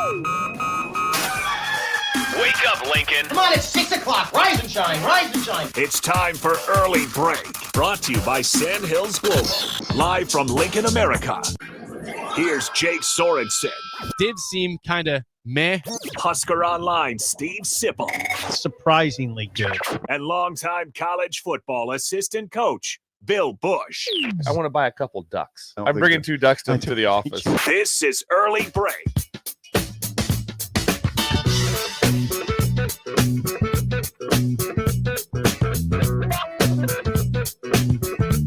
Wake up, Lincoln. Come on, it's 6 o'clock. Rise and shine, rise and shine. It's time for Early Break. Brought to you by Sand Hills Global. Live from Lincoln, America. Here's Jake Sorensen. Did seem kind of meh. Husker Online, Steve Sipple. Surprisingly good. And longtime college football assistant coach, Bill Busch. I want to buy a couple ducks. I'm bringing 2 ducks to the office. This is Early Break.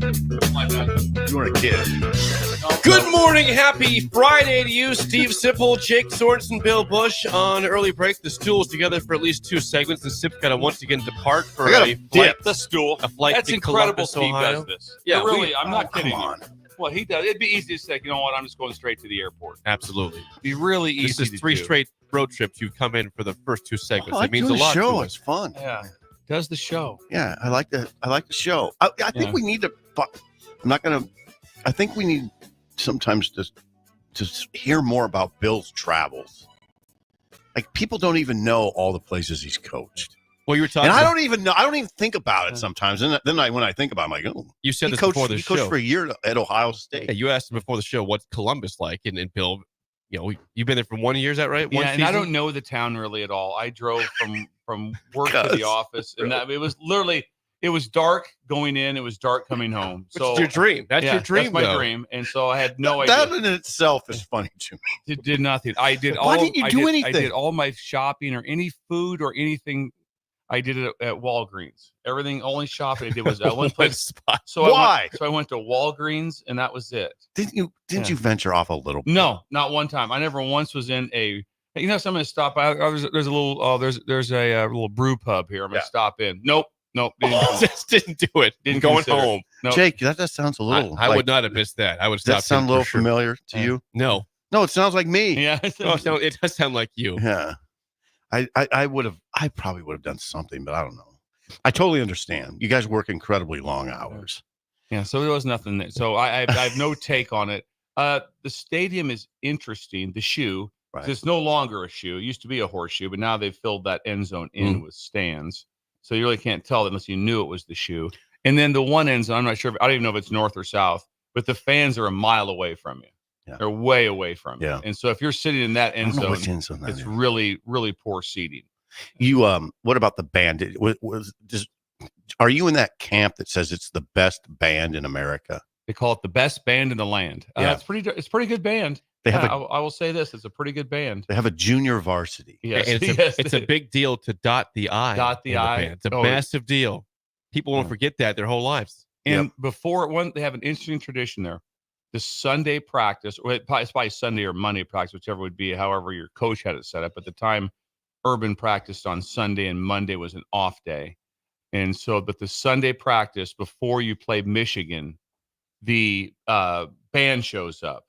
You want a kid? Good morning. Happy Friday to you, Steve Sipple, Jake Sorensen, Bill Busch on Early Break. The stool is together for at least 2 segments, and Sip's got to once again depart for a flight. The stool. A flight That's to incredible. Columbus, Steve Ohio. does this. Yeah, really. I'm not kidding. Come on. Well, he does. It'd be easy to say, you know what? I'm just going straight to the airport. Absolutely. It'd be really easy. This is to 3 do. straight road trips. You come in for the first 2 segments. I like It means a doing the lot show. to us. It's fun. Yeah, does the show. Yeah, I like the show. I think we need to. I'm not gonna. I think we need sometimes to hear more about Bill's travels. Like, people don't even know all the places he's coached. Well, you were talking. And I don't even know. I don't even think about it sometimes. And then when I think about it, I'm like, oh, You said he this coached, before the he show. coached for a year at Ohio State. Yeah, you asked him before the show what's Columbus like, and Bill, you know, you've been there for 1 year, is that right? Yeah, One and I season? don't know the town really at all. I drove from work to Because- the office, and that it was literally. It was dark going in. It was dark coming home. Which So is your dream. That's yeah, your dream, That's my though. dream, and so I had no That idea. in itself is funny to me. Did nothing. I did Why all. didn't you I do did- anything? I did all my shopping or any food or anything. I did it at Walgreens. Everything, only shopping I did was at one place. spot. So Why? I went to Walgreens, and that was it. Didn't you Yeah. venture off a little bit? No, not one time. I never once was in a. You know, so I'm going to stop. There's a little. There's a little brew pub here. I'm going to stop in. Nope. Just didn't do it. Didn't Going consider it. home. Nope. Jake, that sounds a little. I would not have missed that. I would Does that stop. sound a little familiar to you? No. No, it sounds like me. Yeah. No, it does sound like you. Yeah. I would have. I probably would have done something, but I don't know. I totally understand. You guys work incredibly long hours. Yeah. So there was nothing there. So I have no take on it. The stadium is interesting. The shoe. Right. It's no longer a shoe. It used to be a horseshoe, but now they've filled that end zone in with stands. So you really can't tell unless you knew it was the shoe. And then the one end zone, I'm not sure. I don't even know if it's north or south, but the fans are a mile away from you. Yeah. They're way away from you. Yeah. And so if you're sitting in that I end don't know zone, which end zone that it's is. really, really poor seating. You what about the band? Are you in that camp that says it's the best band in America? They call it the best band in the land. Yeah. It's a pretty good band. They have I will say this: it's a pretty good band. They have a junior varsity. Yes, And it's a big deal to dot the I. Dot the in I. band. It's a Oh, massive deal. People won't forget that their whole lives. And before one, they have an interesting tradition there. The Sunday practice, or it's probably Sunday or Monday practice, whichever would be, however your coach had it set up. At the time, Urban practiced on Sunday and Monday was an off day. And so, but the Sunday practice before you play Michigan, the band shows up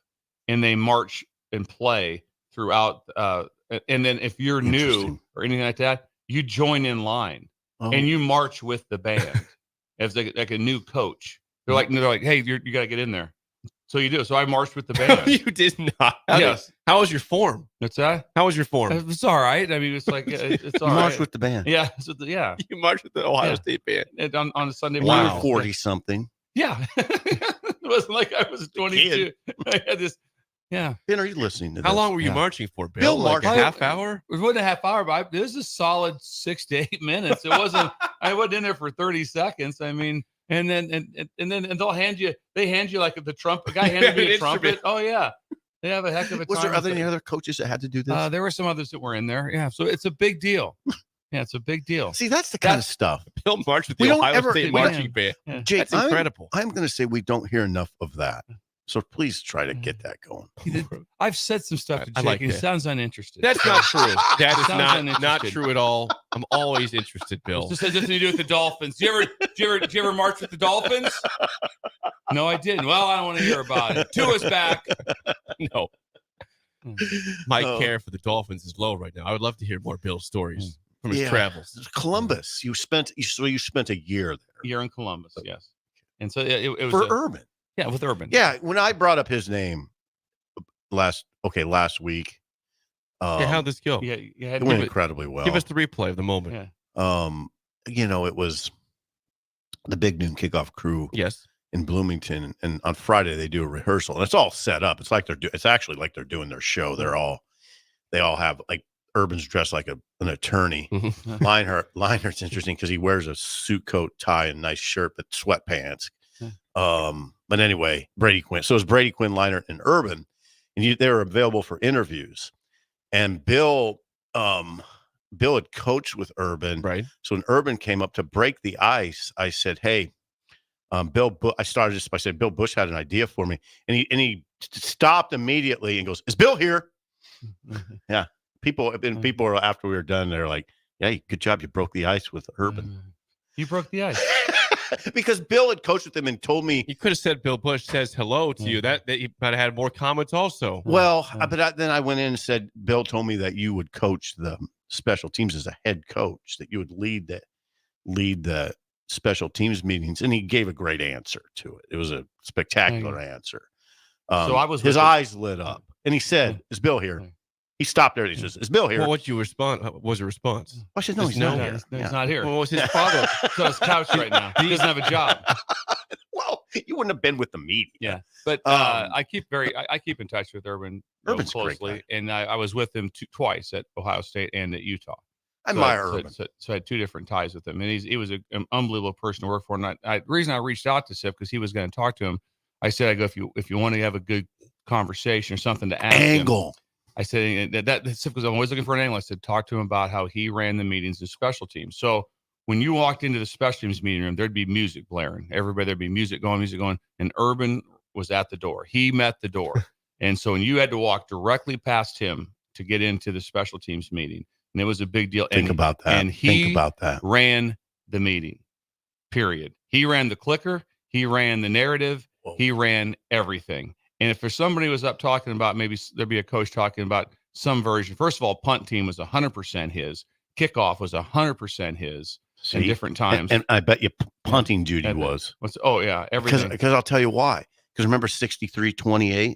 and they march and play throughout. And then if you're new or anything like that, you join in line and you march with the band as like a new coach. They're like, hey, you got to get in there. So you do. So I marched with the band. You did not. Yes. How was your form? What's that? How was your form? It's all right. I mean, it's like it's all You right. marched with the band. Yeah. So yeah. You marched with the Ohio Yeah. State band. And on a Sunday Wow. morning. 40 something. Yeah. It wasn't like I was 22. I had this. Yeah. Ben, are you listening to this? How long were you Yeah. marching for, Bill? Bill Like a marched- half hour? It wasn't a half hour, but this is a solid 6 to 8 minutes. It wasn't. I wasn't in there for 30 seconds. I mean, and then they'll hand you. They hand you like the trumpet. A guy handed me a trumpet. Oh yeah. They have a heck of a time. Was there with any it. other coaches that had to do this? There were some others that were in there. Yeah. So it's a big deal. Yeah, it's a big deal. See, that's the kind of stuff. Bill marched with We the don't Ohio ever- State we- marching band. Yeah. Jake, That's incredible. I'm going to say we don't hear enough of that. So please try to get that going. I've said some stuff to I Jake. like and he that. sounds uninterested. That's not true. That is Sounds not uninterested. true at all. I'm always interested, Bill. Just has nothing to do with the Dolphins. Do you ever march with the Dolphins? No, I didn't. Well, I don't want to hear about it. Tua's back. No. My Oh. care for the Dolphins is low right now. I would love to hear more Bill's stories from his Yeah. travels. Columbus. You spent a year there. Year in Columbus, yes. And so it was For Urban. Yeah, with Urban. Yeah, when I brought up his name last week, how'd this go? Yeah, It went incredibly well. Give us the replay of the moment. Yeah. It was the Big Noon Kickoff crew Yes. in Bloomington, and on Friday they do a rehearsal, and it's all set up. It's like it's actually like they're doing their show. They all have, like, Urban's dressed like an attorney. Mhm. Linert's interesting because he wears a suit coat, tie, and nice shirt, but sweatpants. But anyway, Brady Quinn. So it was Brady Quinn, Leinert, and Urban, and they were available for interviews. And Bill had coached with Urban, Right. So when Urban came up to break the ice, I said, "Hey, I started just by saying Bill Busch had an idea for me," and he stopped immediately and goes, "Is Bill here?" Yeah, people are, after we were done, they're like, "Yeah, good job, you broke the ice with Urban." You broke the ice. Because Bill had coached with him and told me. You could have said Bill Busch says hello to you. That you might have had more comments also. Well, then I went in and said, Bill told me that you would coach the special teams as a head coach, that you would lead the special teams meetings, and he gave a great answer to it. It was a spectacular answer. So I was his eyes lit up, and he said, "Is Bill here?" He stopped there. And he says, "Is Bill here?" Well, what'd you respond? What was your response? I said, "No, he's not here. He's not here. Well, what was his father? So his couch right now. He doesn't have a job. Well, you wouldn't have been with the media. Yeah, but I keep in touch with Urban Urban's a great closely, guy. and I was with him twice at Ohio State and at Utah. I admire Urban. So I had two different ties with him, and he was an unbelievable person to work for. And the reason I reached out to Sip, because he was going to talk to him, I said, if you want to have a good conversation or something to ask Angle. him, I said that Sip goes, I'm always looking for an angle. I said, talk to him about how he ran the meetings and special teams. So when you walked into the special teams meeting room, there'd be music blaring. There'd be music going, and Urban was at the door. He met the door. And so when you had to walk directly past him to get into the special teams meeting, and it was a big deal. Think about that. And he that. ran the meeting, period. He ran the clicker. He ran the narrative. Whoa. He ran everything. And if somebody was up talking about, maybe there'd be a coach talking about some version. First of all, punt team was 100% his. Kickoff was 100% his. In different times. And I bet you punting duty was. Everything. Because I'll tell you why. Because remember 63-28?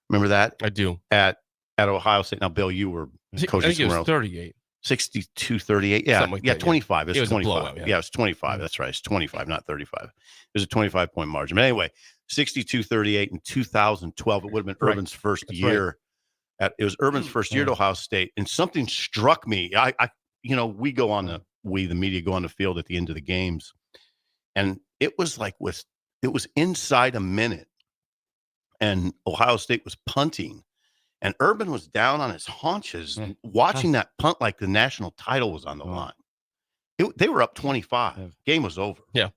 Remember that? I do. At Ohio State. Now, Bill, you were coaching I think it somewhere was else. 38. 62-38. Yeah. Something like that, 25. It was 25. a blowout, yeah. Yeah, it was 25. That's right. It's 25, not 35. It was a 25-point margin. But anyway, 62-38 in 2012. It would have been Right. Urban's first That's year. It was Urban's first year at Ohio State, and something struck me. We the media go on the field at the end of the games, and it was inside a minute, and Ohio State was punting, and Urban was down on his haunches watching that punt like the national title was on the line. They were up 25. Game was over. Yeah.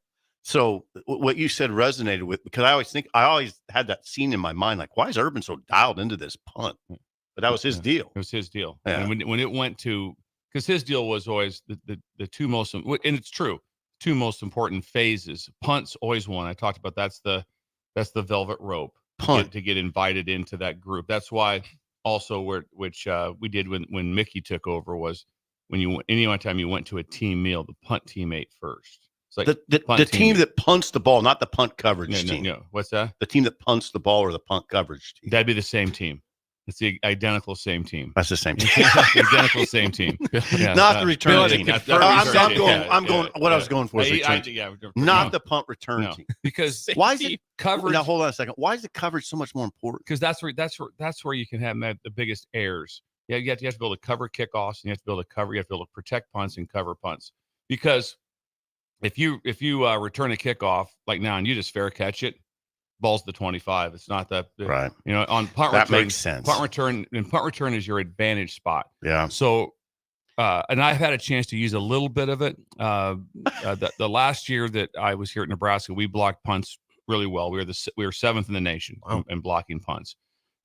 So what you said resonated with, because I always had that scene in my mind, like, why is Urban so dialed into this punt? But that was his deal. It was his deal. Yeah. And when it went to, because his deal was always the two most, and it's true, two most important phases. Punts always won. I talked about that's the velvet rope to get invited into that group. That's why also which we did when Mickey took over was anytime you went to a team meal, the punt team ate first. It's like the team that punts the ball, not the punt coverage team. No. What's that? The team that punts the ball or the punt coverage team. That'd be the same team. It's the identical same team. That's the same team. Identical same team. Yeah, not the return team. I'm going. What I was going for is return team. Not the punt return team. Because why is it coverage? Now hold on a second. Why is the coverage so much more important? Because that's where you can have the biggest errors. Yeah, you have to be able to cover kickoffs, and you have to be able to cover. You have to be able to protect punts and cover punts. Because if you return a kickoff like now and you just fair catch it, ball's the 25. It's not that right. On punt that return, makes sense. Punt return is your advantage spot. Yeah. So, and I've had a chance to use a little bit of it. The last year that I was here at Nebraska, we blocked punts really well. We were seventh in the nation in blocking punts.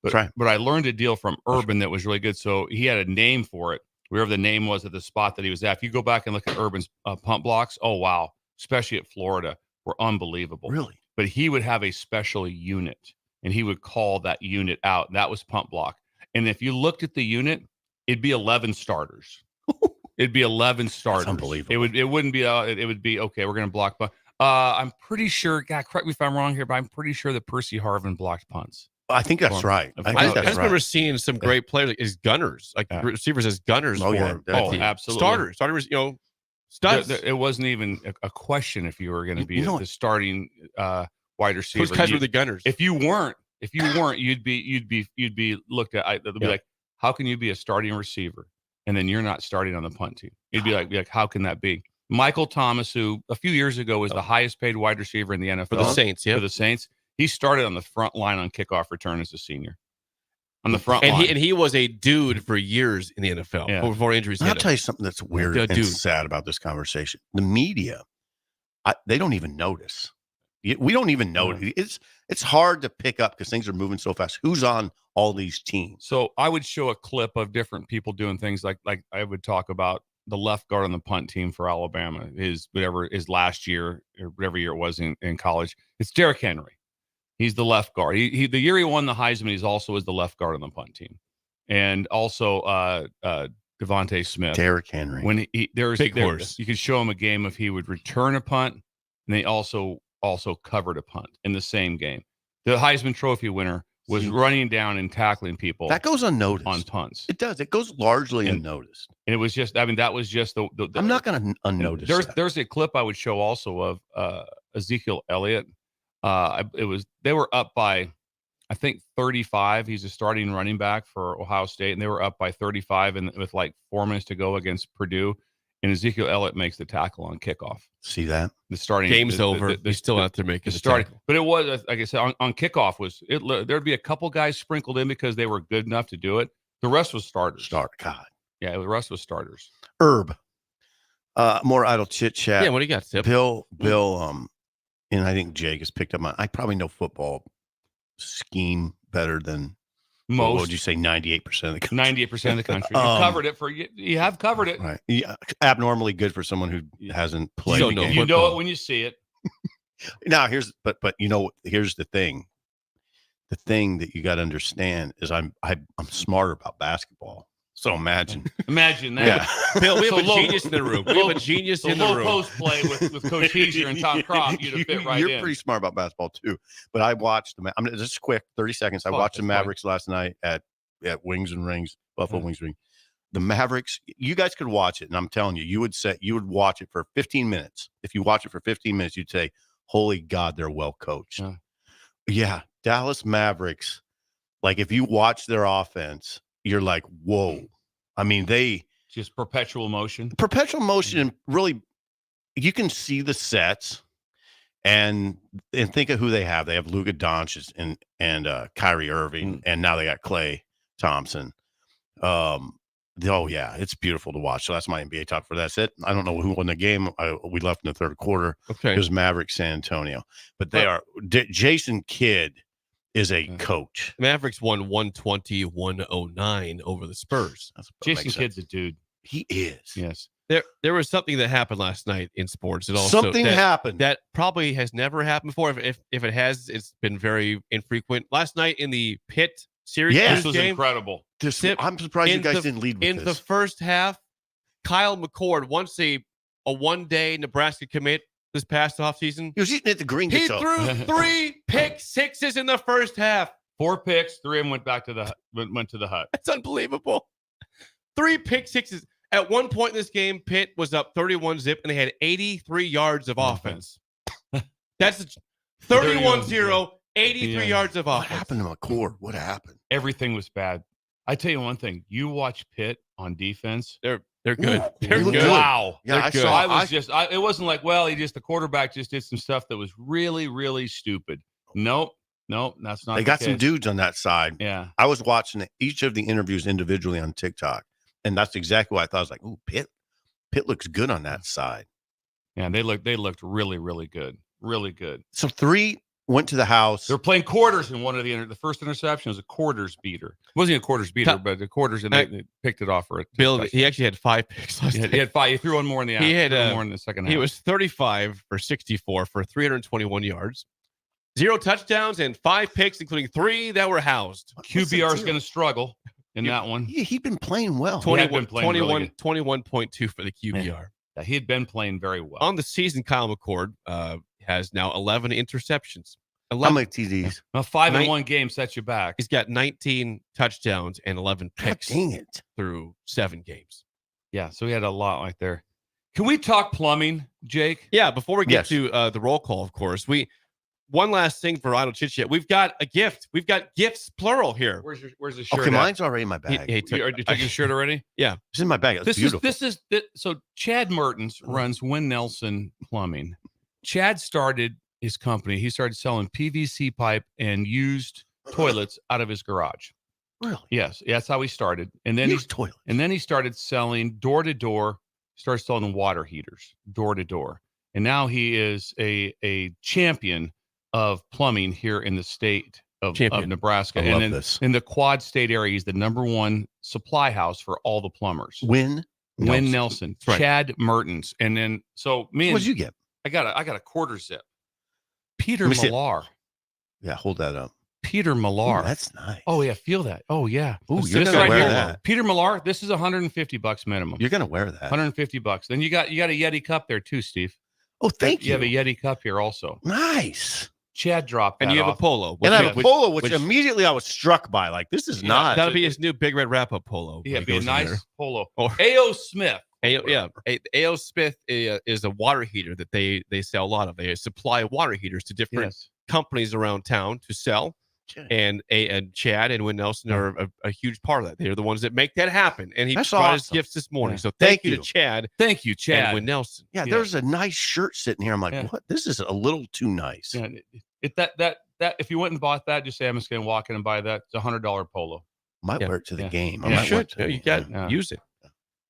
But, right. But I learned a deal from Urban that was really good. So he had a name for it. Wherever the name was at the spot that he was at. If you go back and look at Urban's punt blocks, oh wow, especially at Florida, were unbelievable. Really. But he would have a special unit, and he would call that unit out. That was punt block. And if you looked at the unit, it'd be 11 starters. It'd be 11 starters. That's unbelievable. It wouldn't be. It would be okay. We're going to block. But I'm pretty sure. God, correct me if I'm wrong here, but I'm pretty sure that Percy Harvin blocked punts. I think that's right. I think I that's just right. remember seeing some great players as gunners, like receivers as gunners Oh, for yeah, that team. absolutely. Starters, you know, studs. It wasn't even a question if you were going to be the starting wide receiver. Those guys were the gunners. If you weren't, you'd be looked at. They'll be like, how can you be a starting receiver and then you're not starting on the punt team? You'd be like, how can that be? Michael Thomas, who a few years ago was the highest paid wide receiver in the NFL for the Saints, for the Saints. He started on the front line on kickoff return as a senior. On the front line. He was a dude for years in the NFL before injuries. I'll tell you something that's weird and sad about this conversation. The media, they don't even notice. We don't even know. It's hard to pick up because things are moving so fast. Who's on all these teams? So I would show a clip of different people doing things like I would talk about the left guard on the punt team for Alabama, his last year or whatever year it was in college. It's Derrick Henry. He's the left guard. He the year he won the Heisman, he's also was the left guard on the punt team, and also Devontae Smith. Derrick Henry. When there's big horse, you could show him a game if he would return a punt, and they also covered a punt in the same game. The Heisman Trophy winner was running down and tackling people. That goes unnoticed on punts. It does. It goes largely unnoticed. And it was just, that was just the I'm not going to unnotice. There's a clip I would show also of Ezekiel Elliott. They were up by, I think 35. He's a starting running back for Ohio State, and they were up by 35 and with like 4 minutes to go against Purdue. And Ezekiel Elliott makes the tackle on kickoff. See that? The starting game's over. He's still out there making the starting. tackle. But it was, like I said, on kickoff there'd be a couple guys sprinkled in because they were good enough to do it. The rest was starters. God. Yeah, the rest was starters. Herb. More idle chit chat. Yeah, what do you got, Tip? Bill, and I think Jake has picked up I probably know football scheme better than most. What would you say? 98% of the country. 98% of the country. You have covered it. Right. Yeah, abnormally good for someone who hasn't played. You You know it when you see it. Now here's the thing. The thing that you got to understand is I'm smarter about basketball. So imagine that. Yeah. Bill, we have a genius in the room. We have a genius in the room. Low post play with Coach Heeser and Tom Croft, you'd have fit right in. You're pretty smart about basketball too. But I watched just quick, 30 seconds. I watched the Mavericks last night at Wings and Rings, Buffalo Wings and Rings. The Mavericks, you guys could watch it, and I'm telling you, you would watch it for 15 minutes. If you watch it for 15 minutes, you'd say, "Holy God, they're well coached." Yeah, Dallas Mavericks. Like if you watch their offense, you're like, whoa. I mean, they just perpetual motion, and really, you can see the sets and think of who they have. They have Luka Doncic and Kyrie Irving, and now they got Klay Thompson. Yeah, it's beautiful to watch. So that's my NBA talk for that. That's it. I don't know who won the game. We left in the third quarter. Okay, it was Mavericks San Antonio, but they are Jason Kidd is a coach. Mavericks won 120-109 over the Spurs. Jason Kidd's a dude. He is. Yes. There was something that happened last night in sports. It also happened that probably has never happened before. If it has, it's been very infrequent. Last night in the Pitt series, this was game, incredible. I'm surprised you guys didn't lead with this. In the first half, Kyle McCord, once a one-day Nebraska commit this past offseason, he was eating at the green. He threw 3 pick sixes in the first half. 4 picks, 3 of them went to the hut. That's unbelievable. 3 pick sixes. At one point in this game, Pitt was up 31-0, and they had 83 yards of offense. That's 31-0, 83 yards of offense. What happened to McCord? What happened? Everything was bad. I tell you one thing. You watch Pitt on defense. They're good. Ooh, They're good. Wow. Yeah, I saw. It wasn't like, the quarterback just did some stuff that was really, really stupid. Nope, that's not. They got some dudes on that side. Yeah. I was watching each of the interviews individually on TikTok, and that's exactly what I thought. I was like, ooh, Pitt looks good on that side. Yeah, they looked really, really good. Really good. So 3 went to the house. They're playing quarters in one of the first interception was a quarters beater. It wasn't a quarters beater, but the quarters, and they picked it off for it. Bill, he actually had 5 picks last night. He had 5. He threw one more in the more in the second half. He was 35 for 64 for 321 yards, 0 touchdowns, and 5 picks, including 3 that were housed. QBR is going to struggle in that one. He'd been playing well. 21.2 for the QBR. Yeah, he had been playing very well. On the season, Kyle McCord has now 11 interceptions. How many TDs? A 5-1 game sets you back. He's got 19 touchdowns and 11 God picks dang it. through 7 games. Yeah, so he had a lot right there. Can we talk plumbing, Jake? Yeah, before we get Yes. to the roll call, of course, one last thing for Idle Chit Chat. We've got a gift. We've got gifts plural here. Where's the shirt? Okay, at? mine's already in my He- bag. he You took your shirt already? It's in my bag. It's beautiful. So Chad Mertens runs Win Nelson Plumbing. Chad started his company. He started selling PVC pipe and used toilets out of his garage. Really? Yes, that's how he started. And then toilet. he started selling door to door. Started selling water heaters door to door. And now he is a champion of plumbing here in the state of Nebraska. I And love then this. in the Quad State area, he's the #1 supply house for all the plumbers. Win Nelson, right. Chad Mertens. And then so me and What'd you get? I got a quarter zip. Peter Let me see it. Millar. Yeah, hold that up. Peter Millar. Ooh, that's nice. Oh yeah, feel that. Oh yeah. Ooh, This you're right gonna wear here, that. Peter Millar, this is $150 minimum. You're gonna wear that. $150. Then you got a Yeti cup there too, Steve. Oh, thank you. You have a Yeti cup here also. Nice. Chad dropped that And you have off. a polo. And I have a polo, which which- immediately I was struck by. Like, this is not. That'll be his new Big Red Wrap-Up polo. Yeah, when he be a goes in nice there. polo. Or- A.O. Smith. A.O. Smith is a water heater that they sell a lot of. They supply water heaters to different Yes. companies around town to sell. And Chad and Win Nelson are a huge part of that. They're the ones that make that happen. And he That's brought his awesome. gifts this morning. Yeah. So thank Thank you you. to Chad Thank you, and Chad. Win Nelson. Yeah, Yeah. there's a nice shirt sitting here. I'm like, Yeah. what? This is a little too nice. Yeah, that if you went and bought that, just say I'm just gonna walk in and buy that. It's $100 polo. Might Yeah. wear it to the Yeah. game. I Yeah. You might wear should. it to You got Yeah. use it.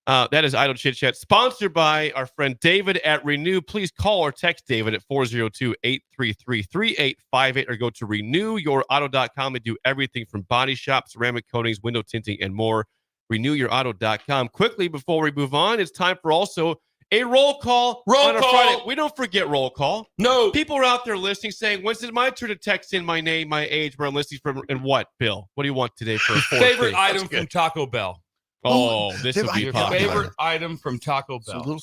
That is Idle Chit Chat, sponsored by our friend David at Renew. Please call or text David at 402-833-3858 or go to renewyourauto.com. They do everything from body shop, ceramic coatings, window tinting, and more. Renewyourauto.com. Quickly, before we move on, it's time for also a roll call Roll on a call. Friday. We don't forget roll call. No. People are out there listening saying, when's it my turn to text in my name, my age, where I'm listening from, and what, Bill? What do you want today for a fourth Favorite thing? item from Taco Bell. Oh, this will be Your popular. favorite item from Taco It's a Bell.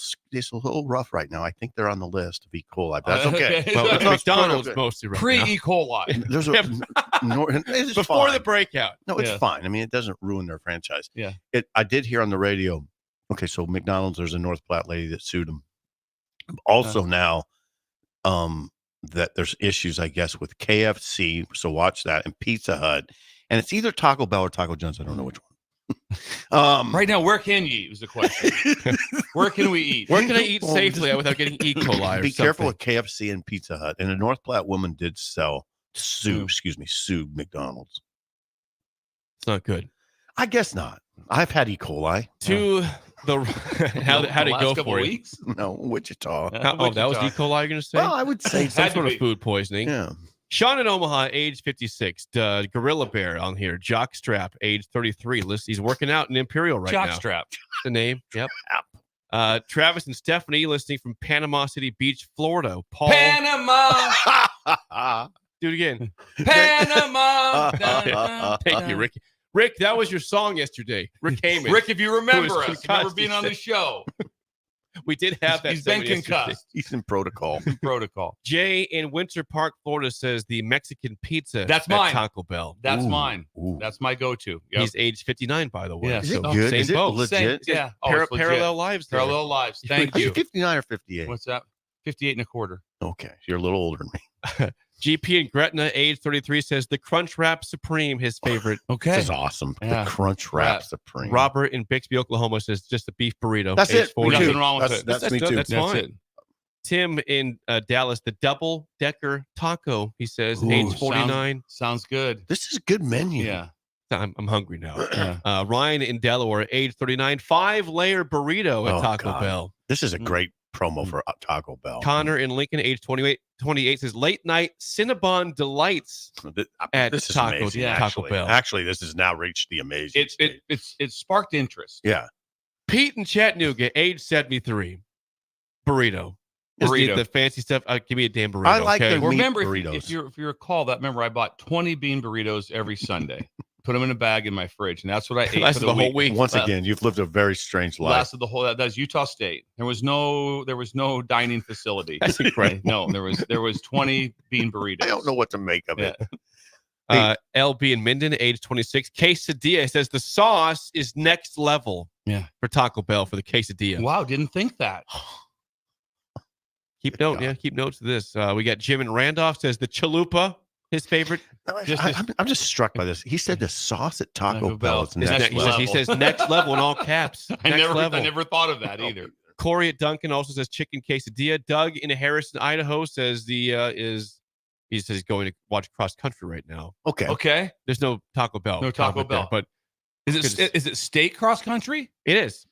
little rough right now. I think they're on the list of E. coli. But that's okay. Okay. Well, That's McDonald's good. mostly right Pre now. E. coli. There's a it's Before fine. the breakout. No, it's Yeah. fine. I mean, it doesn't ruin their franchise. Yeah. I did hear on the radio. Okay, so McDonald's, there's a North Platte lady that sued them. Also now, that there's issues, I guess, with KFC. So watch that, and Pizza Hut, and it's either Taco Bell or Taco John's. I don't know which one. Right now, where can you eat was the question. Where can we eat? Where can I eat Well, safely without getting E. coli? Or Be careful something? with KFC and Pizza Hut. And a North Platte woman did sue McDonald's. It's not good. I guess not. I've had E. coli. To the how The did it last go couple for you? weeks? No, Wichita. Oh, that was E. coli. You're gonna say? Well, I would say Some had to sort of be. food poisoning. yeah. Sean in Omaha, age 56. Gorilla Bear on here. Jockstrap, age 33. He's working out in Imperial right now. Jockstrap. The name. Yep. Travis and Stephanie listening from Panama City Beach, Florida. Paul. Panama. Do it again. Panama. Thank you, Rick. Rick, that was your song yesterday. Rick Heyman. Rick, if you remember Who was us, remember concussed, being he on the said. show. We did have that. He's been segment yesterday. concussed. He's in protocol. Protocol. Jay in Winter Park, Florida says the Mexican pizza That's at mine. Taco Bell. That's Ooh, mine. ooh. That's my go-to. Yep. He's age 59, by the way. Yeah. Is it So good? Same Is it boat. legit? Same, yeah. Oh, Par- it's legit. parallel lives. there. Parallel lives. Thank Are you you. 59 or 58? What's that? 58 and a quarter. Okay, you're a little older than me. GP in Gretna, age 33, says the Crunch Wrap Supreme, his favorite. Okay. This is awesome. Yeah. The Crunch Wrap Wrap. Supreme. Robert in Bixby, Oklahoma, says just a beef burrito. That's age it. 40. Nothing wrong with That's, it. that's me too. That's That's fine. it. Tim in Dallas, the double decker taco, he says, Ooh, age 49. Sounds good. This is a good menu. Yeah. I'm hungry now. Yeah. Ryan in Delaware, age 39, 5-layer burrito at Oh, Taco God. Bell. This is a great promo for Taco Bell. Connor in Lincoln, age 28 says late night Cinnabon delights at This is Taco, amazing, yeah. Taco actually. Bell. Actually, this has now reached the amazing stage. It sparked interest. Yeah. Pete in Chattanooga, age 73, burrito. Just Burrito. The fancy stuff. Give me a damn burrito. I like okay? the Well, meat remember, burritos. if you recall that, remember I bought 20 bean burritos every Sunday. put them in a bag in my fridge, and that's what I ate Lasted for the whole week. Once again, you've lived a very strange life. Lasted the whole. That's Utah State. There was no dining facility. That's incredible. No, there was 20 bean burritos. I don't know what to make of it. LB in Minden, age 26. Quesadilla says the sauce is next level. Yeah. For Taco Bell for the quesadilla. Wow, didn't think that. Keep notes of this. We got Jim and Randolph says the chalupa, his favorite. I'm just struck by this. He said the sauce at Taco Bell is It's next next level. He says next level in all caps. I Next level. never thought of that either. Corey at Duncan also says chicken quesadilla. Doug in Harrison, Idaho says he says he's going to watch cross country right now. Okay. There's no Taco Bell. No Taco comment there, Bell. but Is it state cross country? it is.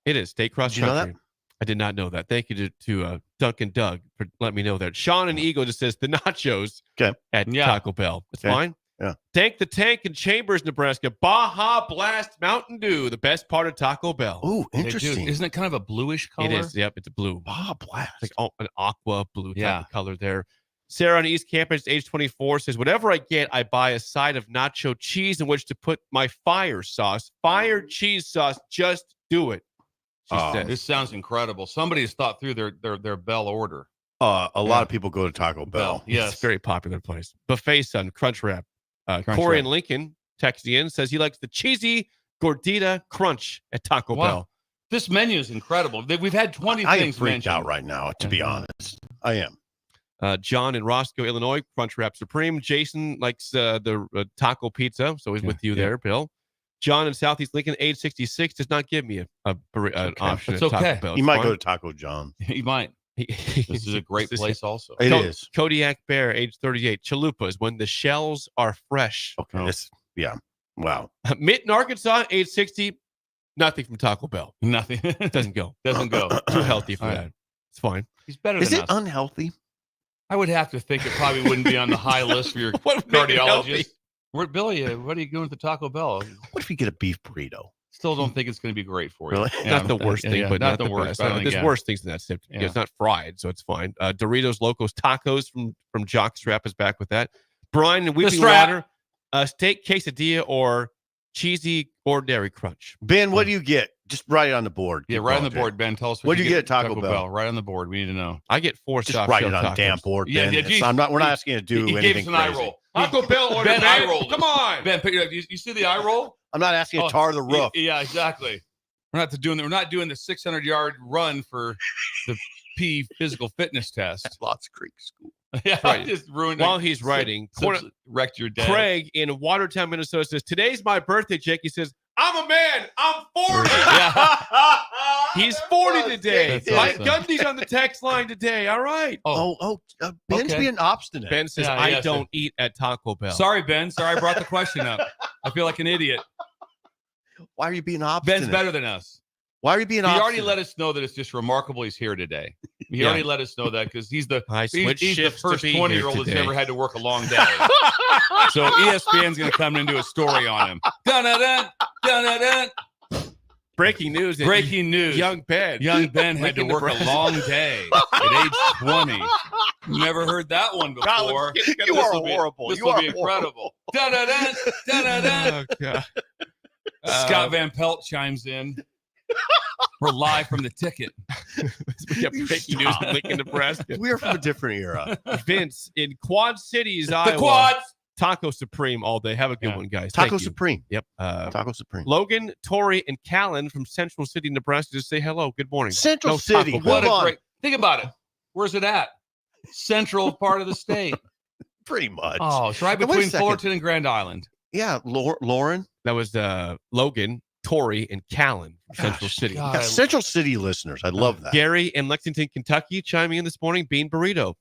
It is state cross Did you know country. I did not know that. Thank you to Duncan Doug for letting me know that. Sean and Eagle just says the nachos at Taco Bell. It's fine. Yeah. Tank the Tank in Chambers, Nebraska. Baja Blast Mountain Dew, the best part of Taco Bell. Oh, They do. interesting. Isn't it kind of a bluish color? It is. Yep, it's a blue. Baja Blast. It's like an aqua blue type Yeah. of color there. Sarah on East Campus, age 24, says, whatever I get, I buy a side of nacho cheese in which to put my fire sauce. Fire cheese sauce. Just do it. She says. This sounds incredible. Somebody's thought through their Bell order. A lot of people go to Taco Bell. Yes. It's a very popular place. Buffet Son, Crunch Wrap. Crunch Corey Wrap. in Lincoln texting in says he likes the cheesy gordita crunch at Taco Bell. This menu is incredible. We've had 20 I am things freaked mentioned. out right now, to be honest. I am. John in Roscoe, Illinois, Crunch Wrap Supreme. Jason likes the taco pizza, so he's with you there, Bill. John in Southeast Lincoln, age 66, does not give me an option It's at Taco okay. Bell. You might go to Taco John. He might. This is a great place also. It is. Kodiak Bear, age 38. Chalupas, when the shells are fresh. Okay. Wow. Mitt in Arkansas, age 60. Nothing from Taco Bell. Nothing. Doesn't go. Doesn't go. Too healthy for All right. that. It's fine. He's better Is than it us. unhealthy? I would have to think it probably wouldn't be on the high list for your What would make it healthy? cardiologist. Where, Billy, what are you going to Taco Bell? What if you get a beef burrito? Still don't think it's going to be great for you. Really? Not the worst thing, but not the worst. best. but I think, There's yeah. worse things than that. Except Yeah. it's not fried, so it's fine. Doritos Locos Tacos from Jockstrap is back with that. Brian and Weeping Strap. Water, steak quesadilla or cheesy ordinary crunch. Ben, what do you get? Just write it on the board. Yeah, Keep right on going, the board, Ben. Tell us What'd you get at Taco Bell? Right on the board. We need to know. I get 4 Just soft write shell it on the tacos. damn board, Yeah, Ben. yeah, It's- geez. we're not asking you to do He gave anything us an eye crazy. roll. Taco Bell order, Ben, man. eye rolled. Come on. Ben, you see the eye roll? I'm not asking you to tar the roof. Yeah, exactly. We're not doing the 600-yard run for the P physical fitness test. Lots of Creek School. Yeah, Right. I just ruined While he's writing, wrecked your day. Craig in Watertown, Minnesota says, today's my birthday, Jake. He says, I'm a man. I'm 40. Yeah. He's 40 today. That's Mike awesome. Gundy's on the text line today. All right. Ben's okay. being obstinate. Ben says, Yeah, I yeah, don't eat at Taco Bell. Sorry, Ben. Sorry I brought the question up. I feel like an idiot. Why are you being obstinate? Ben's better than us. Why are you being He obstinate? already let us know that it's just remarkable he's here today. He Yeah. already let us know that because he's the I switched he's the shifts to first be here 20-year-old that's today. never had to work a long day. So ESPN's going to come and do a story on him. Dun-dun-dun, dun-dun-dun. Breaking news. Breaking news. Young Ben. Young Ben had to Lincoln, work a Nebraska. long day at age 20. Never heard that one before. You are horrible. This You will are be incredible. Dun-dun-dun, dun-dun-dun. Oh, God. Scott Van Pelt chimes in. We're live from the ticket. We got breaking news in Lincoln, Nebraska. We're from a different era. Vince in Quad Cities, The Iowa. quads. Taco Supreme all day. Have a good Yeah. one, guys. Taco Thank you. Supreme. Yep. Taco Supreme. Logan, Tori, and Callan from Central City, Nebraska, just say hello. Good morning. Central No City. Taco Bell. What Hold a on. great. Think about it. Where's it at? Central part of the state. Pretty much. Oh, it's right Now, wait a between second. Fullerton and Grand Island. Yeah, Lauren. That was Logan, Tori, and Callan from Central Gosh, City. God. Got Central City listeners. I love that. Gary in Lexington, Kentucky, chiming in this morning. Bean burrito.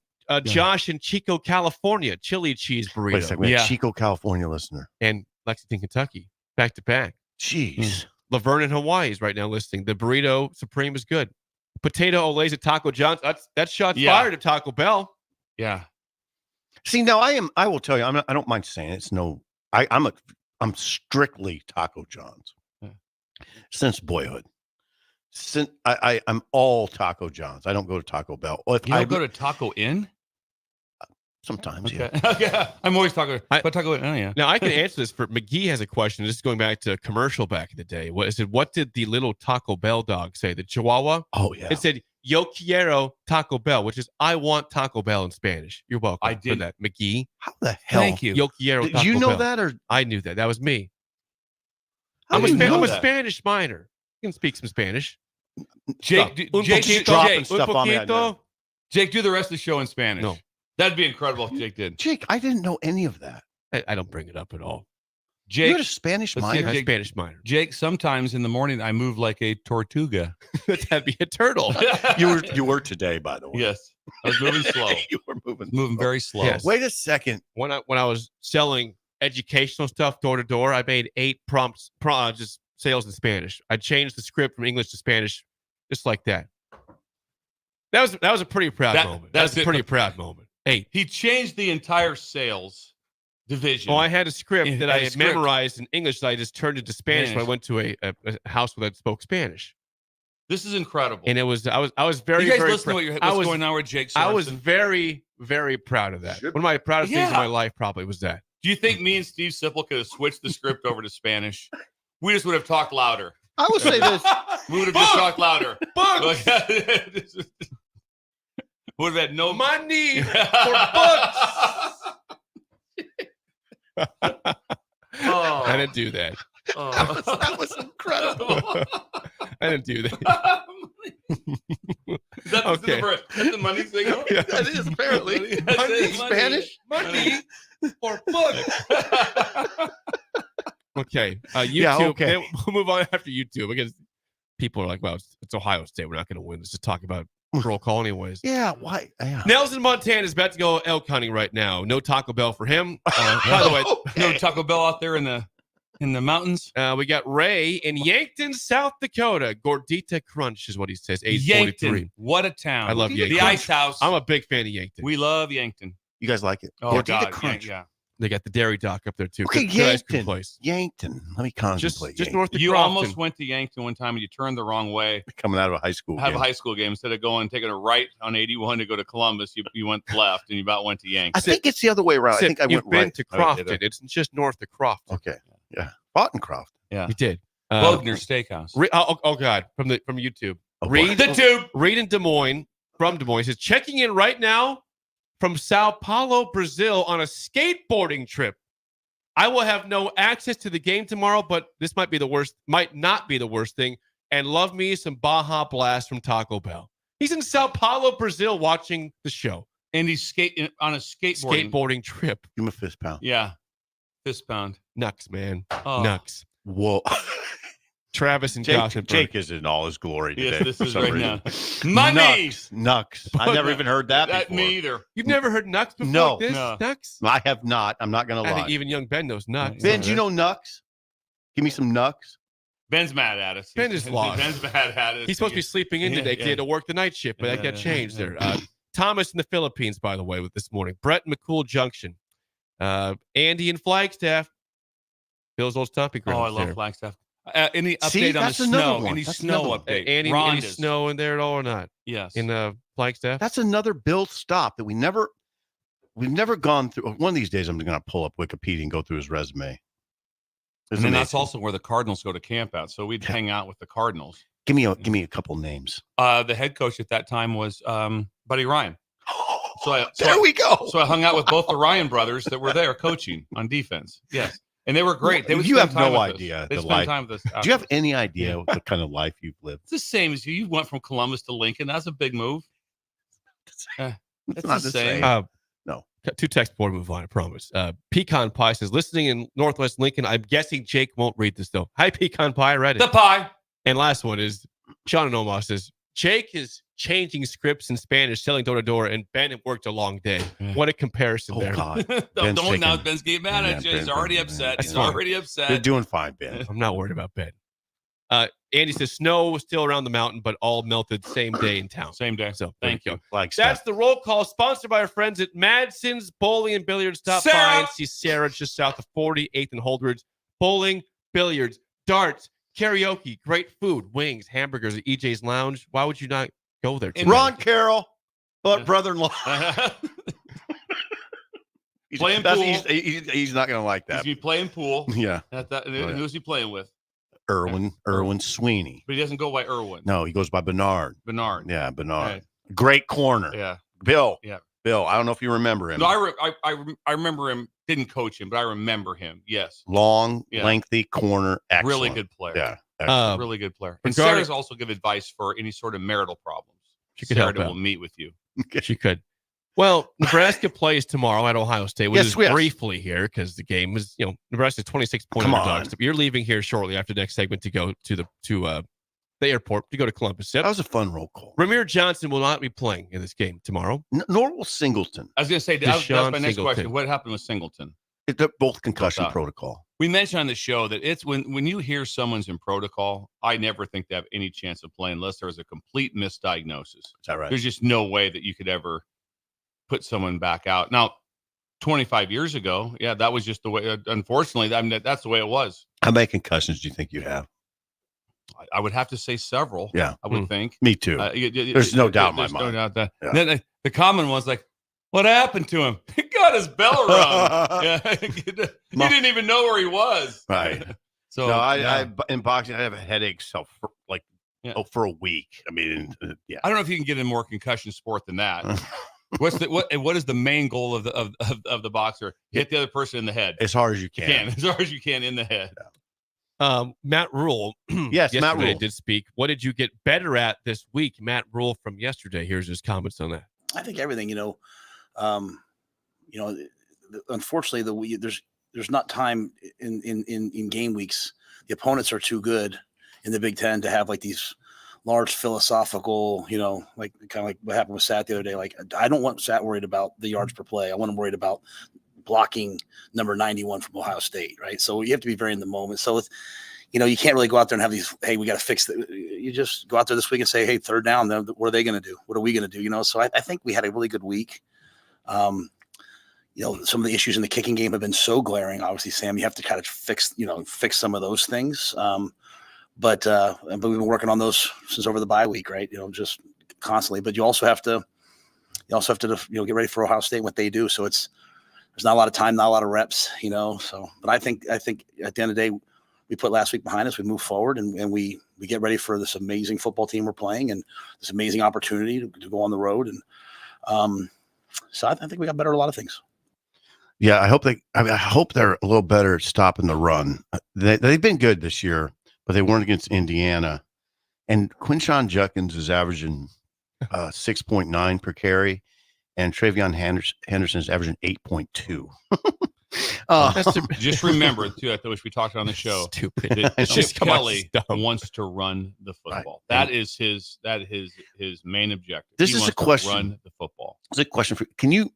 Josh in Chico, California, chili cheese burrito. Wait a second. We had Yeah. Chico, California listener. And Lexington, Kentucky, back to back. Jeez. Laverne in Hawaii is right now listening. The burrito supreme is good. Potato Olays at Taco John's. That's shots Yeah. fired at Taco Bell. Yeah. See, now I will tell you, I don't mind saying it. It's no, I'm strictly Taco John's since boyhood. Since I'm all Taco John's. I don't go to Taco Bell. If You don't go to Taco Inn? Sometimes, Okay. yeah. Yeah. I'm always talking. But talk about. Oh yeah. Now I can answer this. For McGee has a question. This is going back to a commercial back in the day. What is it? What did the little Taco Bell dog say? The Chihuahua. Oh yeah. It said "Yo quiero Taco Bell," which is "I want Taco Bell" in Spanish. You're welcome. I for did. that, McGee. How the hell? Thank you. Yo quiero Did Taco you know Bell. that, or I knew that. That was me. how I'm do you know I'm a that? Spanish minor. I can speak some Spanish. Jake, Un Jake, poquito, dropping Jake, stuff on me, I know. poquito. Jake, do the rest of the show in Spanish. No. That'd be incredible if Jake did. Jake, I didn't know any of that. I don't bring it up at all. You Jake, had a Spanish let's see if minor. I'm a Jake- Spanish minor. Jake, sometimes in the morning I move like a tortuga. That'd be a turtle. You were today, by the way. Yes. I was moving slow. You were moving. Moving slow. very slow. Yes. Wait a second. When I was selling educational stuff door to door, I made 8 prompts, just sales in Spanish. I changed the script from English to Spanish, just like that. That was a pretty proud moment. That was that's a it. pretty proud moment. 8. He changed the entire sales division. Oh, I had a script Yeah, that had I a had script. memorized in English that I just turned into Spanish when I went to a house that spoke Spanish, This is incredible. and it was I was very you guys very listen to prou- what's going on with Jake I was Sorensen? very very proud of that. One of my proudest things in Yeah. my life probably was that. Do you think me and Steve Sipple could have switched the script over to Spanish? We just would have talked louder. I will say this. We would have just talked louder. Books, Would have had no money for books. Oh. I didn't do that. Oh. That was incredible. I didn't do that. Is that Okay. that's the money signal? Yeah. That is apparently. That's Money, it, Spanish? Money for books. Okay. YouTube. Yeah, okay. We'll move on after YouTube because people are like, well, it's Ohio State. We're not going to win. Let's just talk about roll call anyways. Yeah, why? Yeah. Nelson Montana is about to go elk hunting right now. No Taco Bell for him. By the way, No Taco Bell out there in the mountains. we got Ray in Yankton, South Dakota. Gordita Crunch is what he says. Age 43. Yankton. What a town. I love The Yankton. Ice House. I'm a big fan of Yankton. We love Yankton. You guys like it? Oh, Gordita God. Crunch. Yeah. They got the Dairy Dock up there too. Okay, Good ice cream Yankton. place. Yankton. Let me Just contemplate. Yankton. north of You Crofton. almost went to Yankton one time and you turned the wrong way. Coming out of a high school Have game. a high school game. Instead of taking a right on 81 to go to Columbus, you went left and you about went to I Yankton. think it's the other way around. I Sid, think I you've went been right. to Oh, did Crofton. I? It's just north of Crofton. Okay. Yeah. Bottencroft. Yeah. You did. Bogner Steakhouse. Oh God, from YouTube. Oh, Read The tube. Read in Des Moines from Des Moines says checking in right now from Sao Paulo, Brazil on a skateboarding trip. I will have no access to the game tomorrow, but this might not be the worst thing. And love me some Baja Blast from Taco Bell. He's in Sao Paulo, Brazil, watching the show. And he's skating on a skateboarding. Skateboarding trip. Give him a fist pound. Yeah. Fist pound. Nux, man. Oh. Nux. Whoa. Travis and Gothenburg. Jake is in all his glory today. Yes, this for is some right reason. now. Money. Nux. I never even heard that before. Me either. You've never heard Nux before? No. Like this? No. Nux? I have not. I'm not going to I lie. think even young Ben knows Nux. Ben, do you know Nux? Give me some Nux. Ben's mad at us. Ben is lost. Ben's mad at us. He's supposed to be sleeping in Yeah, today because he had to work the night shift, but that got changed there. Thomas in the Philippines, by the way, with this morning. Brett in McCool Junction. Andy in Flagstaff. Bill's old stomping grounds. Oh, I love there. Flagstaff. Any update See, on the that's another snow? one. Any That's snow another one. update? Any Rhonda's. snow in there at all or not? Yes. In Flagstaff? That's another Bill stop that we've never gone through. One of these days, I'm going to pull up Wikipedia and go through his resume. and then that's also where the Cardinals go to camp out. So we'd hang out with the Cardinals. Give me a couple names. The head coach at that time was Buddy Ryan. There we go. So I hung out with both the Ryan brothers that were there coaching on defense. Yes. And they were great. They would You spend have time no with us. idea They the spent life- time with us. Do you have any idea what kind of life you've lived? It's the same as you. You went from Columbus to Lincoln. That's a big move. It's not the the same. same. No. Got 2 texts before we move on, I promise. Pecan Pie says, listening in Northwest Lincoln. I'm guessing Jake won't read this, though. Hi, Pecan Pie. I read it. The pie. And last one is Sean and Omar says, Jake is changing scripts in Spanish, selling door to door, and Ben had worked a long day. What a comparison Oh, there. God. Don't taking- now Ben's getting mad Yeah, at you. He's Ben's already getting upset. That's He's fine. already You're upset. doing fine, Ben. I'm not worried about Ben. Andy says, snow was still around the mountain, but all melted same day in town. Same day. So Thank there you. Flagstaff. That's the roll call, sponsored by our friends at Madsen's Bowling and Billiards. Stop by Sarah! and see Sarah just south of 48th and Holdridge. Bowling, billiards, darts, karaoke, great food, wings, hamburgers at EJ's Lounge. Why would you not go there? And Ron Carroll, but brother-in-law. Playing pool. He's not going to like He's that. gonna be playing pool. Yeah. Who's he playing with? Irwin Sweeney. But he doesn't go by Irwin. No, he goes by Bernard. Bernard. Yeah, Bernard. Right. Great corner. Yeah. Bill. Yeah. Bill. I don't know if you remember him. No, I remember him. Didn't coach him, but I remember him. Yes. Long, Yeah. lengthy corner. Excellent. Really good player. Yeah. Really good player. And regarding- Sarah's also give advice for any sort of marital problems. She could Sarah help out. will meet with you. She could. Well, Nebraska plays tomorrow at Ohio State. We'll Yes, just yes. briefly here because the game was, Nebraska's 26-point Come underdogs. on. You're leaving here shortly after the next segment to go to the airport to go to Columbus. That was a fun roll call. Ramir Johnson will not be playing in this game tomorrow. Nor will Singleton. I was going to say, that's Deshaun my next Singleton. question. What happened with Singleton? They're both concussion What's up? protocol. We mentioned on the show that it's when you hear someone's in protocol, I never think they have any chance of playing unless there's a complete misdiagnosis. Is that right? There's just no way that you could ever put someone back out. Now, 25 years ago, yeah, that was just the way. Unfortunately, I mean, that's the way it was. How many concussions do you think you have? I would have to say several. Yeah. I would think. Me too. There's no doubt in my there's mind. No doubt that. Yeah. Then the common one's like, what happened to him? He got his bell rung. Yeah. He didn't even know where he was. Right. So No, yeah. I in boxing, I have a headache for for a week. I mean, yeah. I don't know if you can get in more concussion sport than that. What is the main goal of the boxer? Hit the other person in the head. As hard as you can. As hard as you can in the head. Matt Rule, Yes, Matt yesterday Rule. did speak. What did you get better at this week? Matt Rule from yesterday. Here's his comments on that. I think everything, unfortunately, there's not time in game weeks. The opponents are too good in the Big Ten to have like these large philosophical, like kind of like what happened with Sat the other day. Like, I don't want Sat worried about the yards per play. I want him worried about blocking number 91 from Ohio State, right? So you have to be very in the moment. So it's, you can't really go out there and have these, hey, we got to fix it. You just go out there this week and say, hey, third down, then what are they going to do? What are we going to do? So I think we had a really good week. Some of the issues in the kicking game have been so glaring. Obviously, Sam, you have to kind of fix some of those things. But we've been working on those since over the bye week, right? Just constantly. But you also have to get ready for Ohio State and what they do. So there's not a lot of time, not a lot of reps, So, but I think at the end of the day, we put last week behind us. We move forward and we get ready for this amazing football team we're playing and this amazing opportunity to go on the road. And so I think we got better at a lot of things. Yeah, I hope they're a little better at stopping the run. They've been good this year, but they weren't against Indiana. And Quinshon Judkins is averaging 6.9 per carry, and Travion Henderson is averaging 8.2. Just remember, too, which we talked on the show, Stupid. that Just Chip come on, Kelly dumb. wants to run the football. Right. That is his main objective. This He is a wants to question. run the football. It's a question for. Can you?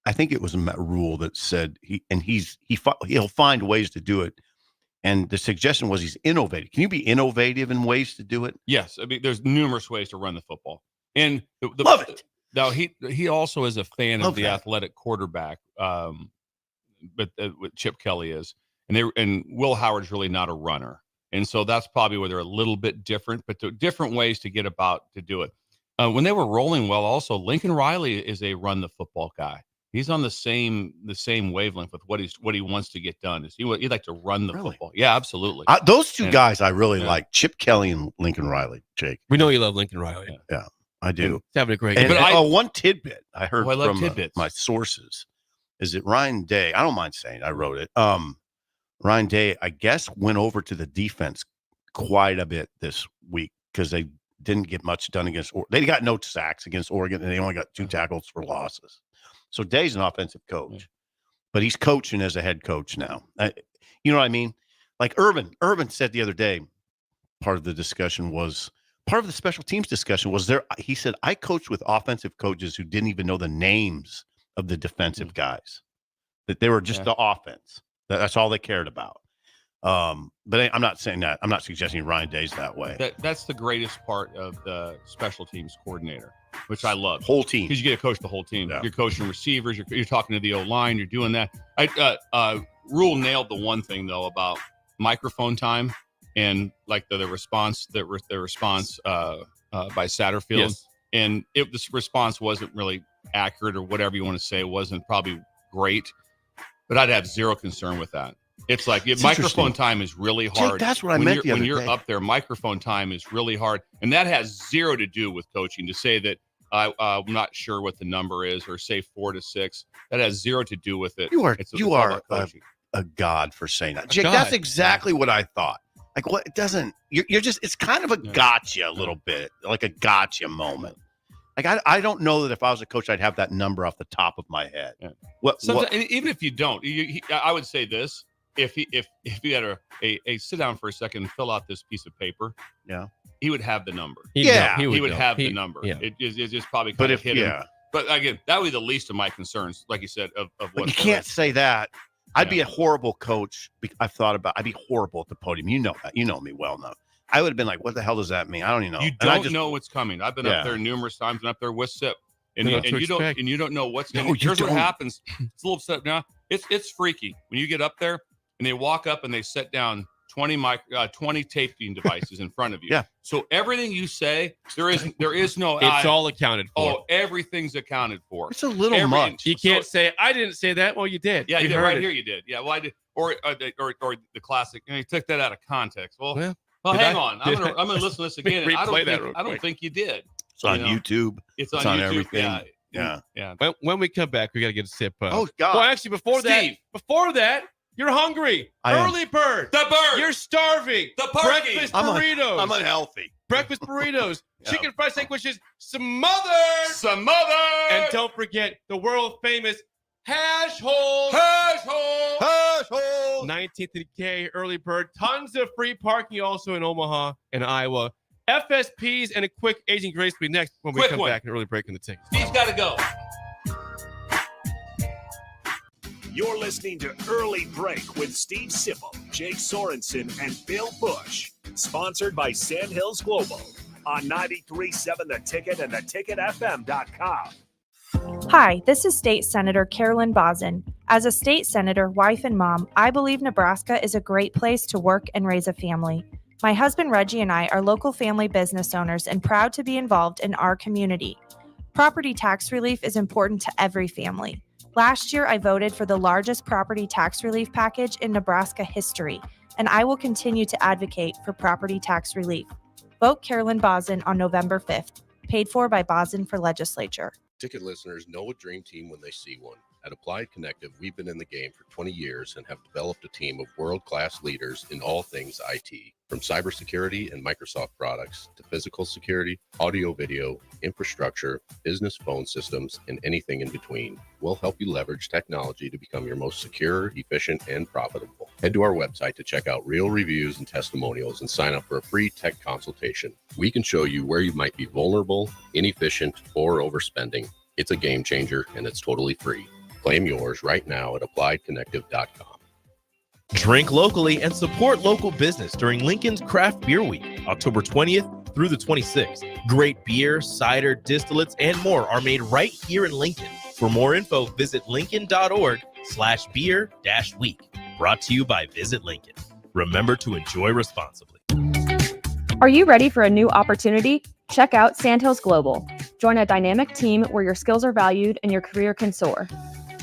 I think it was a Matt Rule that said he'll find ways to do it, and the suggestion was he's innovative. Can you be innovative in ways to do it? Yes, I mean there's numerous ways to run the football, and Love it. Now he also is a fan Love of the that. athletic quarterback, but what Chip Kelly is, and Will Howard's really not a runner, and so that's probably where they're a little bit different. But there are different ways to get about to do it. When they were rolling well, also Lincoln Riley is a run the football guy. He's on the same wavelength with what he wants to get done. He'd like to run the Really? football. Yeah, absolutely. Those two Yeah. guys I really Yeah. like, Chip Kelly and Lincoln Riley. Jake, We know you love Lincoln Riley. Yeah. I do. He's having a great And, game. But one tidbit I heard I love from tidbits. my sources is that Ryan Day. I don't mind saying I wrote it. Ryan Day, I guess, went over to the defense quite a bit this week because they didn't get much done against. They got no sacks against Oregon, and they only got 2 tackles for losses. So Day's an offensive coach, but he's coaching as a head coach now. You know what I mean? Like Urban said the other day, part of the special teams discussion was there. He said, I coached with offensive coaches who didn't even know the names of the defensive guys, that they were just the offense. That's all they cared about. But I'm not saying that. I'm not suggesting Ryan Day's that way. That's the greatest part of the special teams coordinator, which I love. Whole team. Because you get to coach the whole team. Yeah. You're coaching receivers. You're talking to the O-line. You're doing that. Rule nailed the one thing, though, about microphone time and like the response by Satterfield. Yes. And this response wasn't really accurate or whatever you want to say. It wasn't probably great, but I'd have zero concern with that. It's like It's microphone interesting. time is really Jake, hard. that's what I when meant you're, the other when you're day. up there. Microphone time is really hard, and that has zero to do with coaching. To say that I'm not sure what the number is, or say 4 to 6, that has zero to do with it. You are It's you all are about coaching. a god for saying that, Jake. God. That's exactly what I thought. Like, what it doesn't? You're just. It's kind of a Yeah. gotcha a little bit, like a gotcha moment. Like I don't know that if I was a coach, I'd have that number off the top of my head. Yeah. What? And even if you don't, I would say this: if you had a sit down for a second and fill out this piece of paper, Yeah. he would have the number. Yeah, he He would know. have He- the number. Yeah. It's just probably But kind of if hit him. yeah, But again, that would be the least of my concerns, like you said, of but what you can't say that. I'd be Yeah. a horrible coach. I've thought about. I'd be horrible at the podium. You know that. You know me well enough. I would have been like, "What the hell does that mean?" I don't even know. You And I don't just- know what's coming. I've been Yeah. up there numerous times and up there with SIP. And, Know you, what to and you don't expect. and you don't know what's No, going to you here's what don't. happens. It's a little upset now. It's freaky when you get up there and they walk up and they set down 20 taping devices in front of you. Yeah. So everything you say, there is no It's all accounted for. everything's accounted for. It's a little Every- much. You can't say, I didn't say that. Well, you did. Yeah, we you did heard right it. here. You did. Yeah, well, I did. Or the classic. You took that out of context. Well, Well, well, did hang I? on. Did I'm gonna listen to this again. and Replay that real I don't quick. think you did. It's on you know. YouTube. It's It's on on YouTube. everything. Yeah. Yeah. When we come back, we got to get a sip. Oh God. Well, actually, before Steve. that, you're hungry. I am. Early bird. The bird. You're starving. The turkey. Breakfast I'm burritos. I'm unhealthy. Breakfast burritos. Yeah. Chicken fried sandwiches. Smothered. Some mother. And don't forget the world famous hash holes. Hash hole. Hush, hole. 19th and K, early bird. Tons of free parking also in Omaha and Iowa. FSPs and a quick aging grace will be next when we Quick come one. back and early break in the tickets. Steve's got to go. You're listening to Early Break with Steve Sipple, Jake Sorensen, and Bill Busch. Sponsored by Sandhills Global on 93.7 The Ticket and theticketfm.com. Hi, this is State Senator Carolyn Bozin. As a state senator, wife, and mom, I believe Nebraska is a great place to work and raise a family. My husband Reggie and I are local family business owners and proud to be involved in our community. Property tax relief is important to every family. Last year, I voted for the largest property tax relief package in Nebraska history, and I will continue to advocate for property tax relief. Vote Carolyn Bozin on November 5th, paid for by Bozin for Legislature. Ticket listeners know a dream team when they see one. At Applied Connective, we've been in the game for 20 years and have developed a team of world-class leaders in all things IT. From cybersecurity and Microsoft products to physical security, audio-video, infrastructure, business phone systems, and anything in between, we'll help you leverage technology to become your most secure, efficient, and profitable. Head to our website to check out real reviews and testimonials and sign up for a free tech consultation. We can show you where you might be vulnerable, inefficient, or overspending. It's a game changer, and it's totally free. Claim yours right now at appliedconnective.com. Drink locally and support local business during Lincoln's Craft Beer Week, October 20th through the 26th. Great beer, cider, distillates, and more are made right here in Lincoln. For more info, visit lincoln.org/beer-week. Brought to you by Visit Lincoln. Remember to enjoy responsibly. Are you ready for a new opportunity? Check out Sandhills Global. Join a dynamic team where your skills are valued and your career can soar.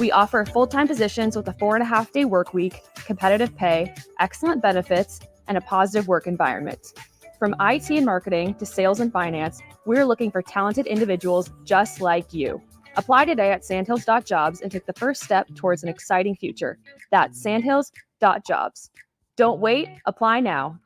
We offer full-time positions with a 4.5-day work week, competitive pay, excellent benefits, and a positive work environment. From IT and marketing to sales and finance, we're looking for talented individuals just like you. Apply today at sandhills.jobs and take the first step towards an exciting future. That's sandhills.jobs. Don't wait, apply now.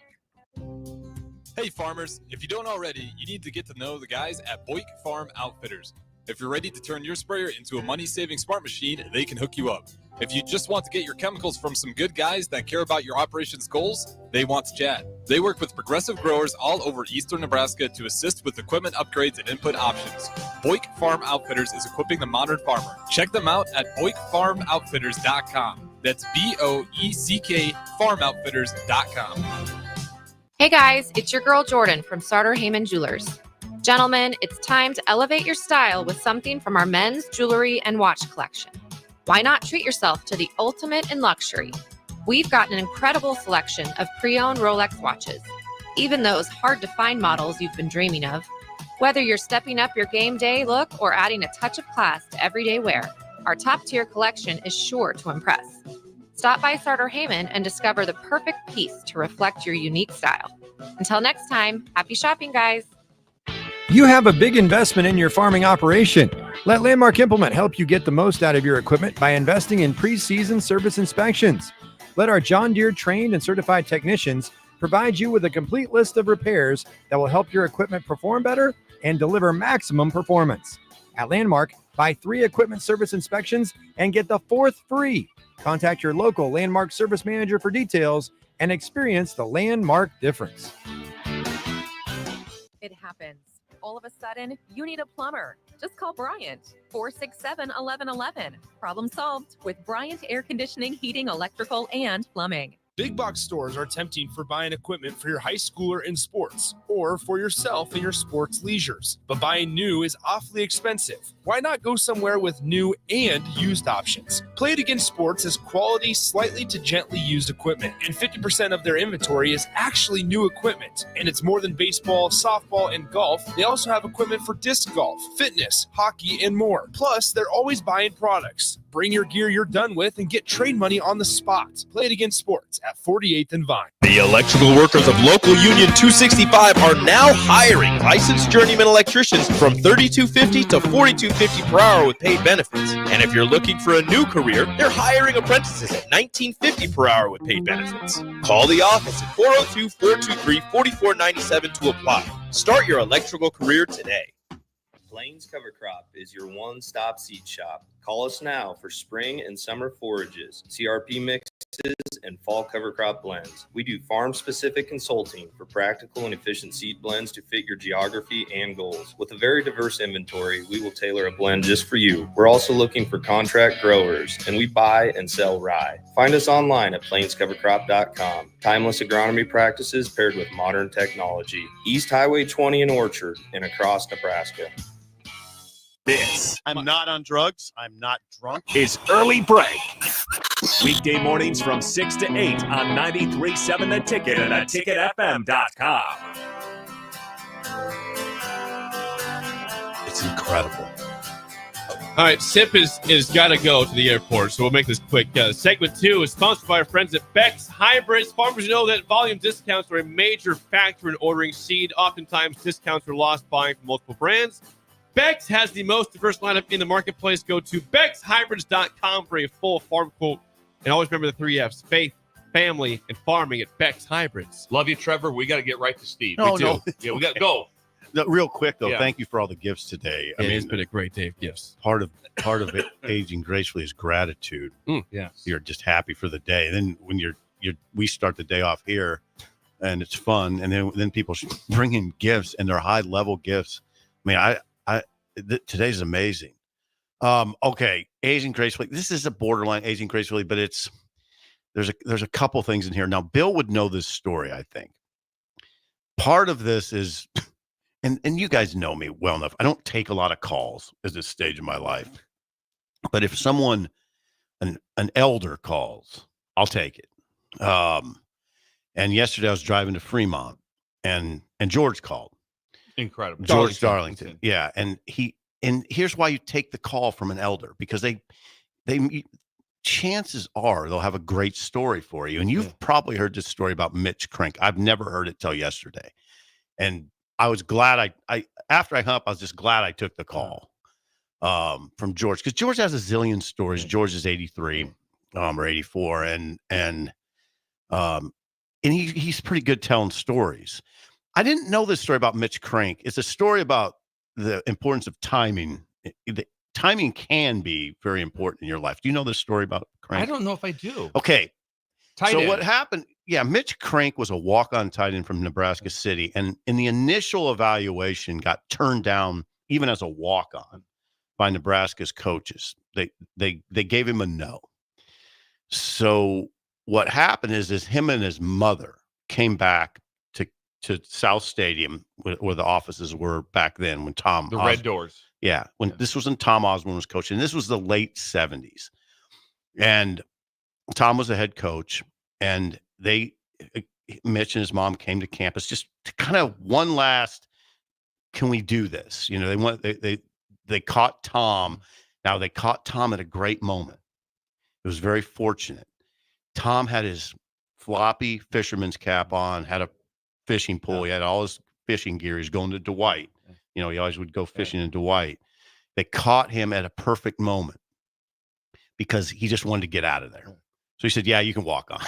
Hey farmers, if you don't already, you need to get to know the guys at Busch Farm Outfitters. If you're ready to turn your sprayer into a money-saving smart machine, they can hook you up. If you just want to get your chemicals from some good guys that care about your operations goals, they want to chat. They work with progressive growers all over eastern Nebraska to assist with equipment upgrades and input options. Busch Farm Outfitters is equipping the modern farmer. Check them out at BoichFarmOutfitters.com. That's BOECK FarmOutfitters.com. Hey guys, it's your girl Jordan from Sartor Heyman Jewelers. Gentlemen, it's time to elevate your style with something from our men's jewelry and watch collection. Why not treat yourself to the ultimate in luxury? We've got an incredible selection of pre-owned Rolex watches, even those hard-to-find models you've been dreaming of. Whether you're stepping up your game day look or adding a touch of class to everyday wear, Our top-tier collection is sure to impress. Stop by Starter Heyman and discover the perfect piece to reflect your unique style. Until next time, happy shopping, guys. You have a big investment in your farming operation. Let Landmark Implement help you get the most out of your equipment by investing in pre-season service inspections. Let our John Deere trained and certified technicians provide you with a complete list of repairs that will help your equipment perform better and deliver maximum performance. At Landmark, buy 3 equipment service inspections and get the 4th free. Contact your local Landmark service manager for details and experience the Landmark difference. It happens. All of a sudden, you need a plumber. Just call Bryant, 467-1111. Problem solved with Bryant Air Conditioning, Heating, Electrical, and Plumbing. Big box stores are tempting for buying equipment for your high schooler in sports or for yourself in your sports leisures. But buying new is awfully expensive. Why not go somewhere with new and used options? Play It Against Sports has quality, slightly to gently used equipment, and 50% of their inventory is actually new equipment. And it's more than baseball, softball, and golf. They also have equipment for disc golf, fitness, hockey, and more. Plus, they're always buying products. Bring your gear you're done with and get trade money on the spot. Play It Against Sports at 48th and Vine. The electrical workers of Local Union 265 are now hiring licensed journeyman electricians from $32.50 to $42.50 per hour with paid benefits. And if you're looking for a new career, they're hiring apprentices at $19.50 per hour with paid benefits. Call the office at 402-423-4497 to apply. Start your electrical career today. Plains Cover Crop is your one-stop seed shop. Call us now for spring and summer forages, CRP mixes, and fall cover crop blends. We do farm-specific consulting for practical and efficient seed blends to fit your geography and goals. With a very diverse inventory, we will tailor a blend just for you. We're also looking for contract growers, and we buy and sell rye. Find us online at plainscovercrop.com. Timeless agronomy practices paired with modern technology. East Highway 20 in Orchard and across Nebraska. This I'm not on drugs. I'm not drunk. is Early Break. Weekday mornings from 6 to 8 on 93.7 The Ticket and theticketfm.com. It's incredible. All right, Sip is got to go to the airport, so we'll make this quick. Segment 2 is sponsored by our friends at Beck's Hybrids. Farmers know that volume discounts are a major factor in ordering seed. Oftentimes, discounts are lost buying from multiple brands. Beck's has the most diverse lineup in the marketplace. Go to Beck'sHybrids.com for a full farm quote. And always remember the 3 F's: faith, family, and farming at Beck's Hybrids. Love you, Trevor. We got to get right to Steve. No, We do. no. Yeah, we got to go. No, real quick though, Yeah. thank you for all the gifts today. It's been a great day of gifts. Part of it, aging gracefully, is gratitude. Yes. You're just happy for the day. And then when we start the day off here, and it's fun, and then people bring in gifts, and they're high level gifts. I mean, today's amazing. Okay, aging gracefully. This is a borderline aging gracefully, but there's a couple things in here. Now, Bill would know this story, I think. Part of this is, and you guys know me well enough, I don't take a lot of calls at this stage of my life. But if someone, an elder calls, I'll take it. And yesterday I was driving to Fremont, and George called. Incredible. George Darlington. Yeah. And here's why you take the call from an elder, because they chances are they'll have a great story for you. And you've probably heard this story about Mitch Crink. I've never heard it till yesterday. And I was glad after I hung up, I was just glad I took the call from George, because George has a zillion stories. George is 83 or 84. And he's pretty good telling stories. I didn't know this story about Mitch Crink. It's a story about the importance of timing. Timing can be very important in your life. Do you know this story about Crink? I don't know if I do. Okay. Tight so end. what happened? Yeah, Mitch Crink was a walk-on tight end from Nebraska City, and in the initial evaluation got turned down even as a walk-on by Nebraska's coaches. They gave him a no. So what happened is him and his mother came back to South Stadium, where the offices were back then, when Tom Red Doors. Yeah, this was when Tom Osborne was coaching. This was the late 70s, and Tom was the head coach, and Mitch and his mom came to campus just to kind of one last, can we do this? You know, they caught Tom Now, they caught Tom at a great moment. It was very fortunate. Tom had his floppy fisherman's cap on, had a fishing pole. He had all his fishing gear. He's going to Dwight. You know, he always would go fishing in Dwight. They caught him at a perfect moment because he just wanted to get out of there. So he said, yeah, you can walk on.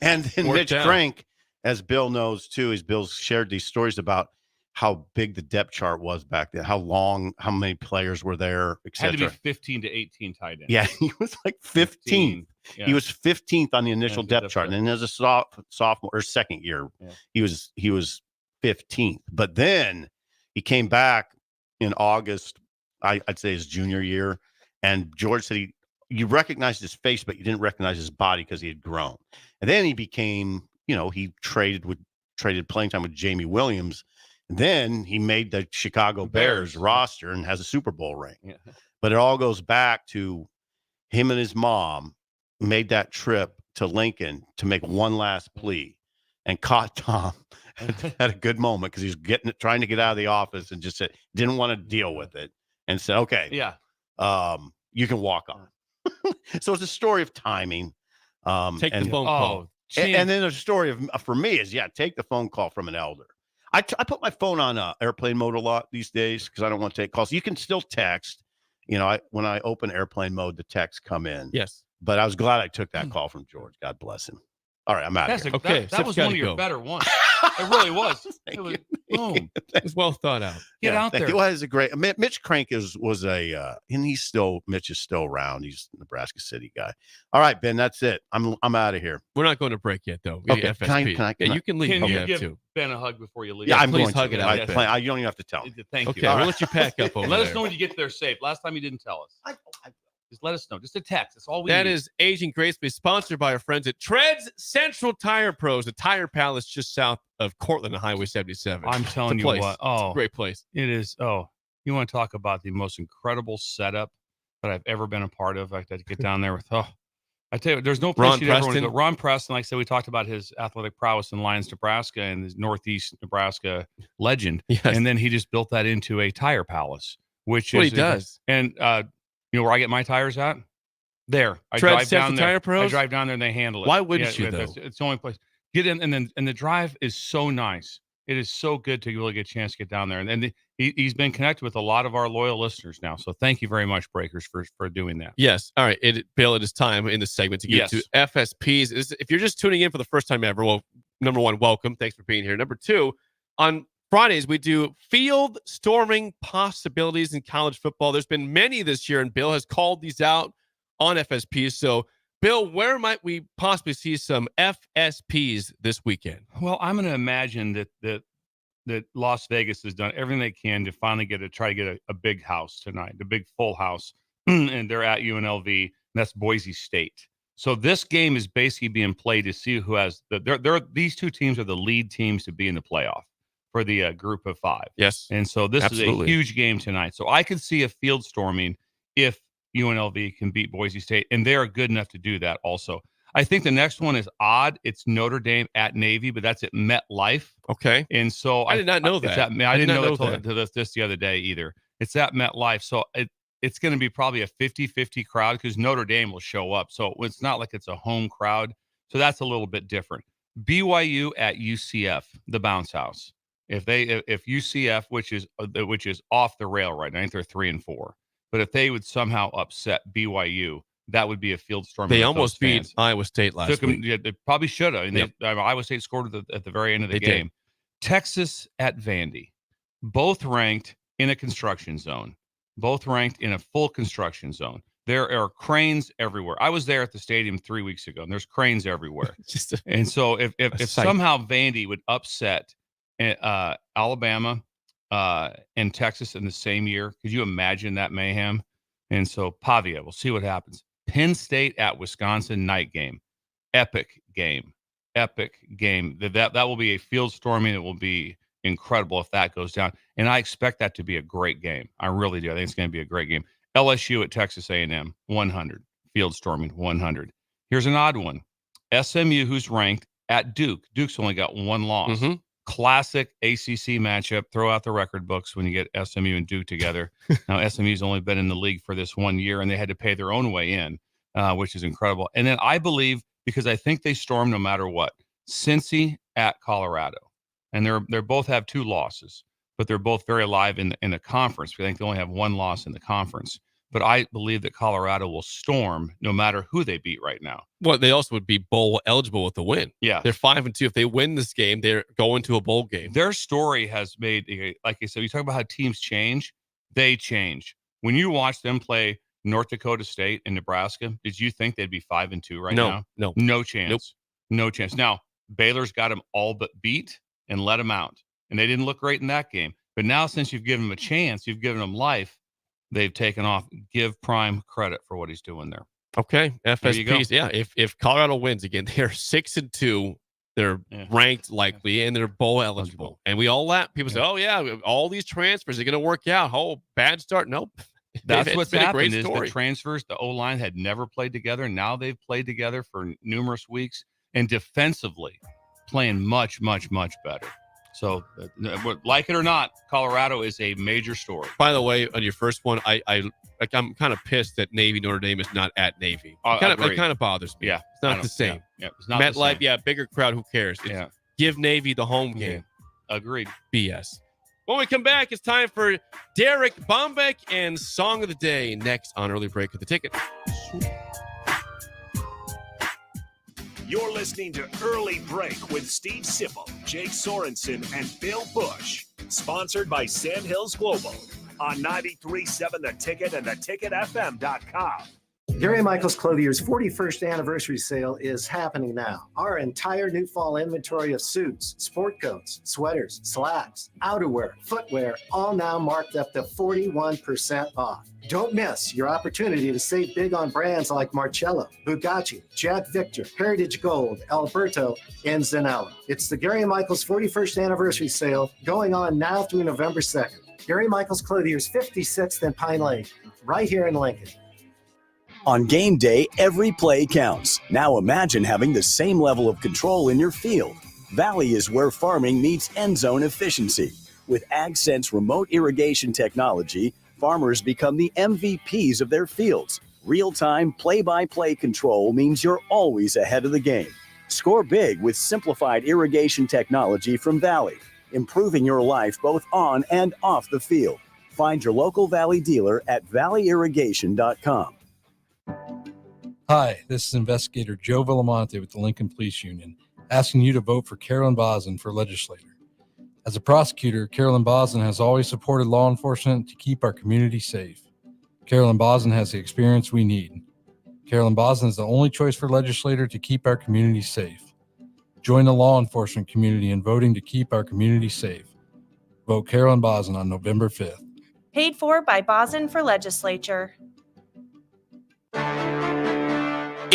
And then Mitch Crank, as Bill knows too, as Bill's shared these stories about how big the depth chart was back then, how many players were there, etc. Had to be 15 to 18 tight ends. Yeah, he was like 15th. Yeah. He was 15th on the initial depth chart. And then as a sophomore or second year, he was 15th. But then he came back in August, I'd say his junior year. And George said you recognized his face, but you didn't recognize his body because he had grown. And then he became, he traded playing time with Jamie Williams. And then he made the Chicago Bears roster and has a Super Bowl ring. Yeah. But it all goes back to him and his mom made that trip to Lincoln to make one last plea and caught Tom at a good moment because he was trying to get out of the office and just didn't want to deal with it and said, okay, you can walk on. So it's a story of timing. Take the phone call. And then the story for me is, take the phone call from an elder. I put my phone on airplane mode a lot these days because I don't want to take calls. You can still text. When I open airplane mode, the texts come in. Yes. But I was glad I took that call from George. God bless him. All right, I'm out of here. Okay. That was one of your better ones. It really was. Boom. It was well thought out. Get out there. It was a great. Mitch Crank was and Mitch is still around. He's a Nebraska City guy. All right, Ben, that's it. I'm out of here. We're not going to break yet, though. Okay. FSP. You can leave. Can you give Ben a hug before you leave? Yeah, I'm please going hug to. it out. You don't even have to tell me. Thank you. Okay, we'll let you pack up over Let there. us know when you get there safe. Last time you didn't tell us. Just let us know. Just a text. That's all we need. That is Aging Gracefully, sponsored by our friends at Treads Central Tire Pros, the tire palace just south of Cortland on Highway 77. I'm telling you what. It's a great place. It is. Oh, you want to talk about the most incredible setup that I've ever been a part of? I had to get down there with, I tell you, there's no place you'd ever want to go. Ron Preston, like I said, we talked about his athletic prowess in Lyons, Nebraska, and his Northeast Nebraska legend. Yes. And then he just built that into a tire palace, which What is he does. And you know where I get my tires at? There. I Treads drive down Central there. Tire Pros? I drive down there and they handle it. Why wouldn't you, though? It's the only place. Get in, and the drive is so nice. It is so good to really get a chance to get down there. And he's been connected with a lot of our loyal listeners now. So thank you very much, Breakers, for doing that. Yes. All right. Bill, it is time in this segment to get to FSPs. If you're just tuning in for the first time ever, well, number one, welcome. Thanks for being here. Number two, on Fridays, we do field storming possibilities in college football. There's been many this year, and Bill has called these out on FSPs. So, Bill, where might we possibly see some FSPs this weekend? Well, I'm going to imagine that Las Vegas has done everything they can to finally try to get a big house tonight, the big full house, and they're at UNLV. And that's Boise State. So this game is basically being played to see who has these two teams are the lead teams to be in the playoff for the group of 5. Yes. And so this is a huge game tonight. So I could see a field storming if UNLV can beat Boise State, and they're good enough to do that also. I think the next one is odd. It's Notre Dame at Navy, but that's at MetLife. Okay. And so I did not know that. I didn't know that till this the other day either. It's at MetLife. So it's going to be probably a 50-50 crowd because Notre Dame will show up. So it's not like it's a home crowd. So that's a little bit different. BYU at UCF, the bounce house. If UCF, which is off the rail right now, I think they're 3-4. But if they would somehow upset BYU, that would be a field storm. They almost beat Iowa State last week. They probably should have. Iowa State scored at the very end of the game. Texas at Vandy, both ranked in a construction zone, both ranked in a full construction zone. There are cranes everywhere. I was there at the stadium 3 weeks ago, and there's cranes everywhere. And so if somehow Vandy would upset Alabama and Texas in the same year, could you imagine that mayhem? And so Pavia, we'll see what happens. Penn State at Wisconsin, night game. Epic game. That will be a field storming. It will be incredible if that goes down. And I expect that to be a great game. I really do. I think it's going to be a great game. LSU at Texas A&M, 100. Field storming, 100. Here's an odd one. SMU, who's ranked, at Duke. Duke's only got one loss. Classic ACC matchup. Throw out the record books when you get SMU and Duke together. Now, SMU's only been in the league for this 1 year, and they had to pay their own way in, which is incredible. And then I believe, because I think they storm no matter what, Cincy at Colorado. And they're both have 2 losses, but they're both very alive in the conference. I think they only have 1 loss in the conference. But I believe that Colorado will storm no matter who they beat right now. Well, they also would be bowl eligible with the win. Yeah. They're 5-2. If they win this game, they're going to a bowl game. Their story has made, like I said, you talk about how teams change. They change. When you watch them play North Dakota State and Nebraska, did you think they'd be 5-2 right now? No chance. Nope. No chance. Now, Baylor's got them all but beat and let them out. And they didn't look great in that game. But now, since you've given them a chance, you've given them life, they've taken off. Give Prime credit for what he's doing there. Okay. FSPs. Yeah. If Colorado wins again, they're 6-2. They're ranked likely, and they're bowl eligible. And we all laugh. People say, "Oh yeah, all these transfers are going to work out." Oh, bad start. Nope. That's what's happened is the transfers. The O-line had never played together. Now they've played together for numerous weeks, and defensively playing much, much, much better. So, like it or not, Colorado is a major story. By the way, on your first one, I'm kind of pissed that Notre Dame is not at Navy. It kind of bothers me. Yeah, it's not the same. Yeah, it's not MetLife, the same. Bigger crowd. Who cares? Give Navy the home game. Agreed. BS. When we come back, it's time for Derek Bombeck and Song of the Day next on Early Break with the Ticket. You're listening to Early Break with Steve Sipple, Jake Sorensen, and Bill Busch. Sponsored by Sandhills Global on 93.7 The Ticket and theticketfm.com. Gary Michaels Clothier's 41st anniversary sale is happening now. Our entire new fall inventory of suits, sport coats, sweaters, slacks, outerwear, footwear, all now marked up to 41% off. Don't miss your opportunity to save big on brands like Marcello, Bugatti, Jack Victor, Heritage Gold, Alberto, and Zanella. It's the Gary Michaels 41st anniversary sale going on now through November 2nd. Gary Michaels Clothier's 56th and Pine Lake, right here in Lincoln. On game day, every play counts. Now imagine having the same level of control in your field. Valley is where farming meets end zone efficiency. With AgSense remote irrigation technology, farmers become the MVPs of their fields. Real-time, play-by-play control means you're always ahead of the game. Score big with simplified irrigation technology from Valley, improving your life both on and off the field. Find your local Valley dealer at valleyirrigation.com. Hi, this is Investigator Joe Villamonte with the Lincoln Police Union, asking you to vote for Carolyn Bosin for legislator. As a prosecutor, Carolyn Bosin has always supported law enforcement to keep our community safe. Carolyn Bosin has the experience we need. Carolyn Bosin is the only choice for legislator to keep our community safe. Join the law enforcement community in voting to keep our community safe. Vote Carolyn Bosin on November 5th. Paid for by Bosin for Legislature.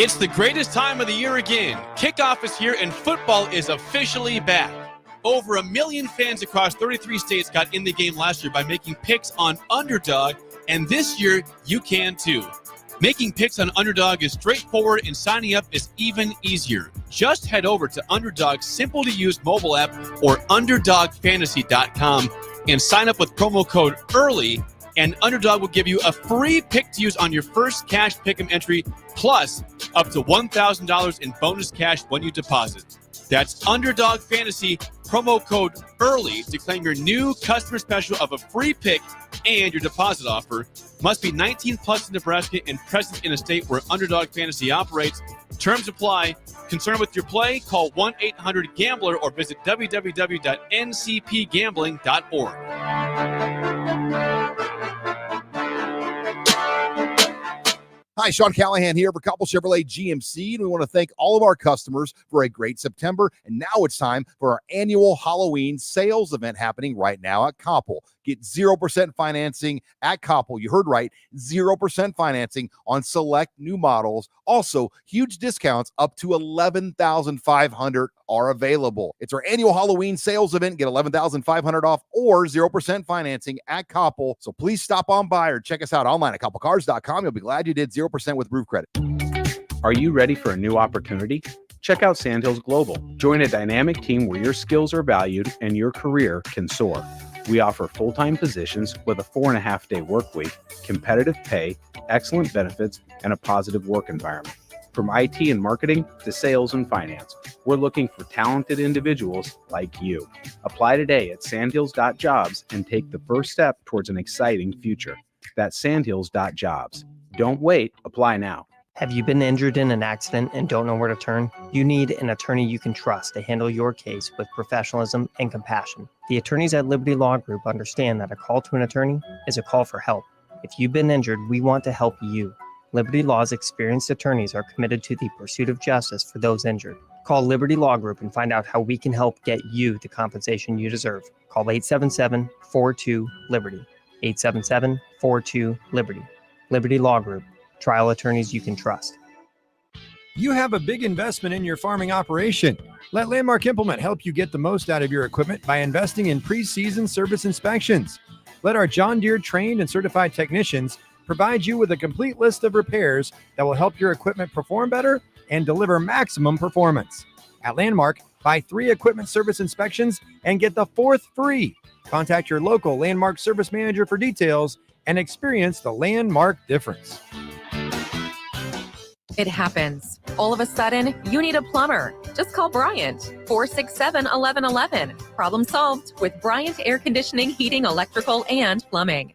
It's the greatest time of the year again. Kickoff is here and football is officially back. Over 1 million fans across 33 states got in the game last year by making picks on Underdog, and this year you can too. Making picks on Underdog is straightforward and signing up is even easier. Just head over to Underdog's simple-to-use mobile app or UnderdogFantasy.com and sign up with promo code EARLY, and Underdog will give you a free pick to use on your first cash pick'em entry, plus up to $1,000 in bonus cash when you deposit. That's Underdog Fantasy, promo code EARLY to claim your new customer special of a free pick and your deposit offer. Must be 19 plus in Nebraska and present in a state where Underdog Fantasy operates. Terms apply. Concerned with your play? Call 1-800-GAMBLER or visit www.ncpgambling.org. Hi, Sean Callahan here for Koppel Chevrolet GMC, and we want to thank all of our customers for a great September. And now it's time for our annual Halloween sales event happening right now at Koppel. Get 0% financing at Koppel. You heard right, 0% financing on select new models. Also, huge discounts up to $11,500 are available. It's our annual Halloween sales event. Get $11,500 off or 0% financing at Koppel. So please stop on by or check us out online at koppelcars.com. You'll be glad you did. 0% with roof credit. Are you ready for a new opportunity? Check out Sandhills Global. Join a dynamic team where your skills are valued and your career can soar. We offer full-time positions with a 4.5-day work week, competitive pay, excellent benefits, and a positive work environment. From IT and marketing to sales and finance, we're looking for talented individuals like you. Apply today at sandhills.jobs and take the first step towards an exciting future. That's sandhills.jobs. Don't wait, apply now. Have you been injured in an accident and don't know where to turn? You need an attorney you can trust to handle your case with professionalism and compassion. The attorneys at Liberty Law Group understand that a call to an attorney is a call for help. If you've been injured, we want to help you. Liberty Law's experienced attorneys are committed to the pursuit of justice for those injured. Call Liberty Law Group and find out how we can help get you the compensation you deserve. Call 877-42-LIBERTY. 877-42-LIBERTY. Liberty Law Group. Trial attorneys you can trust. You have a big investment in your farming operation. Let Landmark Implement help you get the most out of your equipment by investing in pre-season service inspections. Let our John Deere trained and certified technicians provide you with a complete list of repairs that will help your equipment perform better and deliver maximum performance. At Landmark, buy 3 equipment service inspections and get the 4th free. Contact your local Landmark service manager for details and experience the Landmark difference. It happens. All of a sudden, you need a plumber. Just call Bryant, 467-1111. Problem solved with Bryant Air Conditioning, Heating, Electrical, and Plumbing.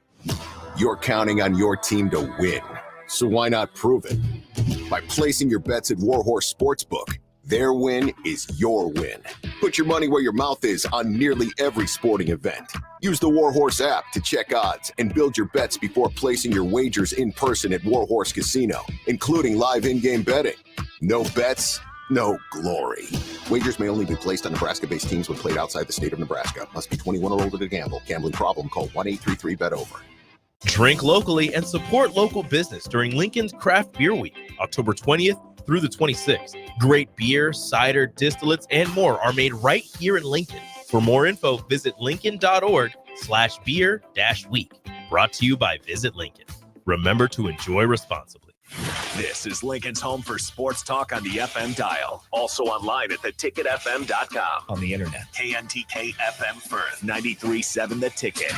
You're counting on your team to win, so why not prove it? By placing your bets at Warhorse Sportsbook. Their win is your win. Put your money where your mouth is on nearly every sporting event. Use the Warhorse app to check odds and build your bets before placing your wagers in person at Warhorse Casino, including live in-game betting. No bets, no glory. Wagers may only be placed on Nebraska-based teams when played outside the state of Nebraska. Must be 21 or older to gamble. Gambling problem? Call 1-833-BET-OVER. Drink locally and support local business during Lincoln's Craft Beer Week, October 20th through the 26th. Great beer, cider, distillates, and more are made right here in Lincoln. For more info, visit lincoln.org/beer-week. Brought to you by Visit Lincoln. Remember to enjoy responsibly. This is Lincoln's home for sports talk on the FM dial. Also online at theticketfm.com. On the internet. KNTK FM Firth, 93.7 The Ticket.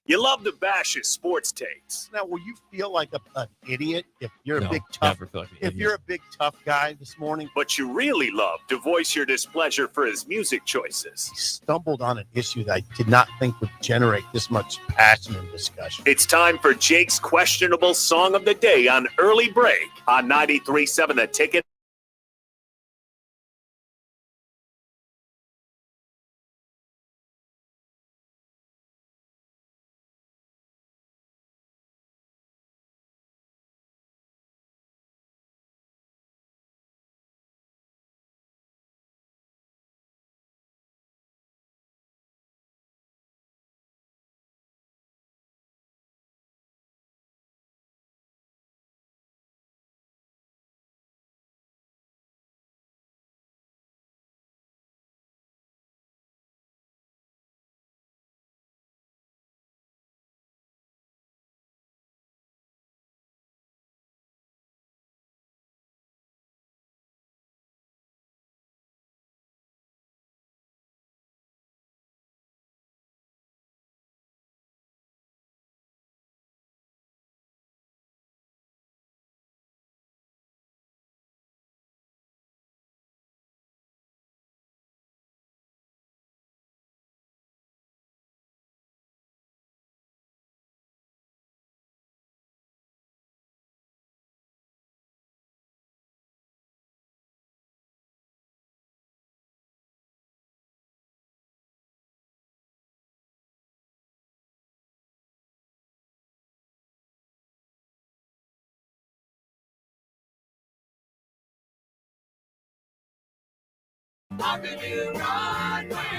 You love to bash his sports takes. Now, will you feel like an idiot if you're No, a big tough? never feel like an If idiot. you're a big tough guy this morning, But you really love to voice your displeasure for his music choices. stumbled on an issue that I did not think would generate this much passion and discussion. It's time for Jake's questionable song of the day on Early Break on 93.7 The Ticket.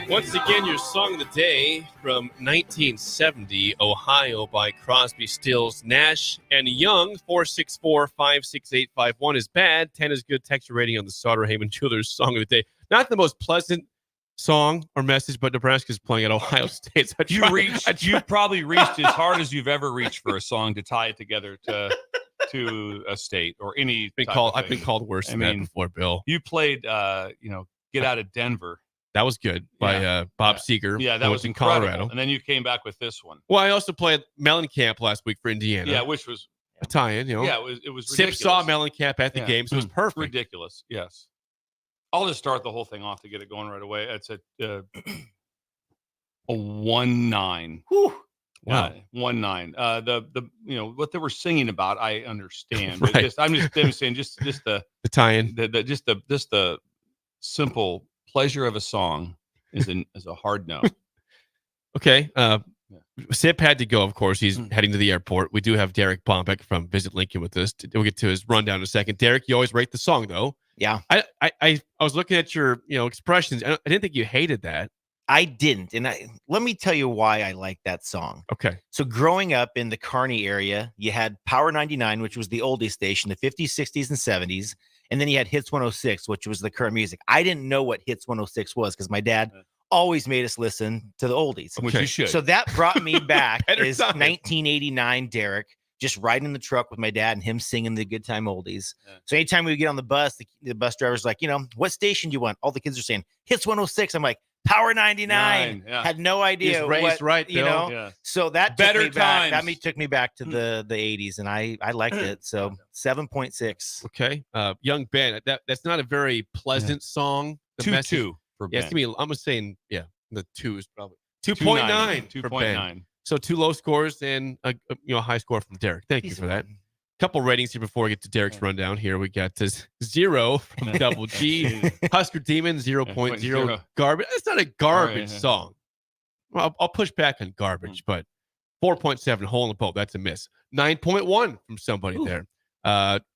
Once again, your song of the day from 1970, Ohio by Crosby, Stills, Nash, and Young. 464-56851 is bad. 10 is good. Text your rating on the Sauter Heyman Jewelers song of the day. Not the most pleasant song or message, but Nebraska's playing at Ohio State. So You probably reached as hard as you've ever reached for a song to tie it together to to a state or any. I've been called worse than that before, Bill. You played, Get Out of Denver. That was good by Bob Seeger. Yeah, that was in incredible. Colorado. And then you came back with this one. Well, I also played Mellencamp last week for Indiana. Yeah, which was a tie-in. Yeah, it was Sip ridiculous. saw Mellencamp at the game, so it was perfect. Ridiculous. Yes. I'll just start the whole thing off to get it going right away. It's a 1-9. Wow. 1-9. The what they were singing about, I understand. But Right. I'm just saying just the tie-in. The simple pleasure of a song is a hard no. Okay. Sip had to go, of course. He's heading to the airport. We do have Derek Bombeck from Visit Lincoln with us. We'll get to his rundown in a second. Derek, you always rate the song, though. Yeah. I was looking at your expressions. I didn't think you hated that. I didn't. And let me tell you why I like that song. Okay. So growing up in the Kearney area, you had Power 99, which was the oldie station, the 50s, 60s, and 70s. And then you had Hits 106, which was the current music. I didn't know what Hits 106 was because my dad always made us listen to the oldies. Which you should. So that brought me back Better is time. 1989 Derek, just riding in the truck with my dad and him singing the good time oldies. So anytime we would get on the bus, the bus driver's like, what station do you want? All the kids are saying Hits 106. I'm like, Power 99. Had no idea. He's raised right, Bill. Yeah. So that Better took me back. times. That took me back to the 80s, and I liked it. So 7.6. Okay. Young Ben, that's not a very pleasant song. The 2-2 for Ben. Yes, to me, I'm saying, the 2 is probably 2.9 for Ben. So 2 low scores and a high score from Derek. Thank you for that. Couple ratings here before we get to Derek's rundown. Here we got this 0 from Double G. Husker Demon 0.0. Garbage. It's not a garbage song. Well, I'll push back on garbage, but 4.7 hole in the boat. That's a miss. 9.1 from somebody there.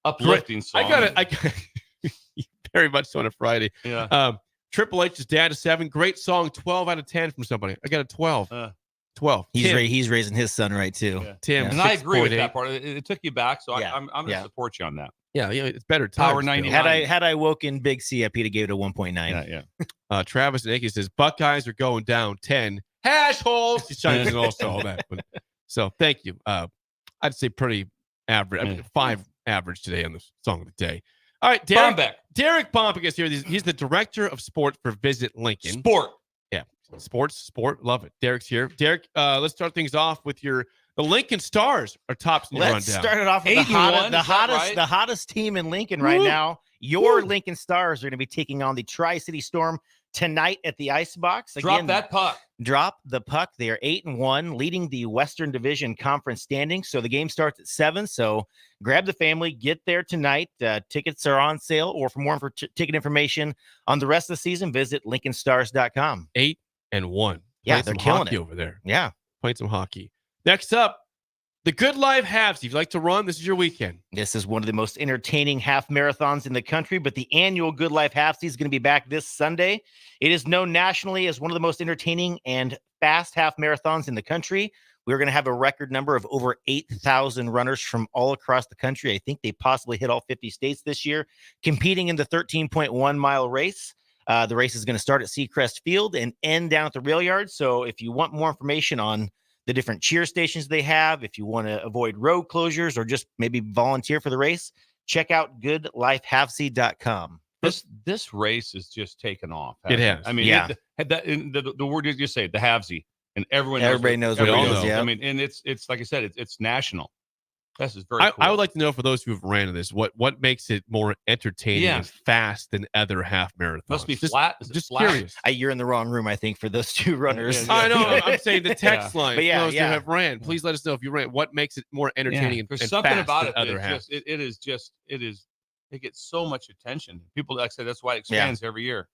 Uplifting song. I got very much so on a Friday. Yeah. Triple H's dad a 7. Great song. 12 out of 10 from somebody. I got a 12. 12. He's raising his son right too. Yeah. Tim, and I agree with 6.8. that part. It took you back, so I'm going to support you on that. Yeah, it's better. Times, Power Bill. 99. Had I woken Big C up, he'd have gave it a 1.9. Yeah. Travis Nicky says Buckeyes are going down 10. Hash holes. He's trying to also all that. But, so thank you. I'd say pretty average. I mean, 5 average today on the song of the day. All right, Derek Bombeck is here. He's the director of sport for Visit Lincoln. Sport. Yeah, sport. Love it. Derek's here. Derek, let's start things off with the Lincoln Stars are tops in your Let's rundown. start it off with the hottest team in Lincoln right now. Your Lincoln Stars are going to be taking on the Tri-City Storm tonight at the Icebox. Drop that puck. Drop the puck. They are 8-1, leading the Western Division Conference standings. So the game starts at 7. So grab the family, get there tonight. Tickets are on sale, or for more ticket information on the rest of the season, visit LincolnStars.com. 8-1. Yeah, Playing they're some killing hockey it over there. Yeah, playing some hockey. Next up, the Good Life Halves. If you like to run, this is your weekend. This is one of the most entertaining half marathons in the country, but the annual Good Life Halfsy is going to be back this Sunday. It is known nationally as one of the most entertaining and fast half marathons in the country. We're going to have a record number of over 8,000 runners from all across the country. I think they possibly hit all 50 states this year, competing in the 13.1 mile race. The race is going to start at Seacrest Field and end down at the rail yard. So if you want more information on the different cheer stations they have, if you want to avoid road closures or just maybe volunteer for the race, check out goodlifehalfsy.com. This race is just taken off. It has. I mean, Yeah. The word you just say, the halvesy, and Everybody knows what it is. Yeah. I mean, and it's like I said, it's national. This is very cool. I would like to know, for those who've ran in this, what makes it more entertaining and fast than other half marathons? Must be flat. Is it Just flat? curious. You're in the wrong room, I think, for those two runners. I know. I'm saying the text line. But Those who have ran, please let us know if you ran. What makes it more entertaining and There's and something fast about than it. other halves? It gets so much attention. People, like I said, that's why it expands every year.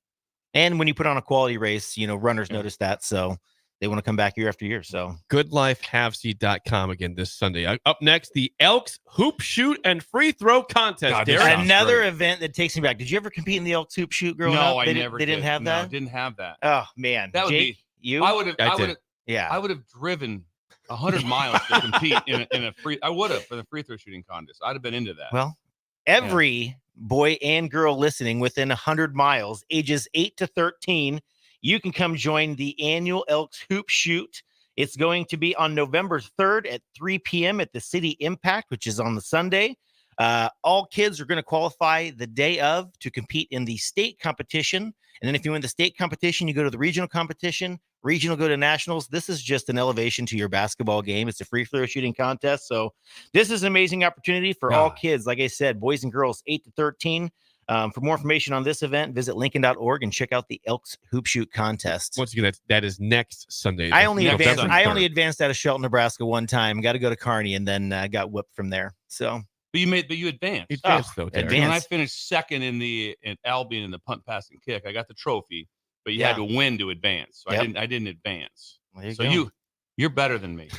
And when you put on a quality race, runners notice that. So they want to come back year after year. So goodlifehalfsy.com again this Sunday. Up next, the Elks Hoop Shoot and Free Throw Contest. Derek? Another event that takes me back. Did you ever compete in the Elks Hoop Shoot growing up? I never They didn't have No, that? didn't have that. Oh, man. That would Jake, be you? I would have. Yeah. I would have driven 100 miles to compete in a free. I would have for the free throw shooting contest. I'd have been into that. Well, every boy and girl listening within 100 miles, ages 8 to 13, you can come join the annual Elks Hoop Shoot. It's going to be on November 3rd at 3 p.m. at the City Impact, which is on the Sunday. All kids are going to qualify the day of to compete in the state competition. And then if you win the state competition, you go to the regional competition. Regional go to nationals. This is just an elevation to your basketball game. It's a free throw shooting contest. So this is an amazing opportunity for all kids. Like I said, boys and girls, 8 to 13. For more information on this event, visit Lincoln.org and check out the Elks Hoop Shoot contest. Once again, that is next Sunday. I only advanced out of Shelton, Nebraska one time. Got to go to Kearney and then got whipped from there. So, but you advanced. Though. When I finished second in Albion in the punt, pass, and kick, I got the trophy. But you had to win to advance. So I didn't advance. Well, you're better than me.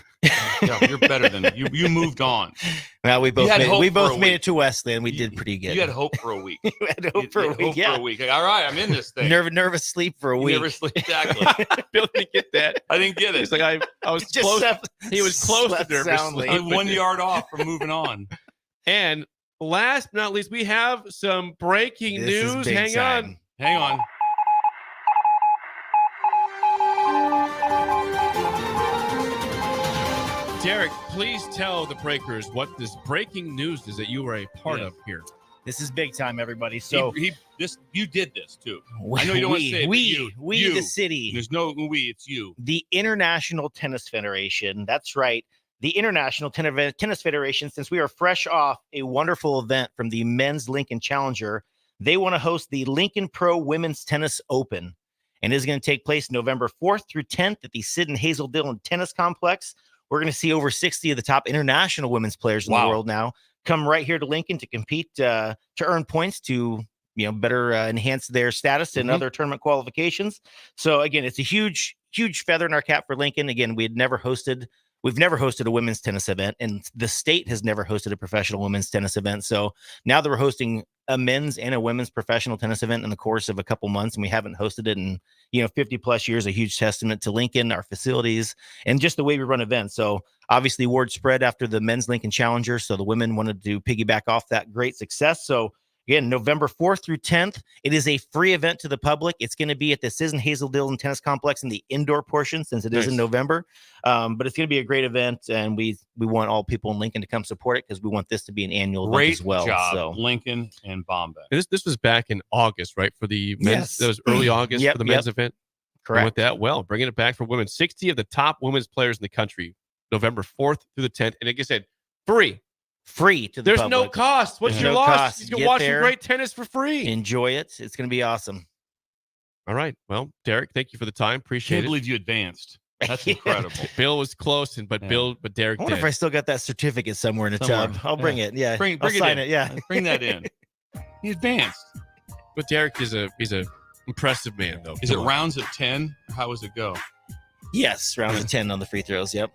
You're better than me. You moved on. Well, we both made it to Wesleyan. We did pretty good. You had hope for a week. You had hope for a week. Like, all right, I'm in this thing. Nervous sleep for a week. Nervous sleep, exactly. Bill didn't get that. I didn't get it. He's like, I was Just close. slept- He was close to slept nervous soundly. sleep. I'm 1 yard off from moving on. And last but not least, we have some breaking This is news. big Hang time. on. Derek, please tell the breakers what this breaking news is that you were a part of here. This is big time, everybody. So You did this too. I know you don't want to say it, but we, the city. There's no we. It's you. The International Tennis Federation. That's right. The International Tennis Federation, since we are fresh off a wonderful event from the Men's Lincoln Challenger, they want to host the Lincoln Pro Women's Tennis Open. And it is going to take place November 4th through 10th at the Sid and Hazel Dillon Tennis Complex. We're going to see over 60 of the top international women's players in the world now come right here to Lincoln to compete, to earn points to, better enhance their status in other tournament qualifications. So again, it's a huge feather in our cap for Lincoln. Again, we've never hosted a women's tennis event, and the state has never hosted a professional women's tennis event. So now that we're hosting a men's and a women's professional tennis event in the course of a couple months, and we haven't hosted it in 50 plus years, a huge testament to Lincoln, our facilities, and just the way we run events. So obviously word spread after the Men's Lincoln Challenger, so the women wanted to piggyback off that great success. So again, November 4th through 10th, it is a free event to the public. It's going to be at the Sid and Hazel Dillon Tennis Complex in the indoor portion, since it is in November. But it's going to be a great event, and we want all people in Lincoln to come support it, because we want this to be an annual event as well. Great job, so Lincoln and Bombeck. This was back in August, right? For the men's, Yes. that was early August for the men's event. Correct. And with that, bringing it back for women. 60 of the top women's players in the country, November 4th through the 10th. And like I said, free to the There's public. no cost. What's There's your no loss? cost. You can Get watch there. some great tennis for free. Enjoy it. It's going to be awesome. All right. Well, Derek, thank you for the time. Appreciate Can't it. believe you advanced. That's incredible. Bill was close, but Derek I wonder did. if I still got that certificate somewhere in a tub. I'll bring it. Yeah, Bring I'll it sign in. it. Yeah, Bring that in. He advanced. But Derek is a impressive man, though. Is it rounds of 10? How does it go? Yes, rounds of 10 on the free throws. Yep.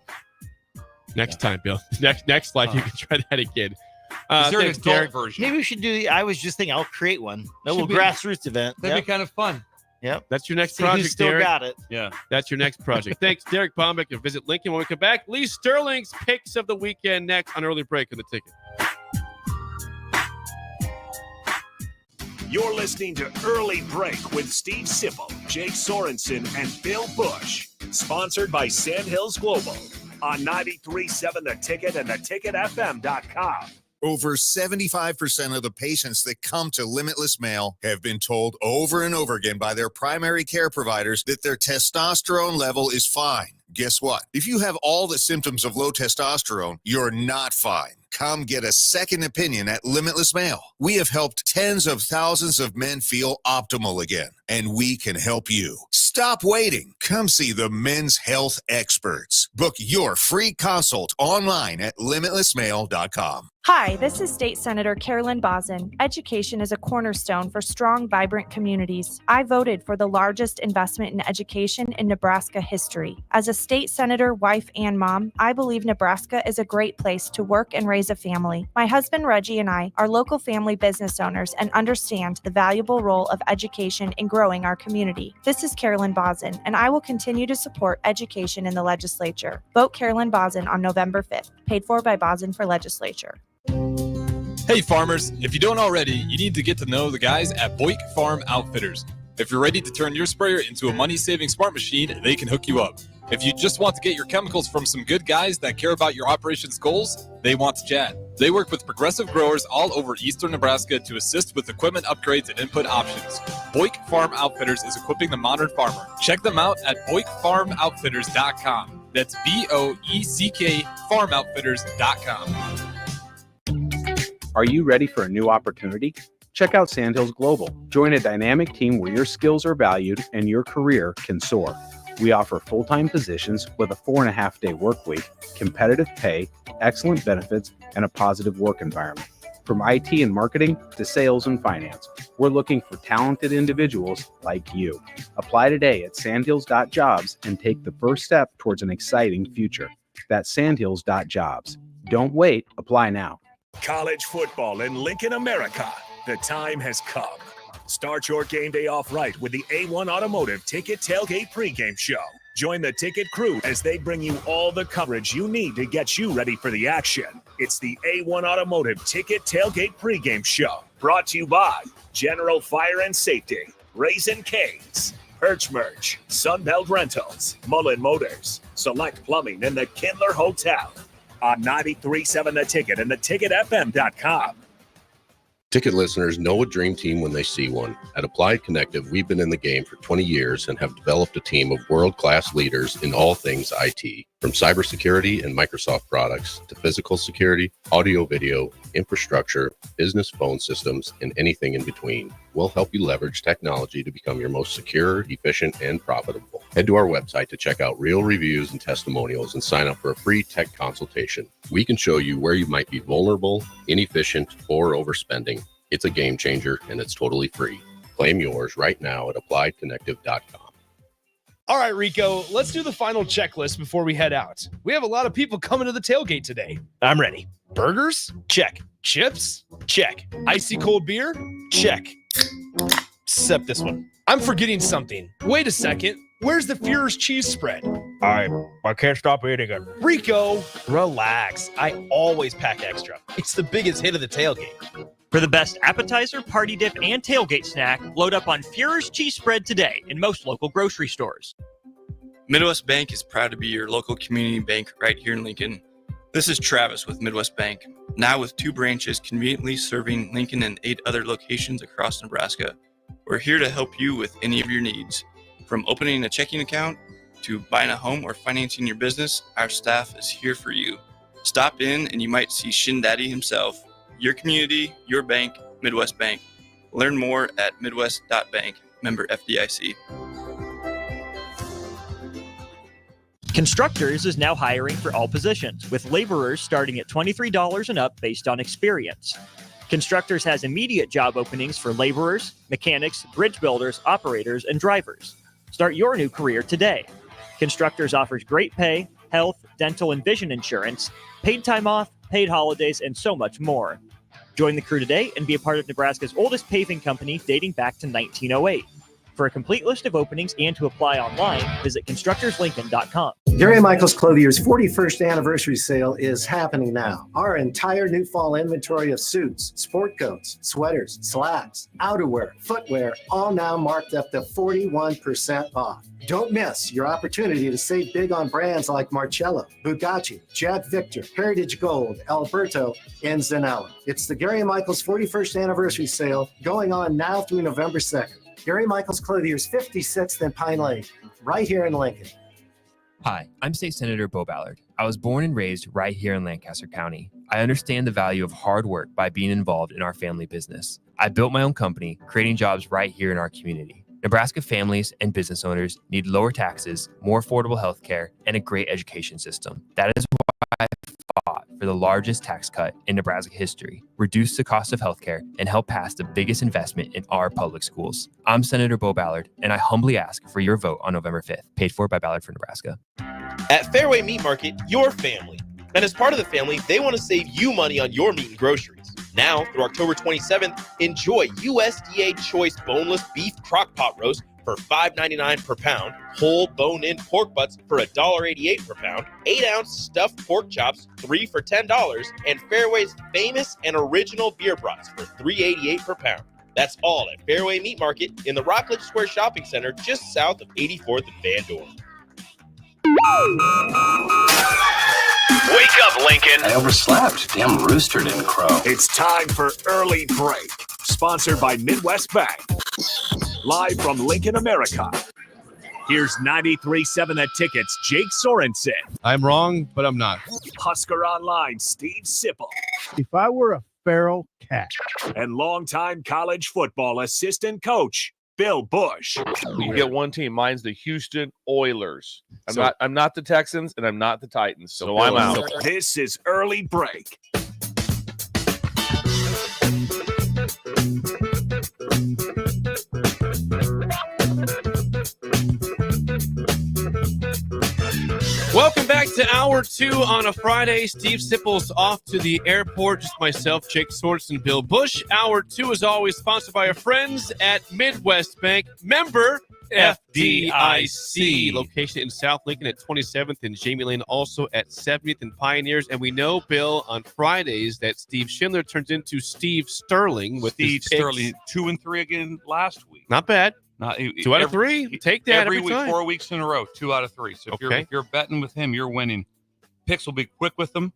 Next time, Bill. Next life, you can try that again. Is there an thanks, adult Derek. version? Maybe we should do. I was just thinking, I'll create one. A little Should be- grassroots event. That'd Yep. be kind of fun. Yep. That's your next See project, who's still Derek. got it. Yeah. That's your next project. Thanks, Derek Bombeck. And visit Lincoln when we come back. Lee Sterling's picks of the weekend next on Early Break on the Ticket. You're listening to Early Break with Steve Sipple, Jake Sorensen, and Bill Busch. Sponsored by Sandhills Global on 93.7 The Ticket and theticketfm.com. Over 75% of the patients that come to Limitless Male have been told over and over again by their primary care providers that their testosterone level is fine. Guess what? If you have all the symptoms of low testosterone, you're not fine. Come get a second opinion at Limitless Male. We have helped tens of thousands of men feel optimal again, and we can help you. Stop waiting. Come see the men's health experts. Book your free consult online at limitlessmale.com. Hi, this is State Senator Carolyn Bosson. Education is a cornerstone for strong, vibrant communities. I voted for the largest investment in education in Nebraska history. As a state senator, wife, and mom, I believe Nebraska is a great place to work and raise a family. My husband Reggie and I are local family business owners and understand the valuable role of education in growing our community. This is Carolyn Bosson, and I will continue to support education in the legislature. Vote Carolyn Bosson on November 5th. Paid for by Bosson for Legislature. Hey farmers, if you don't already, you need to get to know the guys at Busch Farm Outfitters. If you're ready to turn your sprayer into a money-saving smart machine, they can hook you up. If you just want to get your chemicals from some good guys that care about your operations goals, they want to chat. They work with progressive growers all over eastern Nebraska to assist with equipment upgrades and input options. Boyk Farm Outfitters is equipping the modern farmer. Check them out at BoykFarmOutfitters.com. That's BOECK FarmOutfitters.com. Are you ready for a new opportunity? Check out Sandhills Global. Join a dynamic team where your skills are valued and your career can soar. We offer full-time positions with a 4.5-day work week, competitive pay, excellent benefits, and a positive work environment. From IT and marketing to sales and finance, we're looking for talented individuals like you. Apply today at sandhills.jobs and take the first step towards an exciting future. That's sandhills.jobs. Don't wait. Apply now. College football in Lincoln, America. The time has come. Start your game day off right with the A1 Automotive Ticket Tailgate pregame show. Join the ticket crew as they bring you all the coverage you need to get you ready for the action. It's the A1 Automotive Ticket Tailgate pregame show. Brought to you by General Fire and Safety, Raisin Canes, Perch Merch, Sunbelt Rentals, Mullen Motors, Select Plumbing, and the Kindler Hotel. On 93.7 The Ticket and theticketfm.com. Ticket listeners know a dream team when they see one. At Applied Connective, we've been in the game for 20 years and have developed a team of world-class leaders in all things IT. From cybersecurity and Microsoft products to physical security, audio-video, infrastructure, business phone systems, and anything in between. We'll help you leverage technology to become your most secure, efficient, and profitable. Head to our website to check out real reviews and testimonials and sign up for a free tech consultation. We can show you where you might be vulnerable, inefficient, or overspending. It's a game changer, and it's totally free. Claim yours right now at appliedconnective.com. All right, Rico, let's do the final checklist before we head out. We have a lot of people coming to the tailgate today. I'm ready. Burgers? Check. Chips? Check. Icy cold beer? Check. Except this one. I'm forgetting something. Wait a second. Where's the Führer's cheese spread? I can't stop eating it. Rico! Relax. I always pack extra. It's the biggest hit of the tailgate. For the best appetizer, party dip, and tailgate snack, load up on Führer's cheese spread today in most local grocery stores. Midwest Bank is proud to be your local community bank right here in Lincoln. This is Travis with Midwest Bank, now with 2 branches conveniently serving Lincoln and 8 other locations across Nebraska. We're here to help you with any of your needs. From opening a checking account to buying a home or financing your business, our staff is here for you. Stop in and you might see Shin Daddy himself. Your community, your bank, Midwest Bank. Learn more at midwest.bank, member FDIC. Constructors is now hiring for all positions, with laborers starting at $23 and up based on experience. Constructors has immediate job openings for laborers, mechanics, bridge builders, operators, and drivers. Start your new career today. Constructors offers great pay, health, dental, and vision insurance, paid time off, paid holidays, and so much more. Join the crew today and be a part of Nebraska's oldest paving company dating back to 1908. For a complete list of openings and to apply online, visit constructorslincoln.com. Gary Michaels Clothier's 41st anniversary sale is happening now. Our entire new fall inventory of suits, sport coats, sweaters, slacks, outerwear, footwear, all now marked up to 41% off. Don't miss your opportunity to save big on brands like Marcello, Bugatti, Jad Victor, Heritage Gold, Alberto, and Zanella. It's the Gary Michaels 41st anniversary sale going on now through November 2nd. Gary Michaels Clothier's 56th and Pine Lake, right here in Lincoln. Hi, I'm State Senator Bo Ballard. I was born and raised right here in Lancaster County. I understand the value of hard work by being involved in our family business. I built my own company, creating jobs right here in our community. Nebraska families and business owners need lower taxes, more affordable health care, and a great education system. That is why I fought for the largest tax cut in Nebraska history, reduce the cost of healthcare, and help pass the biggest investment in our public schools. I'm Senator Bo Ballard, and I humbly ask for your vote on November 5th. Paid for by Ballard for Nebraska. At Fairway Meat Market, your family. And as part of the family, they want to save you money on your meat and groceries. Now, through October 27th, enjoy USDA Choice Boneless Beef Crock-Pot Roast for $5.99 per pound, whole bone-in pork butts for $1.88 per pound, 8-ounce stuffed pork chops, 3 for $10, and Fairway's famous and original beer brats for $3.88 per pound. That's all at Fairway Meat Market in the Rockledge Square Shopping Center just south of 84th and Van Dorn. Wake up, Lincoln. I overslept. Damn rooster didn't crow. It's time for Early Break, sponsored by Midwest Bank. Live from Lincoln, America. Here's 93.7 The Ticket's Jake Sorensen. I'm wrong, but I'm not. Husker Online, Steve Sipple. If I were a feral cat. And longtime college football assistant coach, Bill Busch. You get one team. Mine's the Houston Oilers. I'm not the Texans, and I'm not the Titans. So I'm out. This is Early Break. Welcome back to Hour 2 on a Friday. Steve Sipple's off to the airport. Just myself, Jake Sorensen, Bill Busch. Hour 2 is always sponsored by our friends at Midwest Bank. Member FDIC. Location in South Lincoln at 27th and Jamie Lane, also at 70th and Pioneers. And we know, Bill, on Fridays that Steve Schindler turns into Steve Sterling with Steve his picks. Sterling 2-3 again last week. Not bad. Not 2 out of 3. Take that every week, time. 4 weeks in a row, 2 out of 3. So if you're betting with him, you're winning. Picks will be quick with them.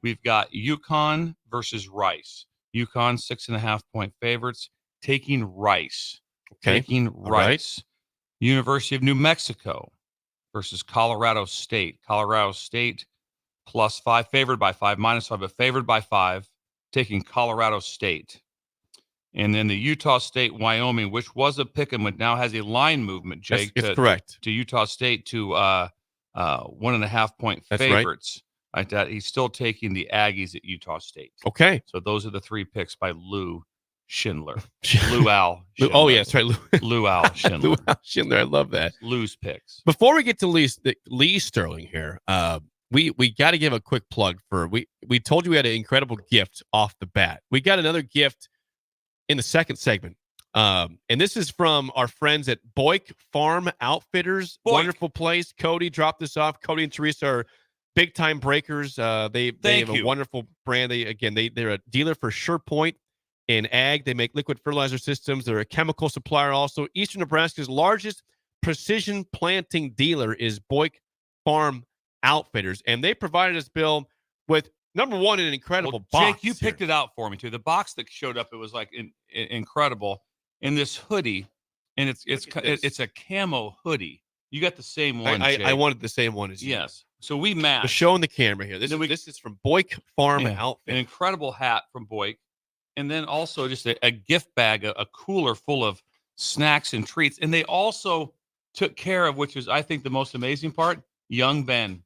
We've got UConn versus Rice. UConn 6.5-point favorites, taking Rice. Taking Rice. University of New Mexico versus Colorado State. Colorado State +5, favored by 5, -5, but favored by 5, taking Colorado State. And then the Utah State, Wyoming, which was a pick 'em, but now has a line movement, Jake. That's correct. To Utah State to 1.5-point That's favorites. Right. That he's still taking the Aggies at Utah State. Okay. So those are the 3 picks by Lou Schindler. Lou Al. Schindler. Oh, yeah, that's right. Lou Al Schindler. Lou Al Schindler. I love that. Lou's picks. Before we get to Lee Sterling here, we got to give a quick plug for we told you we had an incredible gift off the bat. We got another gift in the second segment. And this is from our friends at Boyk Farm Outfitters. Boyk. Wonderful place. Cody dropped this off. Cody and Teresa are big time breakers. They have a wonderful brand. They're a dealer for SurePoint in ag. They make liquid fertilizer systems. They're a chemical supplier also. Eastern Nebraska's largest precision planting dealer is Boyk Farm Outfitters. And they provided us, Bill, with number one, an incredible box. Jake, you picked it out for me too. The box that showed up, it was like incredible. In this hoodie, and it's a camo hoodie. You got the same one. I wanted the same one as you. Yes. So we matched. We're showing the camera here. This is from Boyk Farm Outfitters. An incredible hat from Boyk, and then also just a gift bag, a cooler full of snacks and treats. And they also took care of, which is I think the most amazing part. Young Ben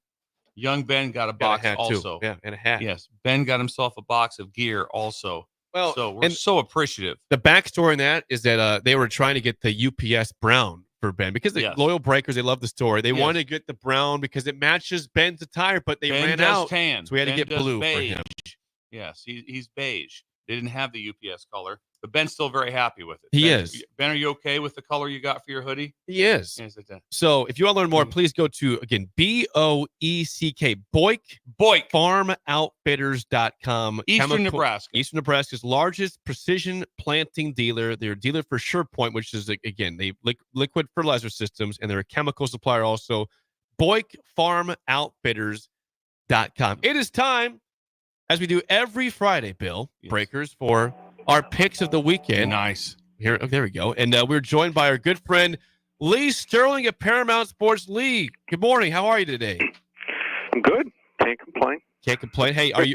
got a box also. Too. Yeah, and a hat. Yes, Ben got himself a box of gear also. Well, so we're so appreciative. The backstory in that is that they were trying to get the UPS brown for Ben because the loyal breakers, they love the story. They wanted to get the brown because it matches Ben's attire, but they ran out. Tan. So we had to get blue beige. for him. Yes, he's beige. They didn't have the UPS color, but Ben's still very happy with it. He is. Ben, are you okay with the color you got for your hoodie? He is. Yes, So if you want to learn more, please go to, again, BOECK, Boyk FarmOutfitters.com. Eastern Nebraska. Eastern Nebraska's largest precision planting dealer. They're a dealer for SurePoint, which is, again, they liquid fertilizer systems, and they're a chemical supplier also. Boyk FarmOutfitters.com. It is time, as we do every Friday, Bill, Breakers, for our picks of the weekend. Nice. Here, there we go. And we're joined by our good friend, Lee Sterling at Paramount Sports. Lee, good morning. How are you today? I'm good. Can't complain. Can't complain. Hey, are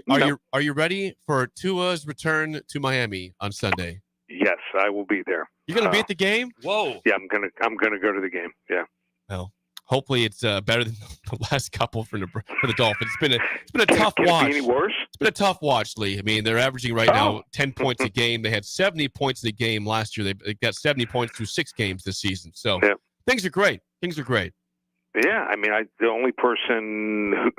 you ready for Tua's return to Miami on Sunday? Yes, I will be there. You're going to be at the game? Whoa. Yeah, I'm gonna go to the game. Yeah. Well, hopefully it's better than the last couple for the Dolphins. It's been a tough watch. Any worse? It's been a tough watch, Lee. I mean, they're averaging right now 10 points a game. They had 70 points in the game last year. They got 70 points through 6 games this season. So things are great. Things are great. Yeah, I mean, the only person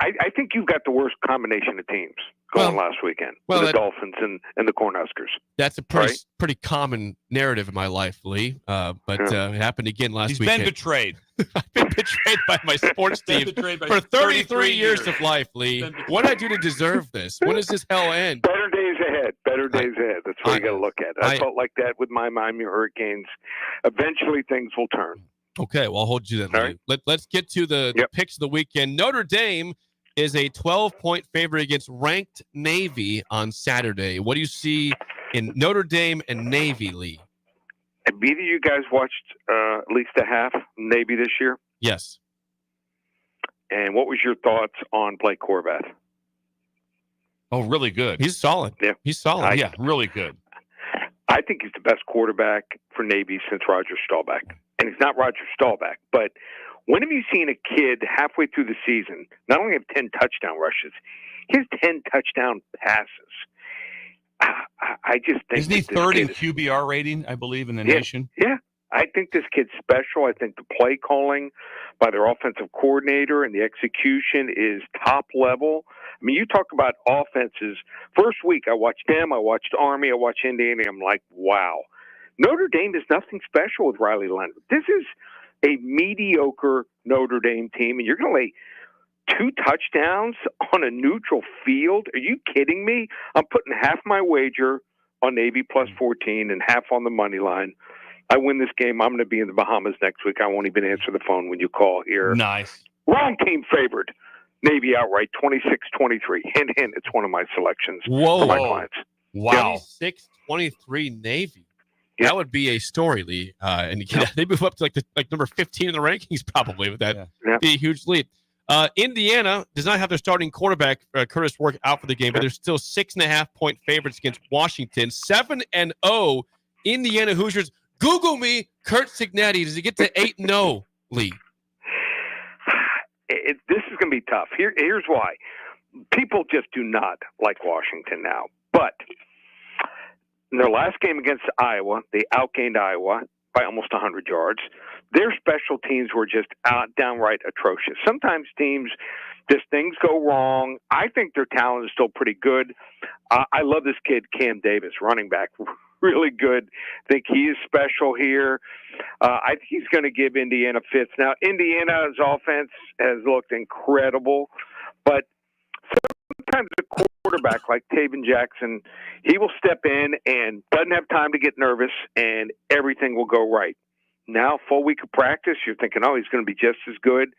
I think you've got the worst combination of teams going last weekend. Well, the Dolphins and the Cornhuskers. That's a pretty common narrative in my life, Lee. But it happened again last weekend. He's been betrayed. I've been betrayed by my sports team for 33 years of life, Lee. What did I do to deserve this? When does this hell end? Better days ahead. Better days ahead. That's what you got to look at. I felt like that with my Miami Hurricanes. Eventually, things will turn. Okay, well, I'll hold you then. Lee. Let's get to the picks of the weekend. Notre Dame is a 12-point favorite against ranked Navy on Saturday. What do you see in Notre Dame and Navy, Lee? Have either of you guys watched at least a half Navy this year? Yes. And what was your thoughts on Blake Horvath? Oh, really good. He's solid. Yeah. He's solid. Yeah, really good. I think he's the best quarterback for Navy since Roger Staubach. And he's not Roger Staubach, but when have you seen a kid halfway through the season not only have 10 touchdown rushes, he has 10 touchdown passes? I just think isn't he third in QBR rating, I believe, in the nation? Yeah. I think this kid's special. I think the play calling by their offensive coordinator and the execution is top level. I mean, you talk about offenses. First week, I watched them. I watched Army. I watched Indiana. I'm like, wow. Notre Dame is nothing special with Riley Leonard. This is a mediocre Notre Dame team, and you're going to lay 2 touchdowns on a neutral field? Are you kidding me? I'm putting half my wager on Navy plus 14 and half on the money line. I win this game, I'm going to be in the Bahamas next week. I won't even answer the phone when you call here. Nice. Wrong team favored. Navy outright, 26-23. Hint, hint, it's one of my selections for my clients. Wow. 26-23 Navy. That would be a story, Lee. And they move up to like number 15 in the rankings probably with that. Be a huge lead. Indiana does not have their starting quarterback, Curtis Work, out for the game, but they're still 6.5-point favorites against Washington. 7-0 Indiana Hoosiers. Google me, Kurt Signetti. Does he get to 8-0, Lee? This is going to be tough. Here's why. People just do not like Washington now. But in their last game against Iowa, they outgained Iowa by almost 100 yards. Their special teams were just downright atrocious. Sometimes things go wrong. I think their talent is still pretty good. I love this kid, Cam Davis, running back. Really good. I think he is special here. I think he's going to give Indiana fits. Now, Indiana's offense has looked incredible, but sometimes a quarterback like Taven Jackson, he will step in and doesn't have time to get nervous, and everything will go right. Now, full week of practice, you're thinking, oh, he's going to be just as good.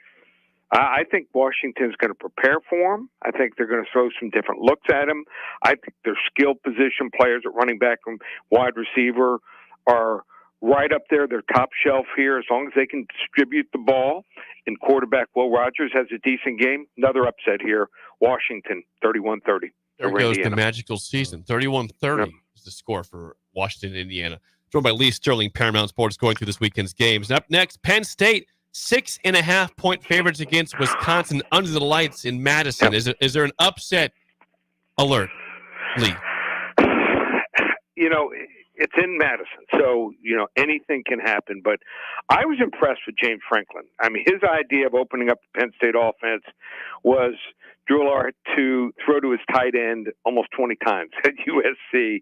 I think Washington's going to prepare for him. I think they're going to throw some different looks at him. I think their skilled position players at running back and wide receiver are right up there. They're top shelf here as long as they can distribute the ball. And quarterback Will Rogers has a decent game. Another upset here. Washington, 31-30. There goes the magical season. 31-30 is the score for Washington, Indiana. Joined by Lee Sterling, Paramount Sports, going through this weekend's games. And up next, Penn State, 6.5-point favorites against Wisconsin under the lights in Madison. Is there an upset alert, Lee? It's in Madison, so, anything can happen. But I was impressed with James Franklin. I mean, his idea of opening up the Penn State offense was Drew Lart to throw to his tight end almost 20 times at USC.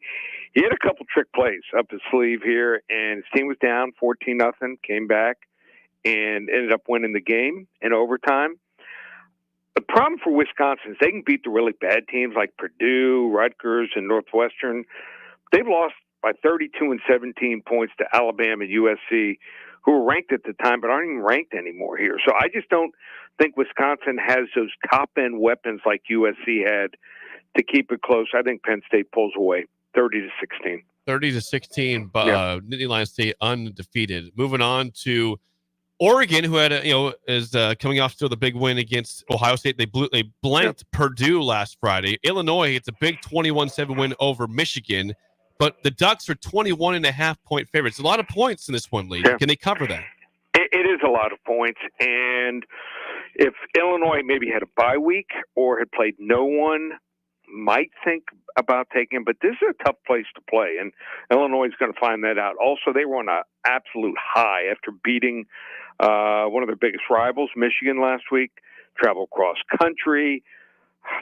He had a couple trick plays up his sleeve here, and his team was down 14-0, came back, and ended up winning the game in overtime. The problem for Wisconsin is they can beat the really bad teams like Purdue, Rutgers, and Northwestern. They've lost by 32 and 17 points to Alabama and USC, who were ranked at the time but aren't even ranked anymore here. So I just don't think Wisconsin has those top-end weapons like USC had to keep it close. I think Penn State pulls away 30-16. 30-16, but Nittany Lions stay undefeated. Moving on to Oregon, who had is coming off still the big win against Ohio State. They blanked Purdue last Friday. Illinois, it's a big 21-7 win over Michigan, but the Ducks are 21.5-point favorites. A lot of points in this one, Lee. Can they cover that? It is a lot of points, and if Illinois maybe had a bye week or had played no one, might think about taking him, but this is a tough place to play, and Illinois is going to find that out. Also, they were on an absolute high after beating one of their biggest rivals, Michigan, last week. Travel cross country.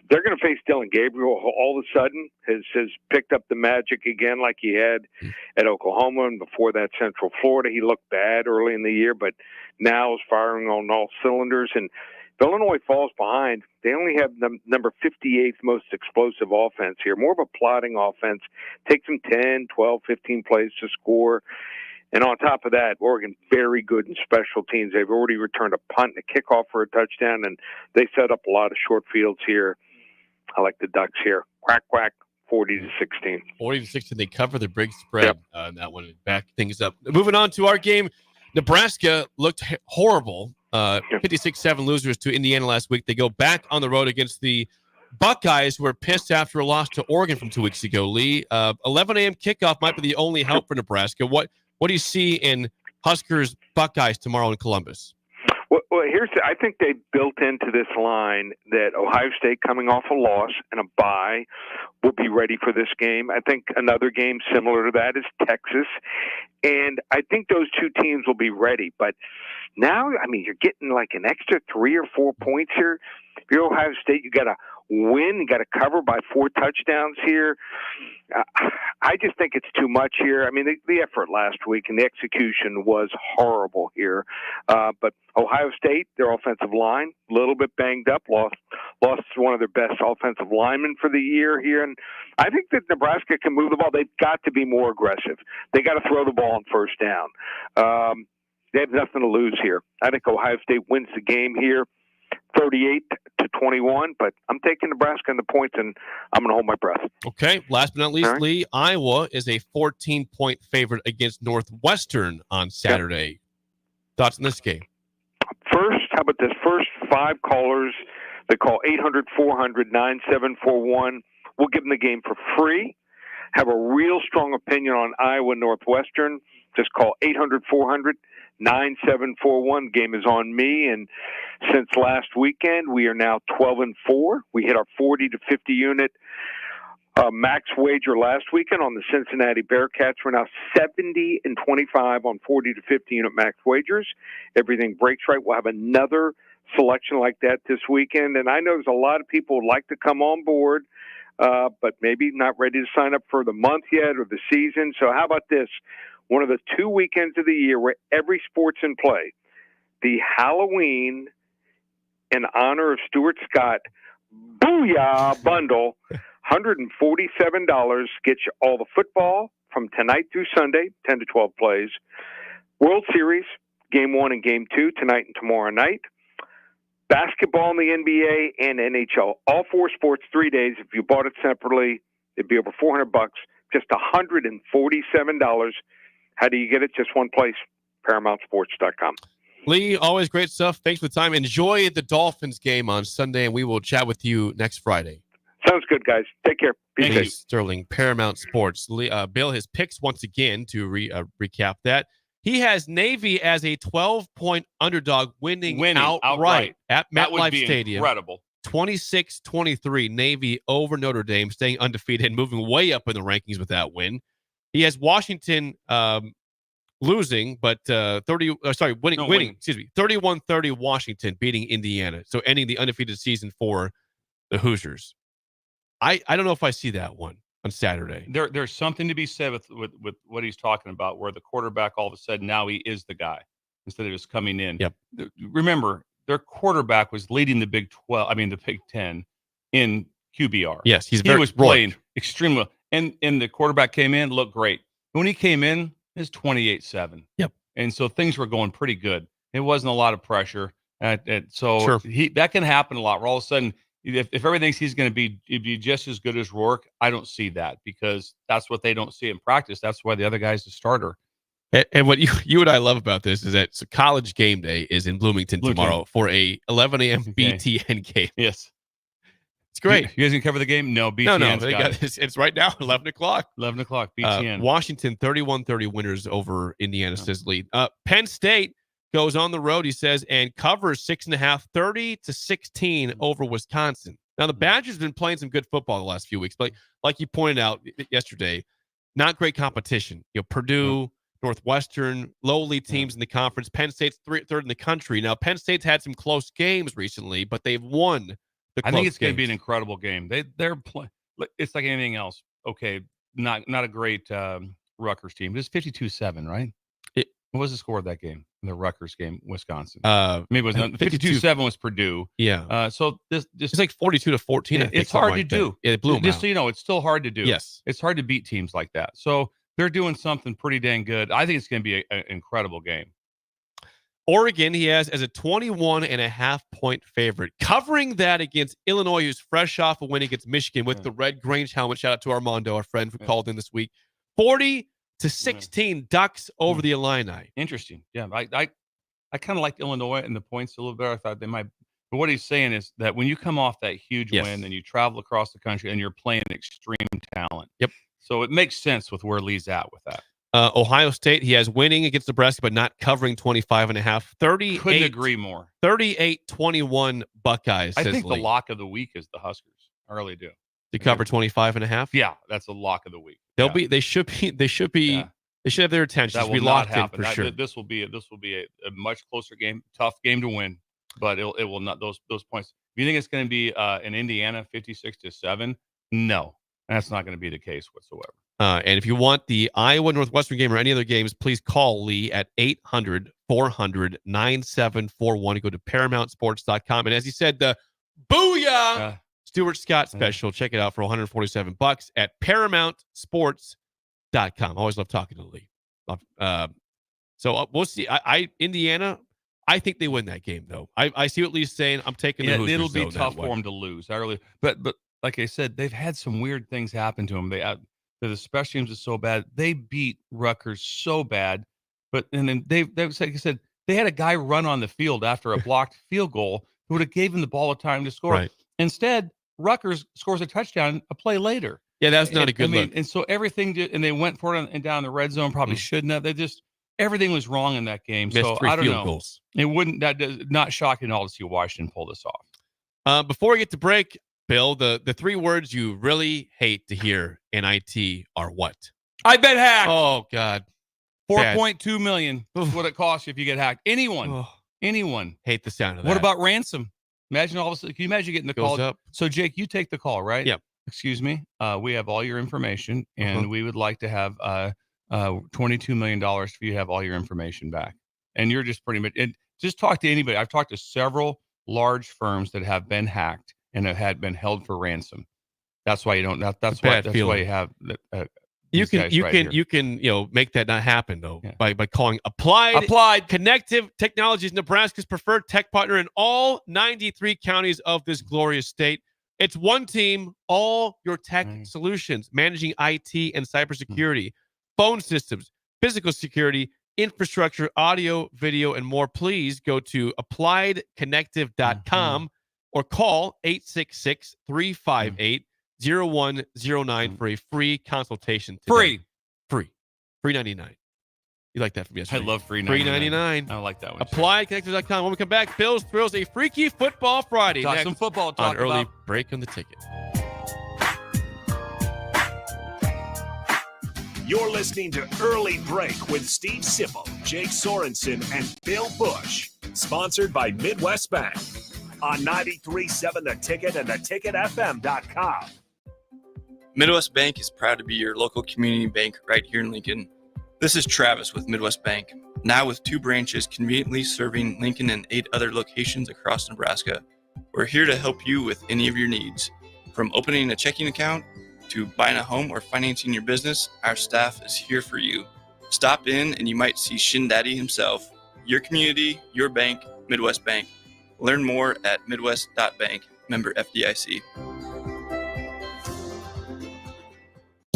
They're going to face Dylan Gabriel. All of a sudden has picked up the magic again like he had at Oklahoma, and before that Central Florida. He looked bad early in the year, but now is firing on all cylinders. And if Illinois falls behind, they only have the number 58th most explosive offense here, more of a plodding offense. Takes them 10, 12, 15 plays to score. And on top of that, Oregon very good in special teams. They've already returned a punt and a kickoff for a touchdown, and they set up a lot of short fields here. I like the Ducks here. Quack, quack, 40-16. 40-16. They cover the big spread on that one and back things up. Moving on to our game, Nebraska looked horrible. 56-7 losers to Indiana last week. They go back on the road against the Buckeyes, who were pissed after a loss to Oregon from 2 weeks ago. Lee, 11 a.m. kickoff might be the only help for Nebraska. What do you see in Huskers Buckeyes tomorrow in Columbus? Well, I think they built into this line that Ohio State, coming off a loss and a bye, will be ready for this game. I think another game similar to that is Texas. And I think those two teams will be ready. But now, I mean, you're getting like an extra 3 or 4 points here. If you're Ohio State, you got to win. You got to cover by 4 touchdowns here. I just think it's too much here. I mean, the effort last week and the execution was horrible here. But Ohio State, their offensive line, a little bit banged up, lost one of their best offensive linemen for the year here. And I think that Nebraska can move the ball. They've got to be more aggressive. They got to throw the ball on first down. They have nothing to lose here. I think Ohio State wins the game here, 38-21, but I'm taking Nebraska in the points, and I'm going to hold my breath. Okay, last but not least, Lee, Iowa is a 14-point favorite against Northwestern on Saturday. Yep. Thoughts on this game? First, how about this? First 5 callers that call 800-400-9741. We'll give them the game for free. Have a real strong opinion on Iowa Northwestern. Just call 800-400-9741. Game is on me, and since last weekend, we are now 12-4. We hit our 40 to 50 unit max wager last weekend on the Cincinnati Bearcats. We're now 70-25 on 40 to 50 unit max wagers. Everything breaks right. We'll have another selection like that this weekend, and I know there's a lot of people who would like to come on board, but maybe not ready to sign up for the month yet or the season. So how about this? One of the 2 weekends of the year where every sport's in play. The Halloween in honor of Stuart Scott Booyah Bundle, $147, gets you all the football from tonight through Sunday, 10 to 12 plays. World Series, Game 1 and Game 2, tonight and tomorrow night. Basketball in the NBA and NHL. All 4 sports, 3 days. If you bought it separately, it'd be over $400, just $147. How do you get it? Just one place, ParamountSports.com. Lee, always great stuff. Thanks for the time. Enjoy the Dolphins game on Sunday, and we will chat with you next Friday. Sounds good, guys. Take care. Be safe. Sterling, Paramount Sports. Lee, Bill, his picks once again to recap that. He has Navy as a 12-point underdog winning outright at MetLife Stadium. Incredible. 26-23, Navy over Notre Dame, staying undefeated and moving way up in the rankings with that win. He has Washington losing, but winning. 31-30 Washington beating Indiana, so ending the undefeated season for the Hoosiers. I don't know if I see that one on Saturday. There's something to be said with what he's talking about, where the quarterback all of a sudden now he is the guy instead of just coming in. Yep. Remember, their quarterback was leading the Big 10 in QBR. Yes, he was playing extremely well. And the quarterback came in, looked great. When he came in, it was 28-7. Yep. And so things were going pretty good. It wasn't a lot of pressure. So Sure. That can happen a lot, where all of a sudden, if everybody thinks he's going to be just as good as Rourke, I don't see that, because that's what they don't see in practice. That's why the other guy's the starter. And what you and I love about this is that College Game Day is in Bloomington tomorrow for a 11 a.m. BTN game. Yes. It's great. You guys gonna cover the game? No, BTN's got it. It's right now, 11 o'clock. 11 o'clock, BTN. Washington, 31-30 winners over Indiana, says Lee. Penn State goes on the road, he says, and covers 6.5, 30-16 over Wisconsin. Now, the Badgers have been playing some good football the last few weeks, but like you pointed out yesterday, not great competition. Purdue, Northwestern, lowly teams in the conference. Penn State's third in the country. Now, Penn State's had some close games recently, but they've won. I think it's going to be an incredible game. They're playing. It's like anything else. Okay, not a great Rutgers team. It's 52-7, right? What was the score of that game? The Rutgers game, Wisconsin. Maybe it was 52-7 was Purdue. Yeah. So this it's like 42-14. It's hard to do. It blew them just out. so you know, it's still hard to do. Yes. It's hard to beat teams like that. So They're doing something pretty dang good. I think it's going to be an incredible game. Oregon, he has as a 21.5-point favorite. Covering that against Illinois, who's fresh off a win against Michigan with the red Grange helmet. Shout out to Armando, our friend who called in this week. 40-16 Ducks over the Illini. Interesting. Yeah, I kind of like Illinois and the points a little bit. I thought they might. But what he's saying is that when you come off that huge win and you travel across the country and you're playing extreme talent. Yep. So it makes sense with where Lee's at with that. Ohio State, he has winning against Nebraska, but not covering 25.5. Couldn't agree more. 38-21 Buckeyes. I think Lee. the lock of the week is the Huskers. I really do. To cover 25.5. Yeah, that's a lock of the week. They should have their attention. That Should will be not locked happen. in for sure. This will be a much closer game, tough game to win, but it will not those points. If you think it's going to be in Indiana 56-7, no, that's not going to be the case whatsoever. And if you want the Iowa Northwestern game or any other games, please call Lee at 800-400-9741. Go to ParamountSports.com. And as he said, the Booyah Stuart Scott special. Check it out for $147 at ParamountSports.com. Always love talking to Lee. So we'll see. Indiana, I think they win that game, though. I see what Lee's saying. I'm taking the Hoosiers. It'll be tough for them to lose. But like I said, they've had some weird things happen to them. The special teams is so bad. They beat Rutgers so bad, and then they like I said, they had a guy run on the field after a blocked field goal who would have given the ball a time to score. Right. Instead, Rutgers scores a touchdown a play later. Yeah, that's not a good look. And so everything and they went for it and down the red zone. Probably shouldn't have. Everything was wrong in that game. Missed so 3 I don't field know. Goals. It wouldn't. That does not shocking at all to see Washington pull this off. Before we get to break, Bill, the 3 words you really hate to hear in IT are what? I've been hacked. Oh, God. $4.2 million is what it costs you if you get hacked. Anyone. Hate the sound of that. What about ransom? Imagine all of a sudden. Can you imagine getting the Goes call? up. So, Jake, you take the call, right? Yep. Excuse me. We have all your information, and we would like to have $22 million for you to have all your information back. And you're just pretty much – and just talk to anybody. I've talked to several large firms that have been hacked and have had been held for ransom. That's why you don't. That's why you have. You can make that not happen though by calling Applied Connective Technologies, Nebraska's preferred tech partner in all 93 counties of this glorious state. It's one team, all your tech solutions, managing IT and cybersecurity, phone systems, physical security, infrastructure, audio, video, and more. Please go to appliedconnective.com or call 866-358-0109 for a free consultation today. Free 99. You like that from yesterday? I love free 99. I like that one. Appliedconnective.com. When we come back, Bills thrills a freaky football Friday. Got next some football to on talk early about. break on the ticket. You're listening to Early Break with Steve Sipple, Jake Sorensen, and Bill Busch. Sponsored by Midwest Bank on 93.7 The Ticket and theticketfm.com. Midwest Bank is proud to be your local community bank right here in Lincoln. This is Travis with Midwest Bank, now with 2 branches conveniently serving Lincoln and 8 other locations across Nebraska. We're here to help you with any of your needs. From opening a checking account to buying a home or financing your business, our staff is here for you. Stop in and you might see Shin Daddy himself. Your community, your bank, Midwest Bank. Learn more at midwest.bank, member FDIC.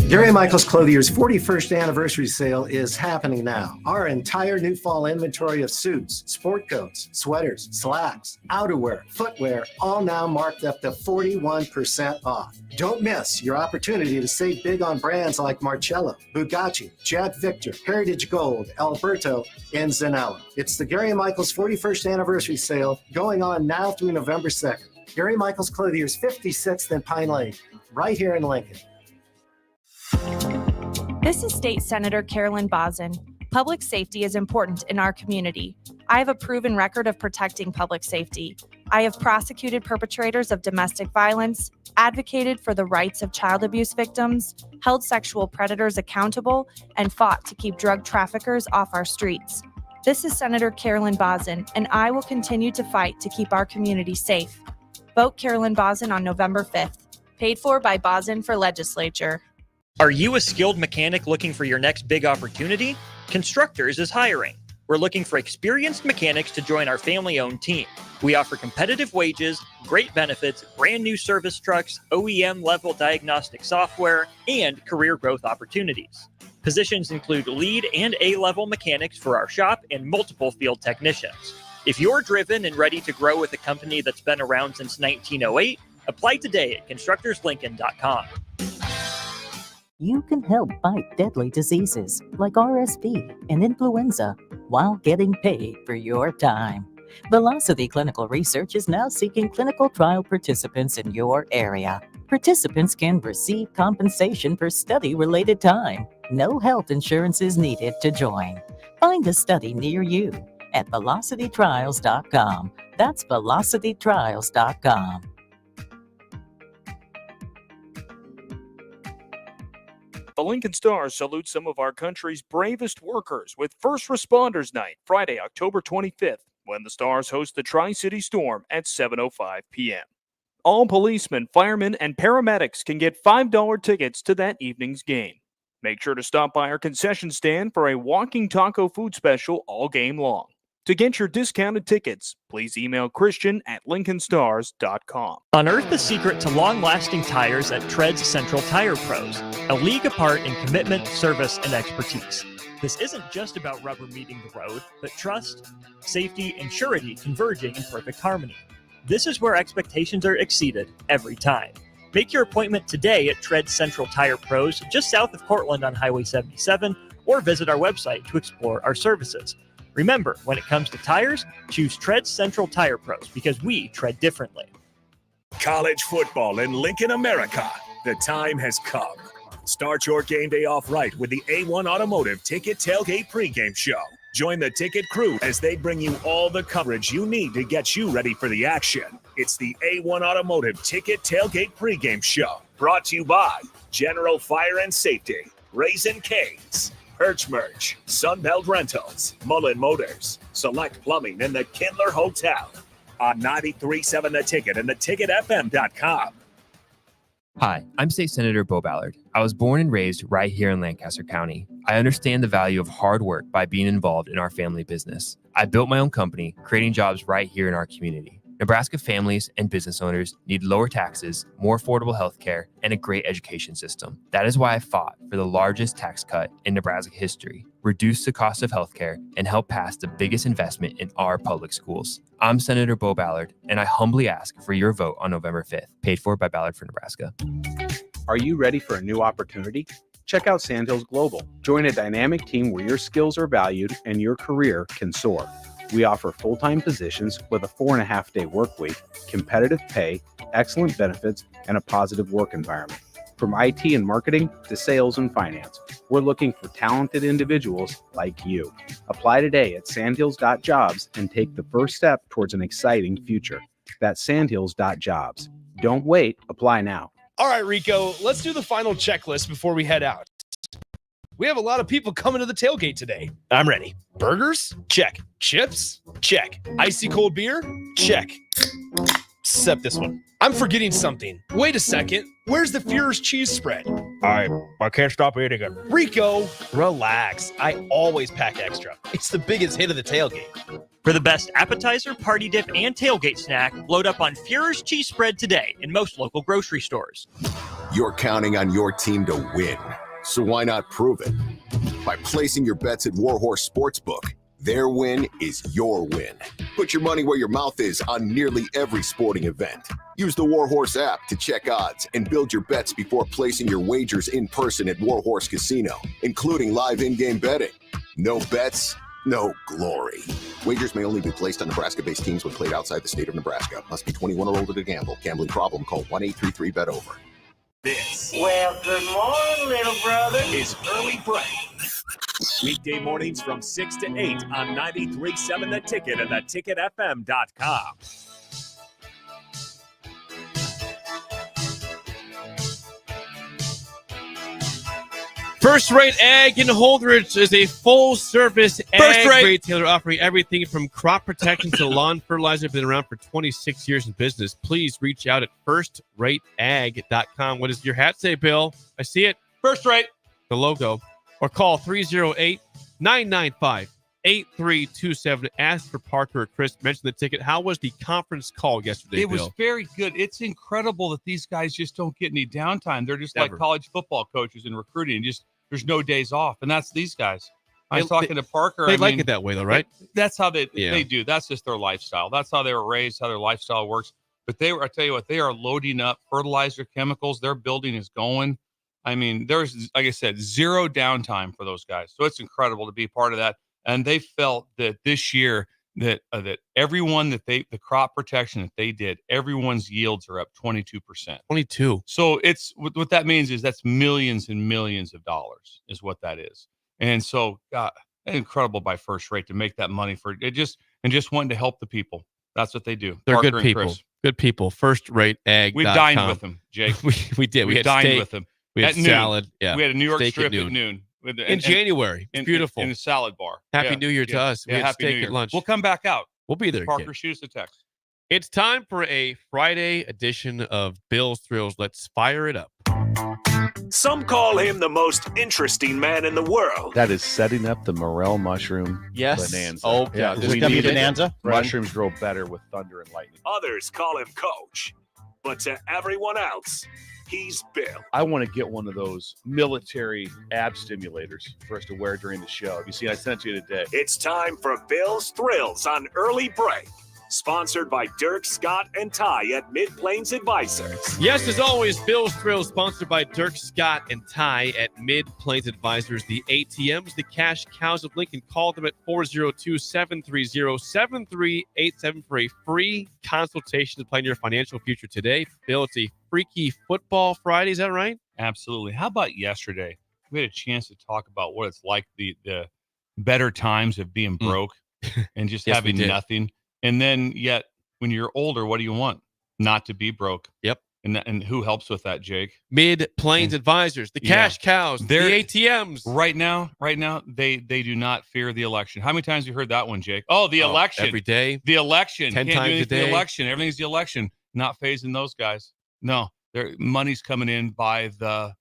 Gary Michaels Clothier's 41st anniversary sale is happening now. Our entire new fall inventory of suits, sport coats, sweaters, slacks, outerwear, footwear, all now marked up to 41% off. Don't miss your opportunity to save big on brands like Marcello, Bugatti, Jack Victor, Heritage Gold, Alberto, and Zanella. It's the Gary Michaels 41st anniversary sale going on now through November 2nd. Gary Michaels Clothier's 56th and Pine Lake, right here in Lincoln. This is State Senator Carolyn Bosson. Public safety is important in our community. I have a proven record of protecting public safety. I have prosecuted perpetrators of domestic violence, advocated for the rights of child abuse victims, held sexual predators accountable, and fought to keep drug traffickers off our streets. This is Senator Carolyn Bosson, and I will continue to fight to keep our community safe. Vote Carolyn Bosson on November 5th. Paid for by Bosson for Legislature. Are you a skilled mechanic looking for your next big opportunity? Constructors is hiring. We're looking for experienced mechanics to join our family-owned team. We offer competitive wages, great benefits, brand new service trucks, OEM-level diagnostic software, and career growth opportunities. Positions include lead and A-level mechanics for our shop and multiple field technicians. If you're driven and ready to grow with a company that's been around since 1908, apply today at constructorslincoln.com. You can help fight deadly diseases like RSV and influenza while getting paid for your time. Velocity Clinical Research is now seeking clinical trial participants in your area. Participants can receive compensation for study-related time. No health insurance is needed to join. Find a study near you at velocitytrials.com. That's velocitytrials.com. The Lincoln Stars salute some of our country's bravest workers with First Responders Night, Friday, October 25th, when the Stars host the Tri-City Storm at 7:05 p.m. All policemen, firemen, and paramedics can get $5 tickets to that evening's game. Make sure to stop by our concession stand for a walking taco food special all game long. To get your discounted tickets, please email christian@lincolnstars.com. Unearth the secret to long-lasting tires at Tread's Central Tire Pros, a league apart in commitment, service, and expertise. This isn't just about rubber meeting the road, but trust, safety, and surety converging in perfect harmony. This is where expectations are exceeded every time. Make your appointment today at Tread's Central Tire Pros, just south of Cortland on Highway 77, or visit our website to explore our services. Remember, when it comes to tires, choose Tread's Central Tire Pros because we tread differently. College football in Lincoln, America. The time has come. Start your game day off right with the A1 Automotive Ticket Tailgate pregame show. Join the ticket crew as they bring you all the coverage you need to get you ready for the action. It's the A1 Automotive Ticket Tailgate pregame show. Brought to you by General Fire and Safety, Raisin Canes, Perch Merch, Sunbelt Rentals, Mullen Motors, Select Plumbing, and the Kindler Hotel. On 93.7 The Ticket and theticketfm.com. Hi, I'm State Senator Beau Ballard. I was born and raised right here in Lancaster County. I understand the value of hard work by being involved in our family business. I built my own company, creating jobs right here in our community. Nebraska families and business owners need lower taxes, more affordable health care, and a great education system. That is why I fought for the largest tax cut in Nebraska history, reduce the cost of health care, and help pass the biggest investment in our public schools. I'm Senator Beau Ballard, and I humbly ask for your vote on November 5th, paid for by Ballard for Nebraska. Are you ready for a new opportunity? Check out Sandhills Global. Join a dynamic team where your skills are valued and your career can soar. We offer full-time positions with a 4.5-day work week, competitive pay, excellent benefits, and a positive work environment. From IT and marketing to sales and finance, we're looking for talented individuals like you. Apply today at sandhills.jobs and take the first step towards an exciting future. That's sandhills.jobs. Don't wait. Apply now. All right, Rico, let's do the final checklist before we head out. We have a lot of people coming to the tailgate today. I'm ready. Burgers? Check. Chips? Check. Icy cold beer? Check. Except this one. I'm forgetting something. Wait a second. Where's the Führer's cheese spread? I can't stop eating it. Rico! Relax. I always pack extra. It's the biggest hit of the tailgate. For the best appetizer, party dip, and tailgate snack, load up on Führer's cheese spread today in most local grocery stores. You're counting on your team to win, so why not prove it? By placing your bets at Warhorse Sportsbook. Their win is your win. Put your money where your mouth is on nearly every sporting event. Use the Warhorse app to check odds and build your bets before placing your wagers in person at Warhorse Casino, including live in-game betting. No bets, no glory. Wagers may only be placed on Nebraska-based teams when played outside the state of Nebraska. Must be 21 or older to gamble. Gambling problem? Call 1-833-BET-OVER. This Well, good morning, little brother. is Early Break. Weekday mornings from 6 to 8 on 93.7 The Ticket and theticketfm.com. First Rate Ag in Holdridge is a full-service ag retailer offering everything from crop protection to lawn fertilizer. Been around for 26 years in business. Please reach out at firstrateag.com. What does your hat say, Bill? I see it. First rate. The logo. Or call 308-995-8327. Ask for Parker or Chris. Mention the ticket. How was the conference call yesterday, It was Bill? very good. It's incredible that these guys just don't get any downtime. They're just Never. like college football coaches in recruiting. And just there's no days off. And that's these guys. I was talking to Parker. They like it that way, though, right? That's how they Yeah. do. That's just their lifestyle. That's how they were raised, how their lifestyle works. But I tell you what, they are loading up fertilizer, chemicals. Their building is going. I mean, there's, like I said, zero downtime for those guys. So it's incredible to be part of that. And they felt that this year that everyone the crop protection that they did, everyone's yields are up 22%. 22. So it's what that means is that's millions and millions of dollars is what that is. And so, incredible by First Rate to make that money for it. Just wanting to help the people. That's what they do. They're Parker good and people. Chris. Good people. Firstrateag.com. We dined with them, Jake. we did. We had dined steak. with them. We had at noon. salad. Yeah. We had a New York Steak strip at noon. In January. It's beautiful. In a salad bar. Happy New Year to us. We had Happy New steak Year. at lunch. We'll come back out. We'll be there. Parker, kid. shoot us a text. It's time for a Friday edition of Bill's Thrills. Let's fire it up. Some call him the most interesting man in the world. That is setting up the morel mushroom Yes. bonanza. Oh, yeah. Is it gonna be bonanza? Mushrooms grow better with thunder and lightning. Others call him Coach. But to everyone else, he's Bill. I want to get one of those military ab stimulators for us to wear during the show. Have you seen? I sent you today. It's time for Bill's Thrills on Early Break. Sponsored by Dirk, Scott, and Ty at Mid-Plains Advisors. Yes, as always, Bill's Thrills, sponsored by Dirk, Scott, and Ty at Mid-Plains Advisors, the ATMs, the cash cows of Lincoln. Call them at 402-730-7387 for a free consultation to plan your financial future today. Bill, it's a Freaky Football Friday. Is that right? Absolutely. How about yesterday? We had a chance to talk about what it's like, the better times of being broke and just Yes, having we did. nothing. And then yet when you're older, what do you want? Not to be broke. Yep. And who helps with that, Jake? Mid-Plains Advisors, the cash cows, the ATMs. Right now, they do not fear the election. How many times have you heard that one, Jake? Oh, the election. Every day. The election. 10 Can't do times anything a for the day. election. Everything's the election. Not phasing those guys. No, their money's coming in by the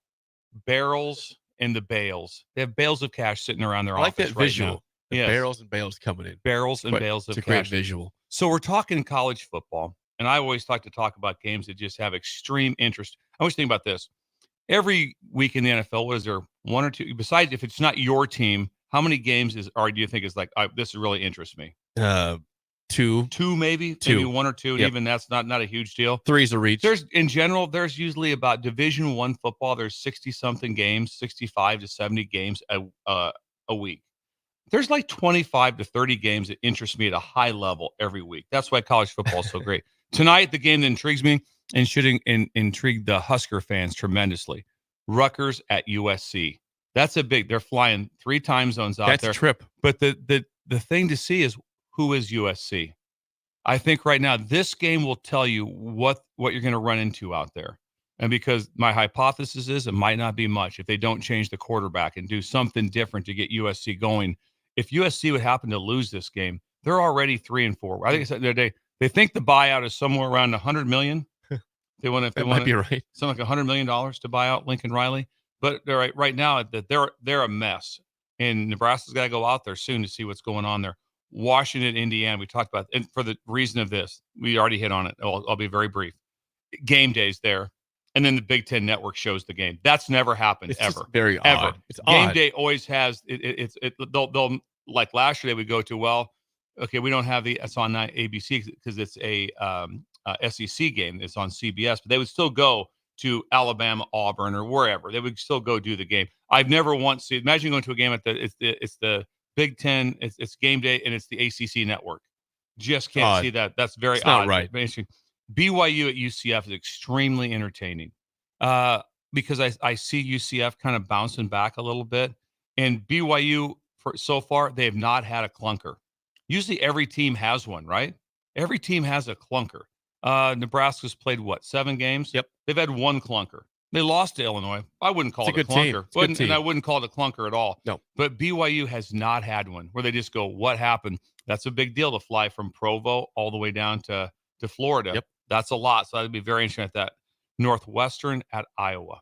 barrels and the bales. They have bales of cash sitting around their I like office that right visual. now. The Yes. barrels and bales coming in. Barrels and bales of It's a great cash. visual. So we're talking college football, and I always like to talk about games that just have extreme interest. I always think about this. Every week in the NFL, what is there, one or two? Besides, if it's not your team, how many games do you think is like, this really interests me? Two maybe one or two, and Yep. Even that's not a huge deal. Three's a reach. There's usually about Division I football. There's 60-something games, 65 to 70 games a week. There's like 25 to 30 games that interest me at a high level every week. That's why college football is so great. Tonight, the game that intrigues me and should intrigue the Husker fans tremendously. Rutgers at USC. That's they're flying 3 time zones out there. That's a trip. But the thing to see is who is USC. I think right now this game will tell you what you're going to run into out there. And because my hypothesis is it might not be much if they don't change the quarterback and do something different to get USC going. If USC would happen to lose this game, they're already 3-4. I think I said the other day, they think the buyout is somewhere around $100 million. They want to, might be right. Something like $100 million to buy out Lincoln Riley. But they're right now that they're a mess. And Nebraska's got to go out there soon to see what's going on there. Washington, Indiana, we talked about, and for the reason of this, we already hit on it. I'll be very brief. Game day's there. And then the Big Ten Network shows the game. That's never happened It's ever. just very ever. odd. It's Game odd. day always has they'll like last year they would go to, well, okay, we don't have it's on ABC because it's a SEC game. It's on CBS, but they would still go to Alabama, Auburn, or wherever. They would still go do the game. I've never once seen. Imagine going to a game at it's the Big Ten. It's game day and it's the ACC network. Just can't Odd. see that. That's very It's odd. not right. BYU at UCF is extremely entertaining because I see UCF kind of bouncing back a little bit, and BYU so far they have not had a clunker. Usually every team has one, right? Every team has a clunker. Nebraska's played 7 games? Yep. They've had one clunker. They lost to Illinois. I wouldn't call It's it a a good team. clunker. It's a good team. And I wouldn't call it a clunker at all. No. But BYU has not had one where they just go, what happened? That's a big deal to fly from Provo all the way down to Florida. Yep. That's a lot. So I'd be very interested at that. Northwestern at Iowa.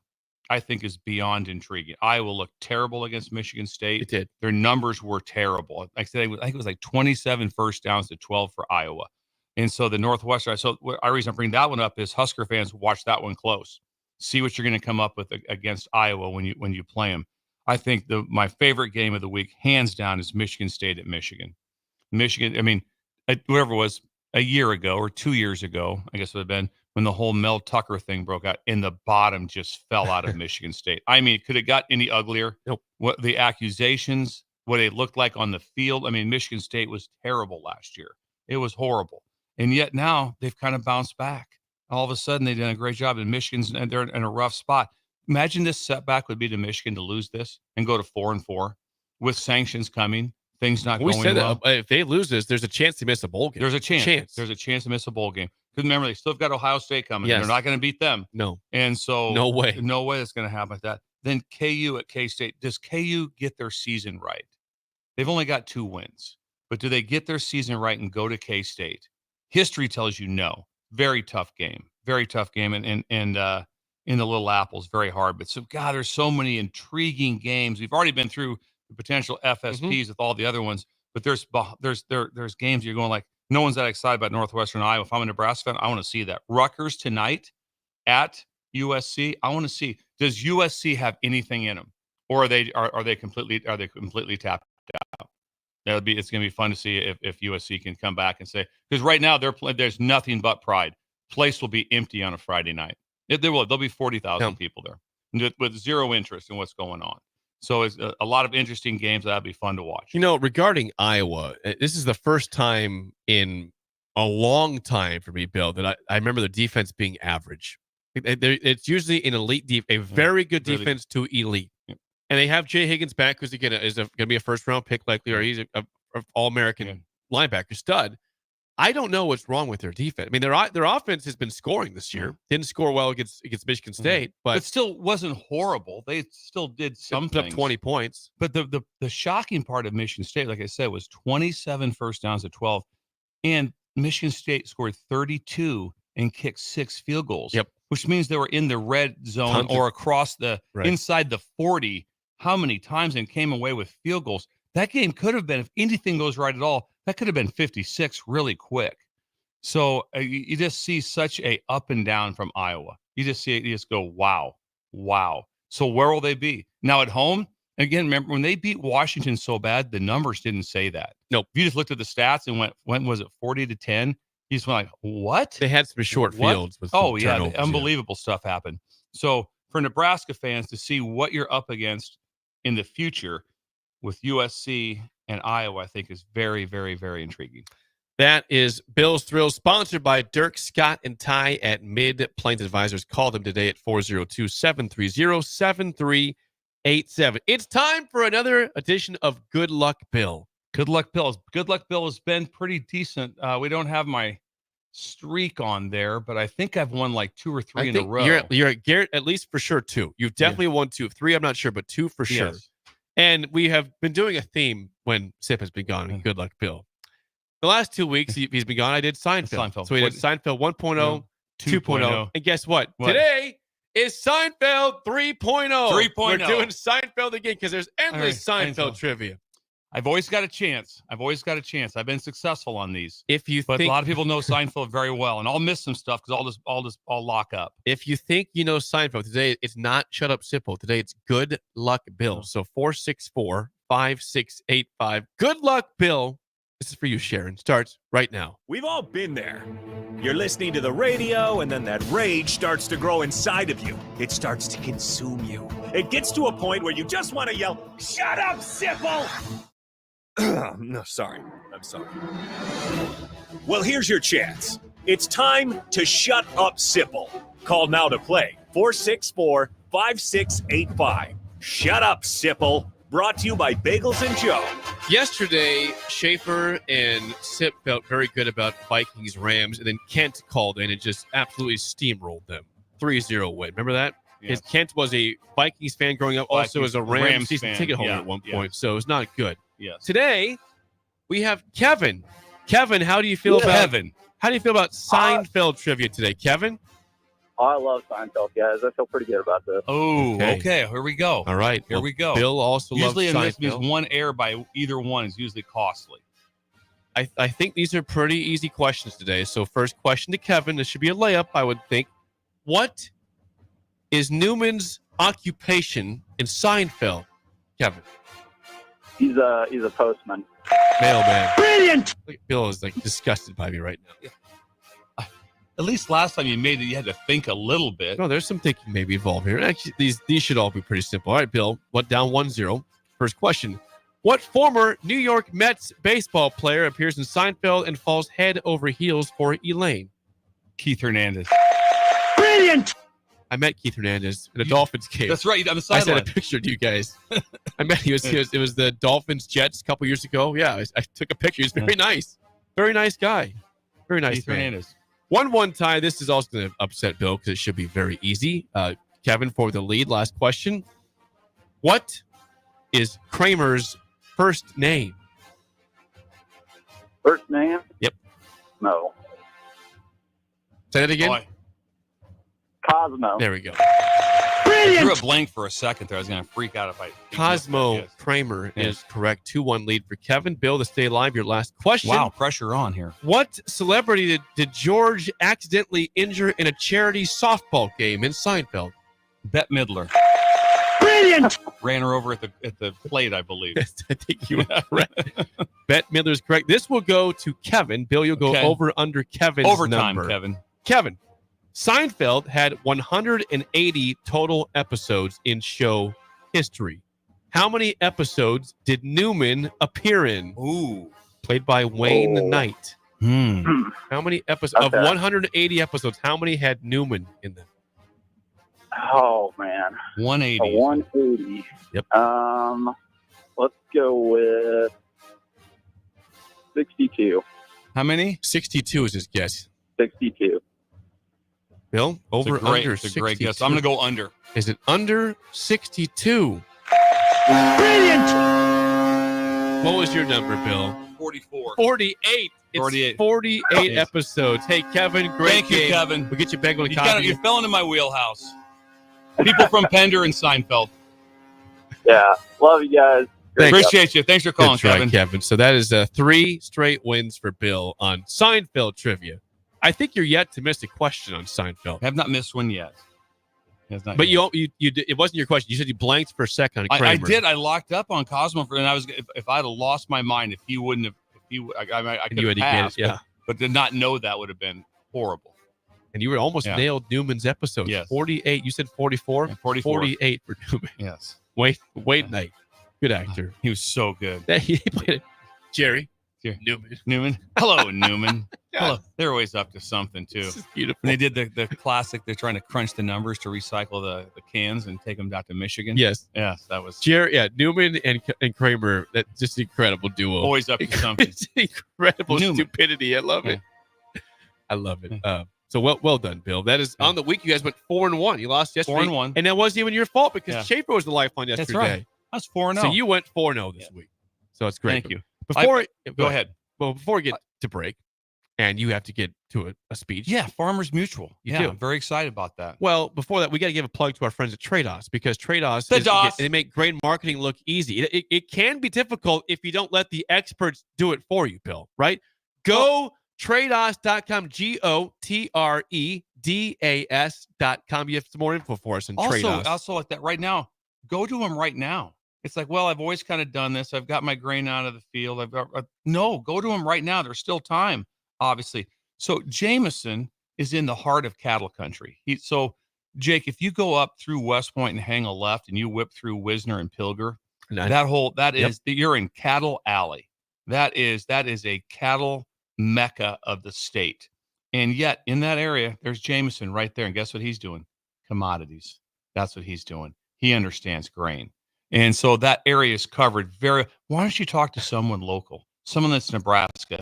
I think is beyond intriguing. Iowa looked terrible against Michigan State. It did. Their numbers were terrible. Like I said, I think it was like 27 first downs to 12 for Iowa. And so the Northwestern, so the reason I bring that one up is Husker fans watch that one close. See what you're going to come up with against Iowa when you play them. I think my favorite game of the week, hands down, is Michigan State at Michigan. Michigan, I mean, whatever it was, a year ago or 2 years ago, I guess it would have been, when the whole Mel Tucker thing broke out and the bottom just fell out of Michigan State. I mean, could it got any uglier? Nope. What the accusations, what it looked like on the field. I mean, Michigan State was terrible last year. It was horrible. And yet now they've kind of bounced back. All of a sudden, they've done a great job. And they're in a rough spot. Imagine this setback would be to Michigan to lose this and go to 4-4 with sanctions coming. Things not going well. If they lose this, there's a chance to miss a bowl game. There's a chance. There's a chance to miss a bowl game. Because remember, they still got Ohio State coming. Yes. They're not going to beat them. No. And so no way that's going to happen like that. Then KU at K-State. Does KU get their season right? They've only got 2 wins. But do they get their season right and go to K-State? History tells you no. Very tough game. Very tough game. And in the Little Apples, very hard. But God, there's so many intriguing games. We've already been through the potential FSPs with all the other ones, but there's games you're going like, no one's that excited about Northwestern Iowa. If I'm a Nebraska fan, I want to see that. Rutgers tonight at USC. I want to see, does USC have anything in them, or are they completely tapped out? It's going to be fun to see if USC can come back and say, because right now there's nothing but pride. Place will be empty on a Friday night. There'll be 40,000 people there with zero interest in what's going on. So it's a lot of interesting games that'd be fun to watch. Regarding Iowa, this is the first time in a long time for me, Bill, that I remember the defense being average. It's usually an elite a very good defense to elite. Yeah. And they have Jay Higgins back, who's going to be a first-round pick likely, or he's an All-American linebacker stud. I don't know what's wrong with their defense. I mean, their offense has been scoring this year. Didn't score well against Michigan State, but it still wasn't horrible. They still did something. Up 20 points. But the shocking part of Michigan State, like I said, was 27 first downs to 12, and Michigan State scored 32 and kicked 6 field goals. Yep. Which means they were in the red zone or across the inside the 40. How many times and came away with field goals? That game could have been, if anything goes right at all, that could have been 56 really quick. So you just see such a up and down from Iowa. You just go, wow. So where will they be? Now at home, again, remember when they beat Washington so bad, the numbers didn't say that. Nope. You just looked at the stats and when was it 40-10? You just went like, what? They had some short fields. With unbelievable stuff happened. So for Nebraska fans to see what you're up against in the future with USC and Iowa, I think is very, very, very intriguing. That is Bill's Thrills, sponsored by Dirk, Scott, and Ty at Mid-Plains Advisors. Call them today at 402-730-7387. It's time for another edition of Good Luck Bill. Good Luck Bill. Good Luck Bill has been pretty decent. We don't have my streak on there, but I think I've won like 2 or 3 in a row. You're at Garrett, at least for sure 2. You've definitely won 2. 3, I'm not sure, but 2 for sure. Yes. And we have been doing a theme when Sip has been gone. Good Luck Bill. The last 2 weeks he's been gone, I did Seinfeld. So we did Seinfeld 1.0, 2.0. And guess what? Today is Seinfeld 3.0. 3.0. We're doing Seinfeld again because there's endless Seinfeld trivia. I've always got a chance. I've been successful on these. But a lot of people know Seinfeld very well, and I'll miss some stuff because I'll lock up. If you think you know Seinfeld today, it's not Shut Up Sippo. Today it's Good Luck Bill. So 464-5685. Good Luck Bill. This is for you, Sharon. Starts right now. We've all been there. You're listening to the radio, and then that rage starts to grow inside of you. It starts to consume you. It gets to a point where you just want to yell, "Shut up, Sipple!" No, sorry. I'm sorry. Well, here's your chance. It's time to shut up, Sipple. Call now to play. 464-5685. Shut up, Sipple. Brought to you by Bagels and Joe. Yesterday, Schaefer and Sip felt very good about Vikings-Rams, and then Kent called in and just absolutely steamrolled them. 3-0 win. Remember that? Yes. Kent was a Vikings fan growing up, also as a Rams season ticket holder at one point, so it was not good. Yes. Today, we have Kevin. Kevin, how do you feel about Seinfeld trivia today, Kevin? Oh, I love Seinfeld, guys. I feel pretty good about this. Oh, okay. Here we go. All right. Here we go. Bill also usually loves in this Seinfeld. means one error by either one is usually costly. I think these are pretty easy questions today. So first question to Kevin. This should be a layup, I would think. What is Newman's occupation in Seinfeld, Kevin? He's a postman. Mailman. Brilliant. Look, Bill is like disgusted by me right now. At least last time you made it, you had to think a little bit. No, there's some thinking maybe involved here. Actually, these should all be pretty simple. All right, Bill. What down 1-0. First question. What former New York Mets baseball player appears in Seinfeld and falls head over heels for Elaine? Keith Hernandez. Brilliant. I met Keith Hernandez in a Dolphins game. That's right. On the I sideline. sent a picture to you guys. I met him. It was the Dolphins Jets a couple years ago. Yeah, I took a picture. He's very nice. Very nice guy. Very nice Keith man. Hernandez. 1-1 tie. This is also going to upset Bill because it should be very easy. Kevin for the lead. Last question. What is Kramer's first name? First name? Yep. No. Say that again. Cosmo. There we go. I drew a blank for a second there. I was going to freak out if I. Cosmo Kramer is correct. 2-1 lead for Kevin. Bill, to stay alive, your last question. Wow, pressure on here. What celebrity did George accidentally injure in a charity softball game in Seinfeld? Bette Midler. Brilliant. Ran her over at the plate, I believe. I think you were correct. Bette Midler is correct. This will go to Kevin. Bill, you'll go over under Kevin's Overtime, number. Kevin. Seinfeld had 180 total episodes in show history. How many episodes did Newman appear in? Ooh. Played by Wayne Knight. How many episodes of Okay. 180 episodes? How many had Newman in them? Oh man. 180. 180. Yep. Let's go with 62. How many? 62 is his guess. 62. Bill, over under It's a great 62. guess. I'm going to go under. Is it under 62? Brilliant. What was your number, Bill? 44. 48. It's 48. 48 episodes. Hey, Kevin, great Thank you, game. Kevin. We'll get you back on the You coffee. fell into my wheelhouse. People from Pender and Seinfeld. Yeah. Love you guys. Appreciate you. Thanks for calling, Good try, Kevin. Kevin. So that is 3 straight wins for Bill on Seinfeld trivia. I think you're yet to miss a question on Seinfeld. I have not missed one yet. But you did, it wasn't your question. You said you blanked for a second on Kramer. I did. I locked up on Cosmo and I was if I'd have lost my mind if he wouldn't have I could you have had to get it, passed, yeah. but to not know that would have been horrible. And you were almost nailed Newman's episode. Yes. 48. You said 44? 44. 48 for Newman. Yes. Wait Knight. Good actor. He was so good. He played it. Jerry. Newman. Hello, Newman. Hello. They're always up to something too. This is beautiful. And they did the classic. They're trying to crunch the numbers to recycle the cans and take them down to Michigan. Yes. Yes, that was Jerry, Newman and Kramer. That's just an incredible duo. always up to something. It's incredible Newman. stupidity. I love it. I love it. So well done, Bill. That is on the week. You guys went 4-1. You lost yesterday. 4-1. And that wasn't even your fault because Yeah. Schaefer was the lifeline yesterday. That's right. I was 4-0. So you went 4-0 this week. So it's great. Thank you. Before Go ahead. Well, before we get to break, and you have to get to a speech. Yeah, Farmers Mutual. You do. do. I'm very excited about that. Well, before that, we got to give a plug to our friends at Trados because Trados, they make great marketing look easy. It can be difficult if you don't let the experts do it for you, Bill, right? Go Trados.com, GOTREDAS.com. You have some more info for us on Trados. Also like that right now, go to them right now. It's like, well, I've always kind of done this. I've got my grain out of the field. No, go to them right now. There's still time, obviously. So Jameson is in the heart of cattle country. So Jake, if you go up through West Point and hang a left and you whip through Wisner and Pilger, you're in Cattle Alley. That is a cattle mecca of the state. And yet in that area, there's Jameson right there. And guess what he's doing? Commodities. That's what he's doing. He understands grain. And so that area is covered why don't you talk to someone local, someone that's Nebraska,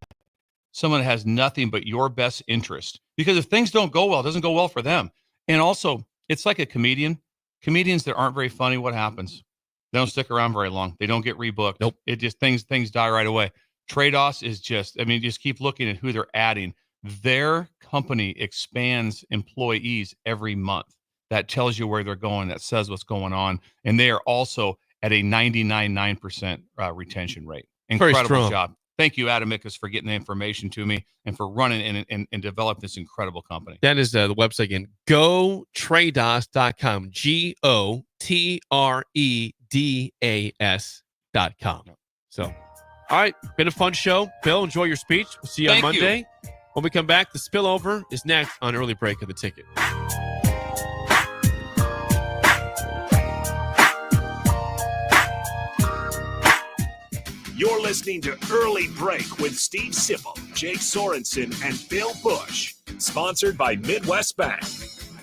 someone that has nothing but your best interest? Because if things don't go well, it doesn't go well for them. And also, it's like a comedian. Comedians that aren't very funny, what happens? They don't stick around very long. They don't get rebooked. Nope. It just things die right away. Trados is just keep looking at who they're adding. Their company expands employees every month. That tells you where they're going. That says what's going on. And they are also at a 99.9% retention rate. Incredible job. Thank you, Adamicus, for getting the information to me and for running and developing this incredible company. That is the website again, gotradas.com, GOTREDAS.com. So, all right, been a fun show. Bill, enjoy your speech. We'll see you on Monday. When we come back, the Spillover is next on Early Break of the Ticket. You're listening to Early Break with Steve Sipple, Jake Sorensen, and Bill Busch. Sponsored by Midwest Bank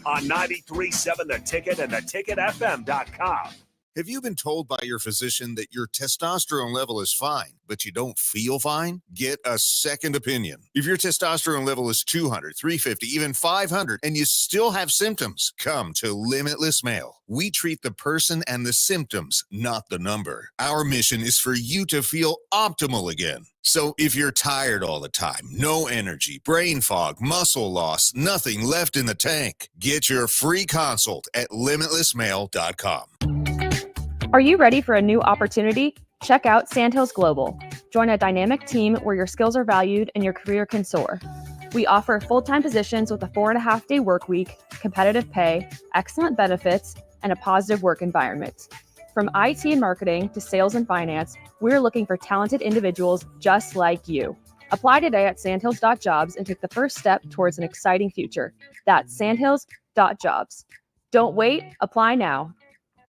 on 93.7 The Ticket and theticketfm.com. Have you been told by your physician that your testosterone level is fine, but you don't feel fine? Get a second opinion. If your testosterone level is 200, 350, even 500, and you still have symptoms, come to Limitless Male. We treat the person and the symptoms, not the number. Our mission is for you to feel optimal again. So if you're tired all the time, no energy, brain fog, muscle loss, nothing left in the tank, get your free consult at limitlessmale.com. Are you ready for a new opportunity? Check out Sandhills Global. Join a dynamic team where your skills are valued and your career can soar. We offer full-time positions with a 4.5-day work week, competitive pay, excellent benefits, and a positive work environment. From IT and marketing to sales and finance, we're looking for talented individuals just like you. Apply today at sandhills.jobs and take the first step towards an exciting future. That's sandhills.jobs. Don't wait, apply now.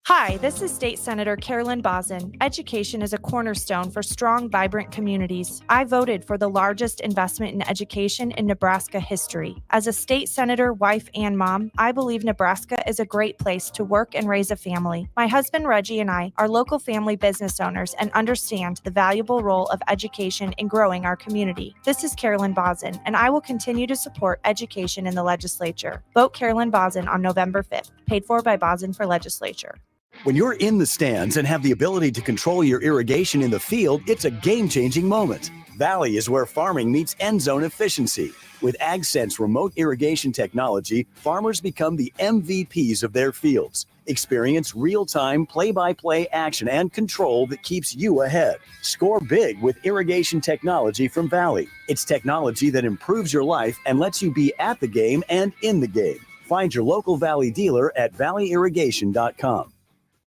Hi, this is State Senator Carolyn Bosson. Education is a cornerstone for strong, vibrant communities. I voted for the largest investment in education in Nebraska history. As a state senator, wife, and mom, I believe Nebraska is a great place to work and raise a family. My husband Reggie and I are local family business owners and understand the valuable role of education in growing our community. This is Carolyn Bosson, and I will continue to support education in the legislature. Vote Carolyn Bosson on November 5th, paid for by Bosson for Legislature. When you're in the stands and have the ability to control your irrigation in the field, it's a game-changing moment. Valley is where farming meets end zone efficiency. With AgSense remote irrigation technology, farmers become the MVPs of their fields. Experience real-time, play-by-play action and control that keeps you ahead. Score big with irrigation technology from Valley. It's technology that improves your life and lets you be at the game and in the game. Find your local Valley dealer at valleyirrigation.com.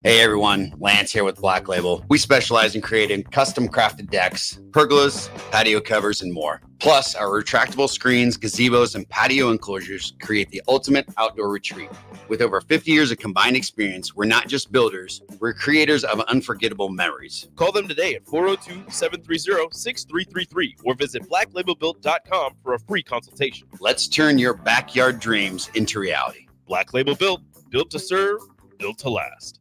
Hey everyone, Lance here with Black Label. We specialize in creating custom crafted decks, pergolas, patio covers, and more. Plus, our retractable screens, gazebos, and patio enclosures create the ultimate outdoor retreat. With over 50 years of combined experience, we're not just builders, we're creators of unforgettable memories. Call them today at 402-730-6333 or visit blacklabelbuilt.com for a free consultation. Let's turn your backyard dreams into reality. Black Label Built, built to serve, built to last.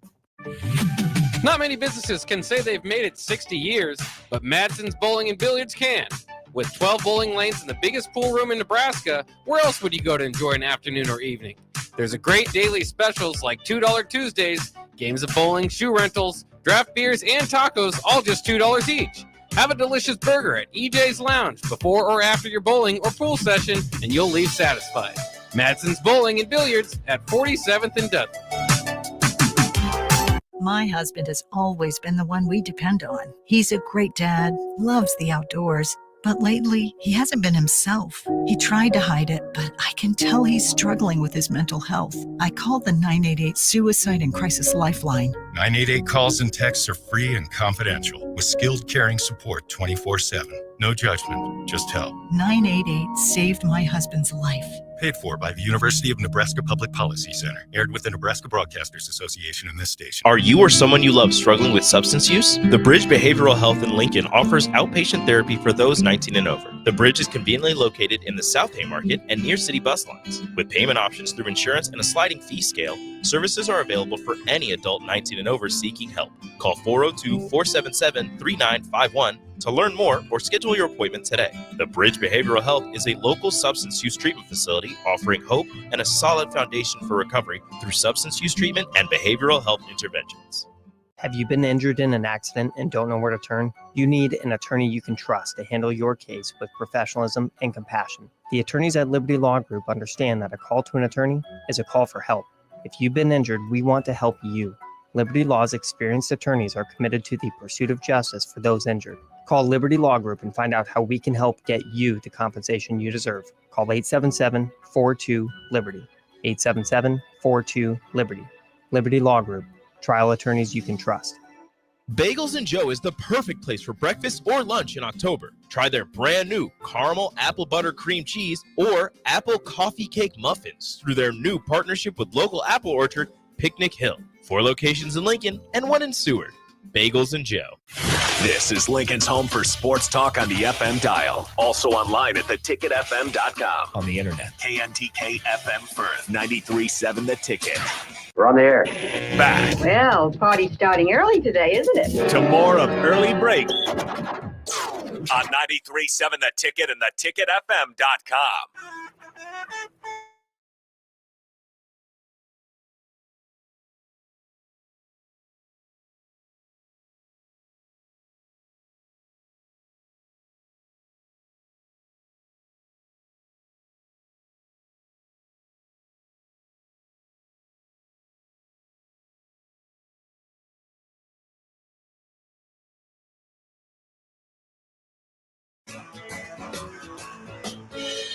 Not many businesses can say they've made it 60 years, but Madsen's Bowling and Billiards can. With 12 bowling lanes and the biggest pool room in Nebraska, where else would you go to enjoy an afternoon or evening? There's a great daily specials like $2 Tuesdays, games of bowling, shoe rentals, draft beers, and tacos, all just $2 each. Have a delicious burger at EJ's Lounge before or after your bowling or pool session, and you'll leave satisfied. Madsen's Bowling and Billiards at 47th and Dudley. My husband has always been the one we depend on. He's a great dad, loves the outdoors, but lately he hasn't been himself. He tried to hide it, but I can tell he's struggling with his mental health. I called the 988 Suicide and Crisis Lifeline. 988 calls and texts are free and confidential with skilled caring support 24/7. No judgment, just help. 988 saved my husband's life. Paid for by the University of Nebraska Public Policy Center. Aired with the Nebraska Broadcasters Association in this station. Are you or someone you love struggling with substance use? The Bridge Behavioral Health in Lincoln offers outpatient therapy for those 19 and over. The Bridge is conveniently located in the South Haymarket and near city bus lines. With payment options through insurance and a sliding fee scale, services are available for any adult 19 and over seeking help. Call 402-477-3951 to learn more or schedule your appointment today. The Bridge Behavioral Health is a local substance use treatment facility offering hope and a solid foundation for recovery through substance use treatment and behavioral health interventions. Have you been injured in an accident and don't know where to turn? You need an attorney you can trust to handle your case with professionalism and compassion. The attorneys at Liberty Law Group understand that a call to an attorney is a call for help. If you've been injured, we want to help you. Liberty Law's experienced attorneys are committed to the pursuit of justice for those injured. Call Liberty Law Group and find out how we can help get you the compensation you deserve. Call 877-42-LIBERTY. 877-42-LIBERTY. Liberty Law Group. Trial attorneys you can trust. Bagels and Joe is the perfect place for breakfast or lunch in October. Try their brand new caramel apple butter cream cheese or apple coffee cake muffins through their new partnership with local apple orchard, Picnic Hill. 4 locations in Lincoln and 1 in Seward. Bagels and Joe. This is Lincoln's home for sports talk on the FM dial. Also online at theticketfm.com. On the internet. KNTK FM Firth, 93.7 The Ticket. We're on the air. Back Well, party's starting early today, isn't it? to more of Early Break on 93.7 The Ticket and theticketfm.com.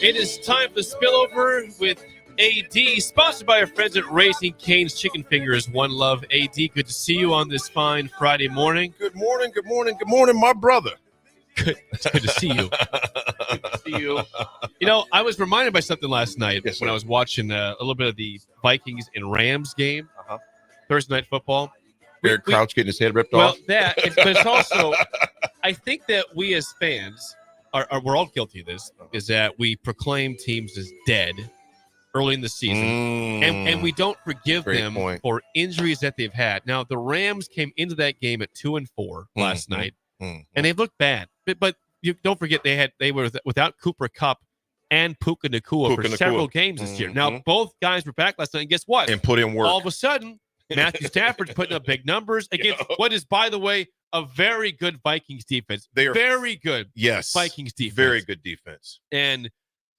It is time for Spillover with AD, sponsored by our friends at Raising Cane's Chicken Fingers. One love, AD. Good to see you on this fine Friday morning. Good morning, good morning, good morning, my brother. Good. It's good to see you. Good to see you. You know, I was reminded by something last night when I was watching a little bit of the Vikings and Rams game, Thursday night football. Eric Crouch getting his head ripped Well, off. but it's also, I think that we as fans we're all guilty of this, is that we proclaim teams as dead early in the season, and we don't forgive them for injuries that they've had. Now, the Rams came into that game at 2-4 last night, and they looked bad. But you don't forget they were without Cooper Kupp and Puka Nacua for several games this year. Now, both guys were back last night, and guess what? And put in work. All of a sudden, Matthew Stafford's putting up big numbers against what is, by the way, a very good Vikings defense. They are very good. Yes, Vikings defense. Very good defense. And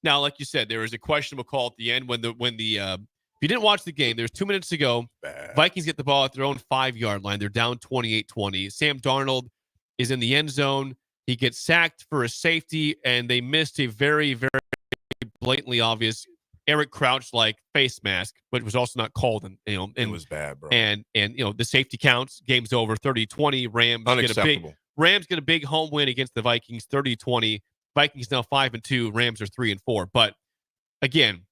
now, like you said, there was a questionable call at the end when the if you didn't watch the game, there's 2 minutes to go. Vikings get the ball at their own 5-yard line. They're down 28-20. Sam Darnold is in the end zone. He gets sacked for a safety, and they missed a very, very blatantly obvious Eric Crouch like face mask, but it was also not called. And it was bad, bro. And the safety counts. Game's over. 30-20. Rams get a big home win against the Vikings. 30-20. Vikings now 5-2. Rams are 3-4. But again,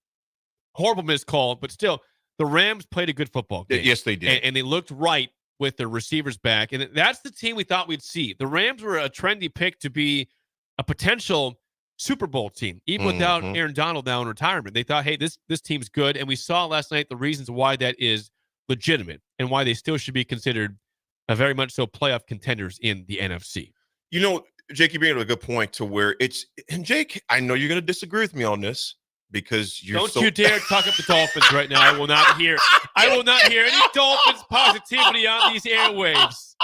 horrible missed call. But still, the Rams played a good football game. Yes, they did. And they looked right with their receivers back. And that's the team we thought we'd see. The Rams were a trendy pick to be a potential Super Bowl team, even without Aaron Donald now in retirement. They thought, hey, this team's good. And we saw last night the reasons why that is legitimate and why they still should be considered a very much so playoff contenders in the NFC. You know, Jake, you bring up a good point to where and Jake, I know you're going to disagree with me on this because Don't you dare talk up the Dolphins right now. I will not hear any Dolphins positivity on these airwaves.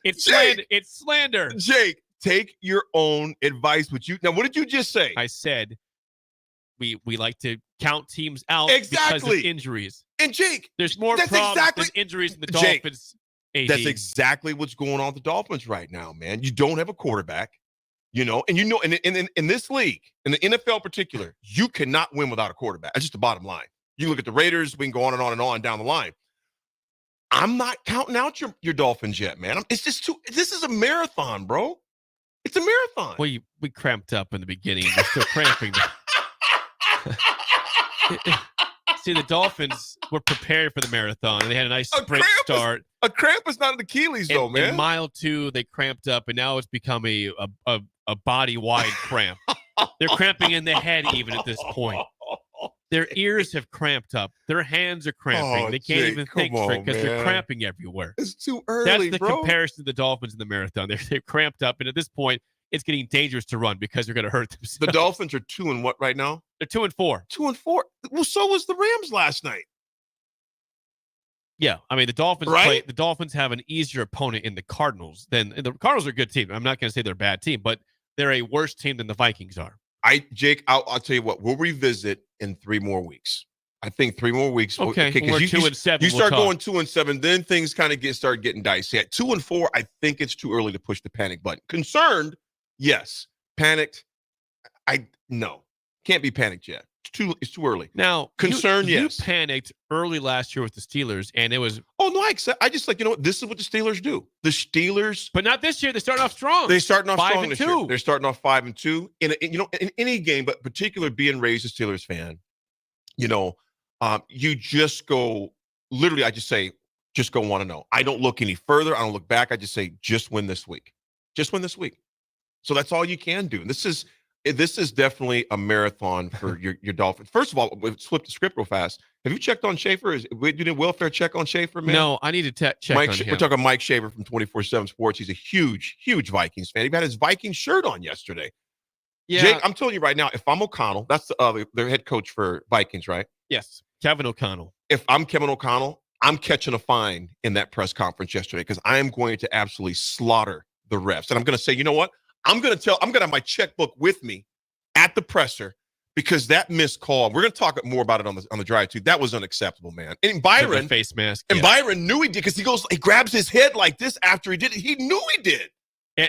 It's slander. It's slander. Jake, take your own advice. Now, what did you just say? I said we like to count teams out because of injuries. And Jake, there's more problems than injuries in the Dolphins. Jake, that's exactly what's going on with the Dolphins right now, man. You don't have a quarterback, and in this league, in the NFL in particular, you cannot win without a quarterback. That's just the bottom line. You look at the Raiders, we can go on and on and on down the line. I'm not counting out your Dolphins yet, man. This is a marathon, bro. It's a marathon. Well, we cramped up in the beginning. We're still cramping. See, the Dolphins were prepared for the marathon, and they had a nice sprint start. A cramp is not an Achilles, though, man. In mile 2, they cramped up, and now it's become a body-wide cramp. They're cramping in the head even at this point. Their ears have cramped up. Their hands are cramping. They can't even think straight because they're cramping everywhere. It's too early, That's the comparison to the Dolphins in the marathon. They've cramped up, and at this point, it's getting dangerous to run because they're going to hurt themselves. The Dolphins are 2 and what right now? They're 2-4. 2-4. Well, so was the Rams last night. Yeah, I mean the Dolphins The Dolphins have an easier opponent in the Cardinals. The Cardinals are a good team. I'm not going to say they're a bad team, but they're a worse team than the Vikings are. Jake, I'll tell you what. We'll revisit in 3 more weeks. I think 3 more weeks. Okay, when we're 2-7. You start going 2-7, then things kind of start getting dicey. At 2-4, I think it's too early to push the panic button. Concerned, yes. Panicked, no. Can't be panicked yet. It's too early. Now, concerned, you yes. panicked early last year with the Steelers, and it was. Oh no, I just you know what? This is what the Steelers do. The Steelers, but not this year. They're starting off strong. They're starting off 5-2. strong this year. They're starting off 5-2. In any game, but particularly being raised a Steelers fan, you just go. Literally, I just say, just go want to know. I don't look any further. I don't look back. I just say, just win this week. Just win this week. So that's all you can do. And this is definitely a marathon for your Dolphins. First of all, let's flip the script real fast. Have you checked on Schaefer? You did a welfare check on Schaefer, man? No, I need to check on him. We're talking Mike Schaefer from 24/7 Sports. He's a huge, huge Vikings fan. He had his Vikings shirt on yesterday. Yeah. Jake, I'm telling you right now, if I'm O'Connell, that's their head coach for Vikings, right? Yes, Kevin O'Connell. If I'm Kevin O'Connell, I'm catching a fine in that press conference yesterday because I am going to absolutely slaughter the refs. And I'm going to say, you know what? I'm going to have my checkbook with me at the presser because that missed call. We're going to talk more about it on the drive too. That was unacceptable, man. And Byron face mask. And Byron knew he did because he grabs his head like this after he did it. He knew he did.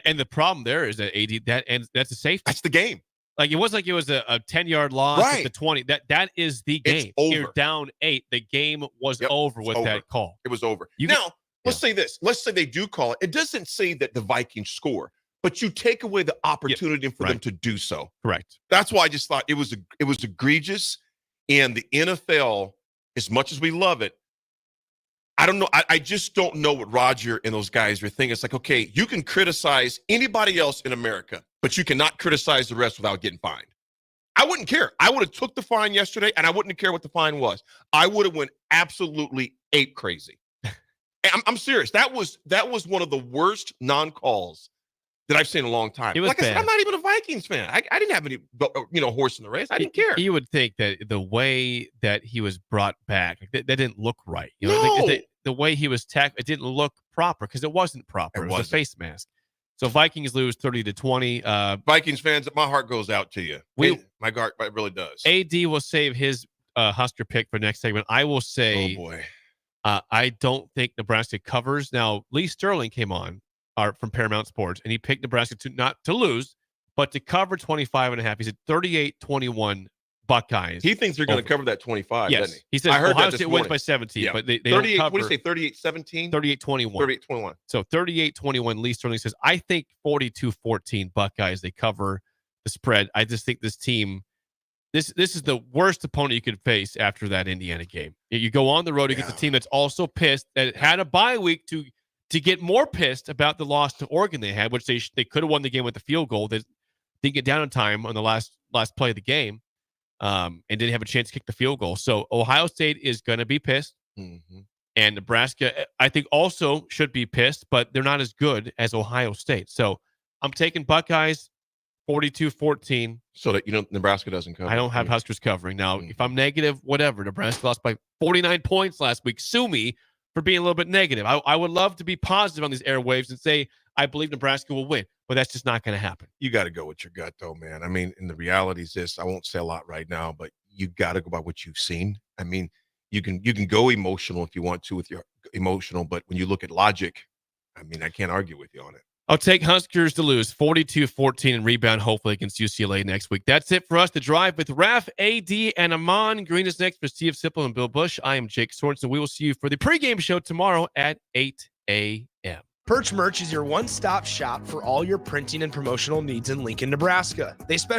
And the problem there is that AD that's a safety. That's the game. Like it wasn't like it was a 10-yard loss at the 20. That is the game. It's over. You're down 8. The game was over with that call. It was over. Let's say this. Let's say they do call it. It doesn't say that the Vikings score, but you take away the opportunity for them to do so. Correct. That's why I just thought it was egregious. And the NFL, as much as we love it, I don't know. I just don't know what Roger and those guys are thinking. It's like, okay, you can criticize anybody else in America, but you cannot criticize the rest without getting fined. I wouldn't care. I would have took the fine yesterday, and I wouldn't care what the fine was. I would have went absolutely ape crazy. I'm serious. That was one of the worst non-calls that I've seen in a long time. It was like I said, I'm not even a Vikings fan. I didn't have any, horse in the race. I didn't care. You would think that the way that he was brought back, that didn't look right. The way he was tackled, it didn't look proper because it wasn't proper. It was a face mask. So Vikings lose 30-20. Vikings fans, my heart goes out to you. My heart really does. AD will save his Husker pick for next segment. I will say, oh boy, I don't think Nebraska covers. Now, Lee Sterling came on from Paramount Sports, and he picked Nebraska not to lose, but to cover 25.5. He said 38-21 Buckeyes. He thinks they're going to cover that 25, yes. doesn't he? He said I heard Ohio that State wins by 17, but they 38, don't cover. What did he say, 38-17? 38-21. 38-21. So 38-21, Lee Sterling says, I think 42-14 Buckeyes, they cover the spread. I just think this team, this is the worst opponent you could face after that Indiana game. You go on the road against a team that's also pissed, that had a bye week to get more pissed about the loss to Oregon they had, which they could have won the game with the field goal. They didn't get down in time on the last play of the game. And didn't have a chance to kick the field goal. So Ohio State is going to be pissed. Mm-hmm. And Nebraska, I think, also should be pissed, but they're not as good as Ohio State. So I'm taking Buckeyes 42-14. So that Nebraska doesn't cover. I don't have Huskers covering. Now, if I'm negative, whatever. Nebraska lost by 49 points last week. Sue me for being a little bit negative. I would love to be positive on these airwaves and say, I believe Nebraska will win, but that's just not going to happen. You got to go with your gut, though, man. I mean, and the reality is this: I won't say a lot right now, but you got to go by what you've seen. I mean, you can go emotional if you want to with your emotional, but when you look at logic, I mean, I can't argue with you on it. I'll take Huskers to lose 42-14 and rebound, hopefully, against UCLA next week. That's it for us. The Drive with Raf, AD, and Amon. Green is next for Steve Sipple and Bill Busch. I am Jake Sorensen. We will see you for the pregame show tomorrow at 8 a.m. Perch Merch is your one-stop shop for all your printing and promotional needs in Lincoln, Nebraska. They specialize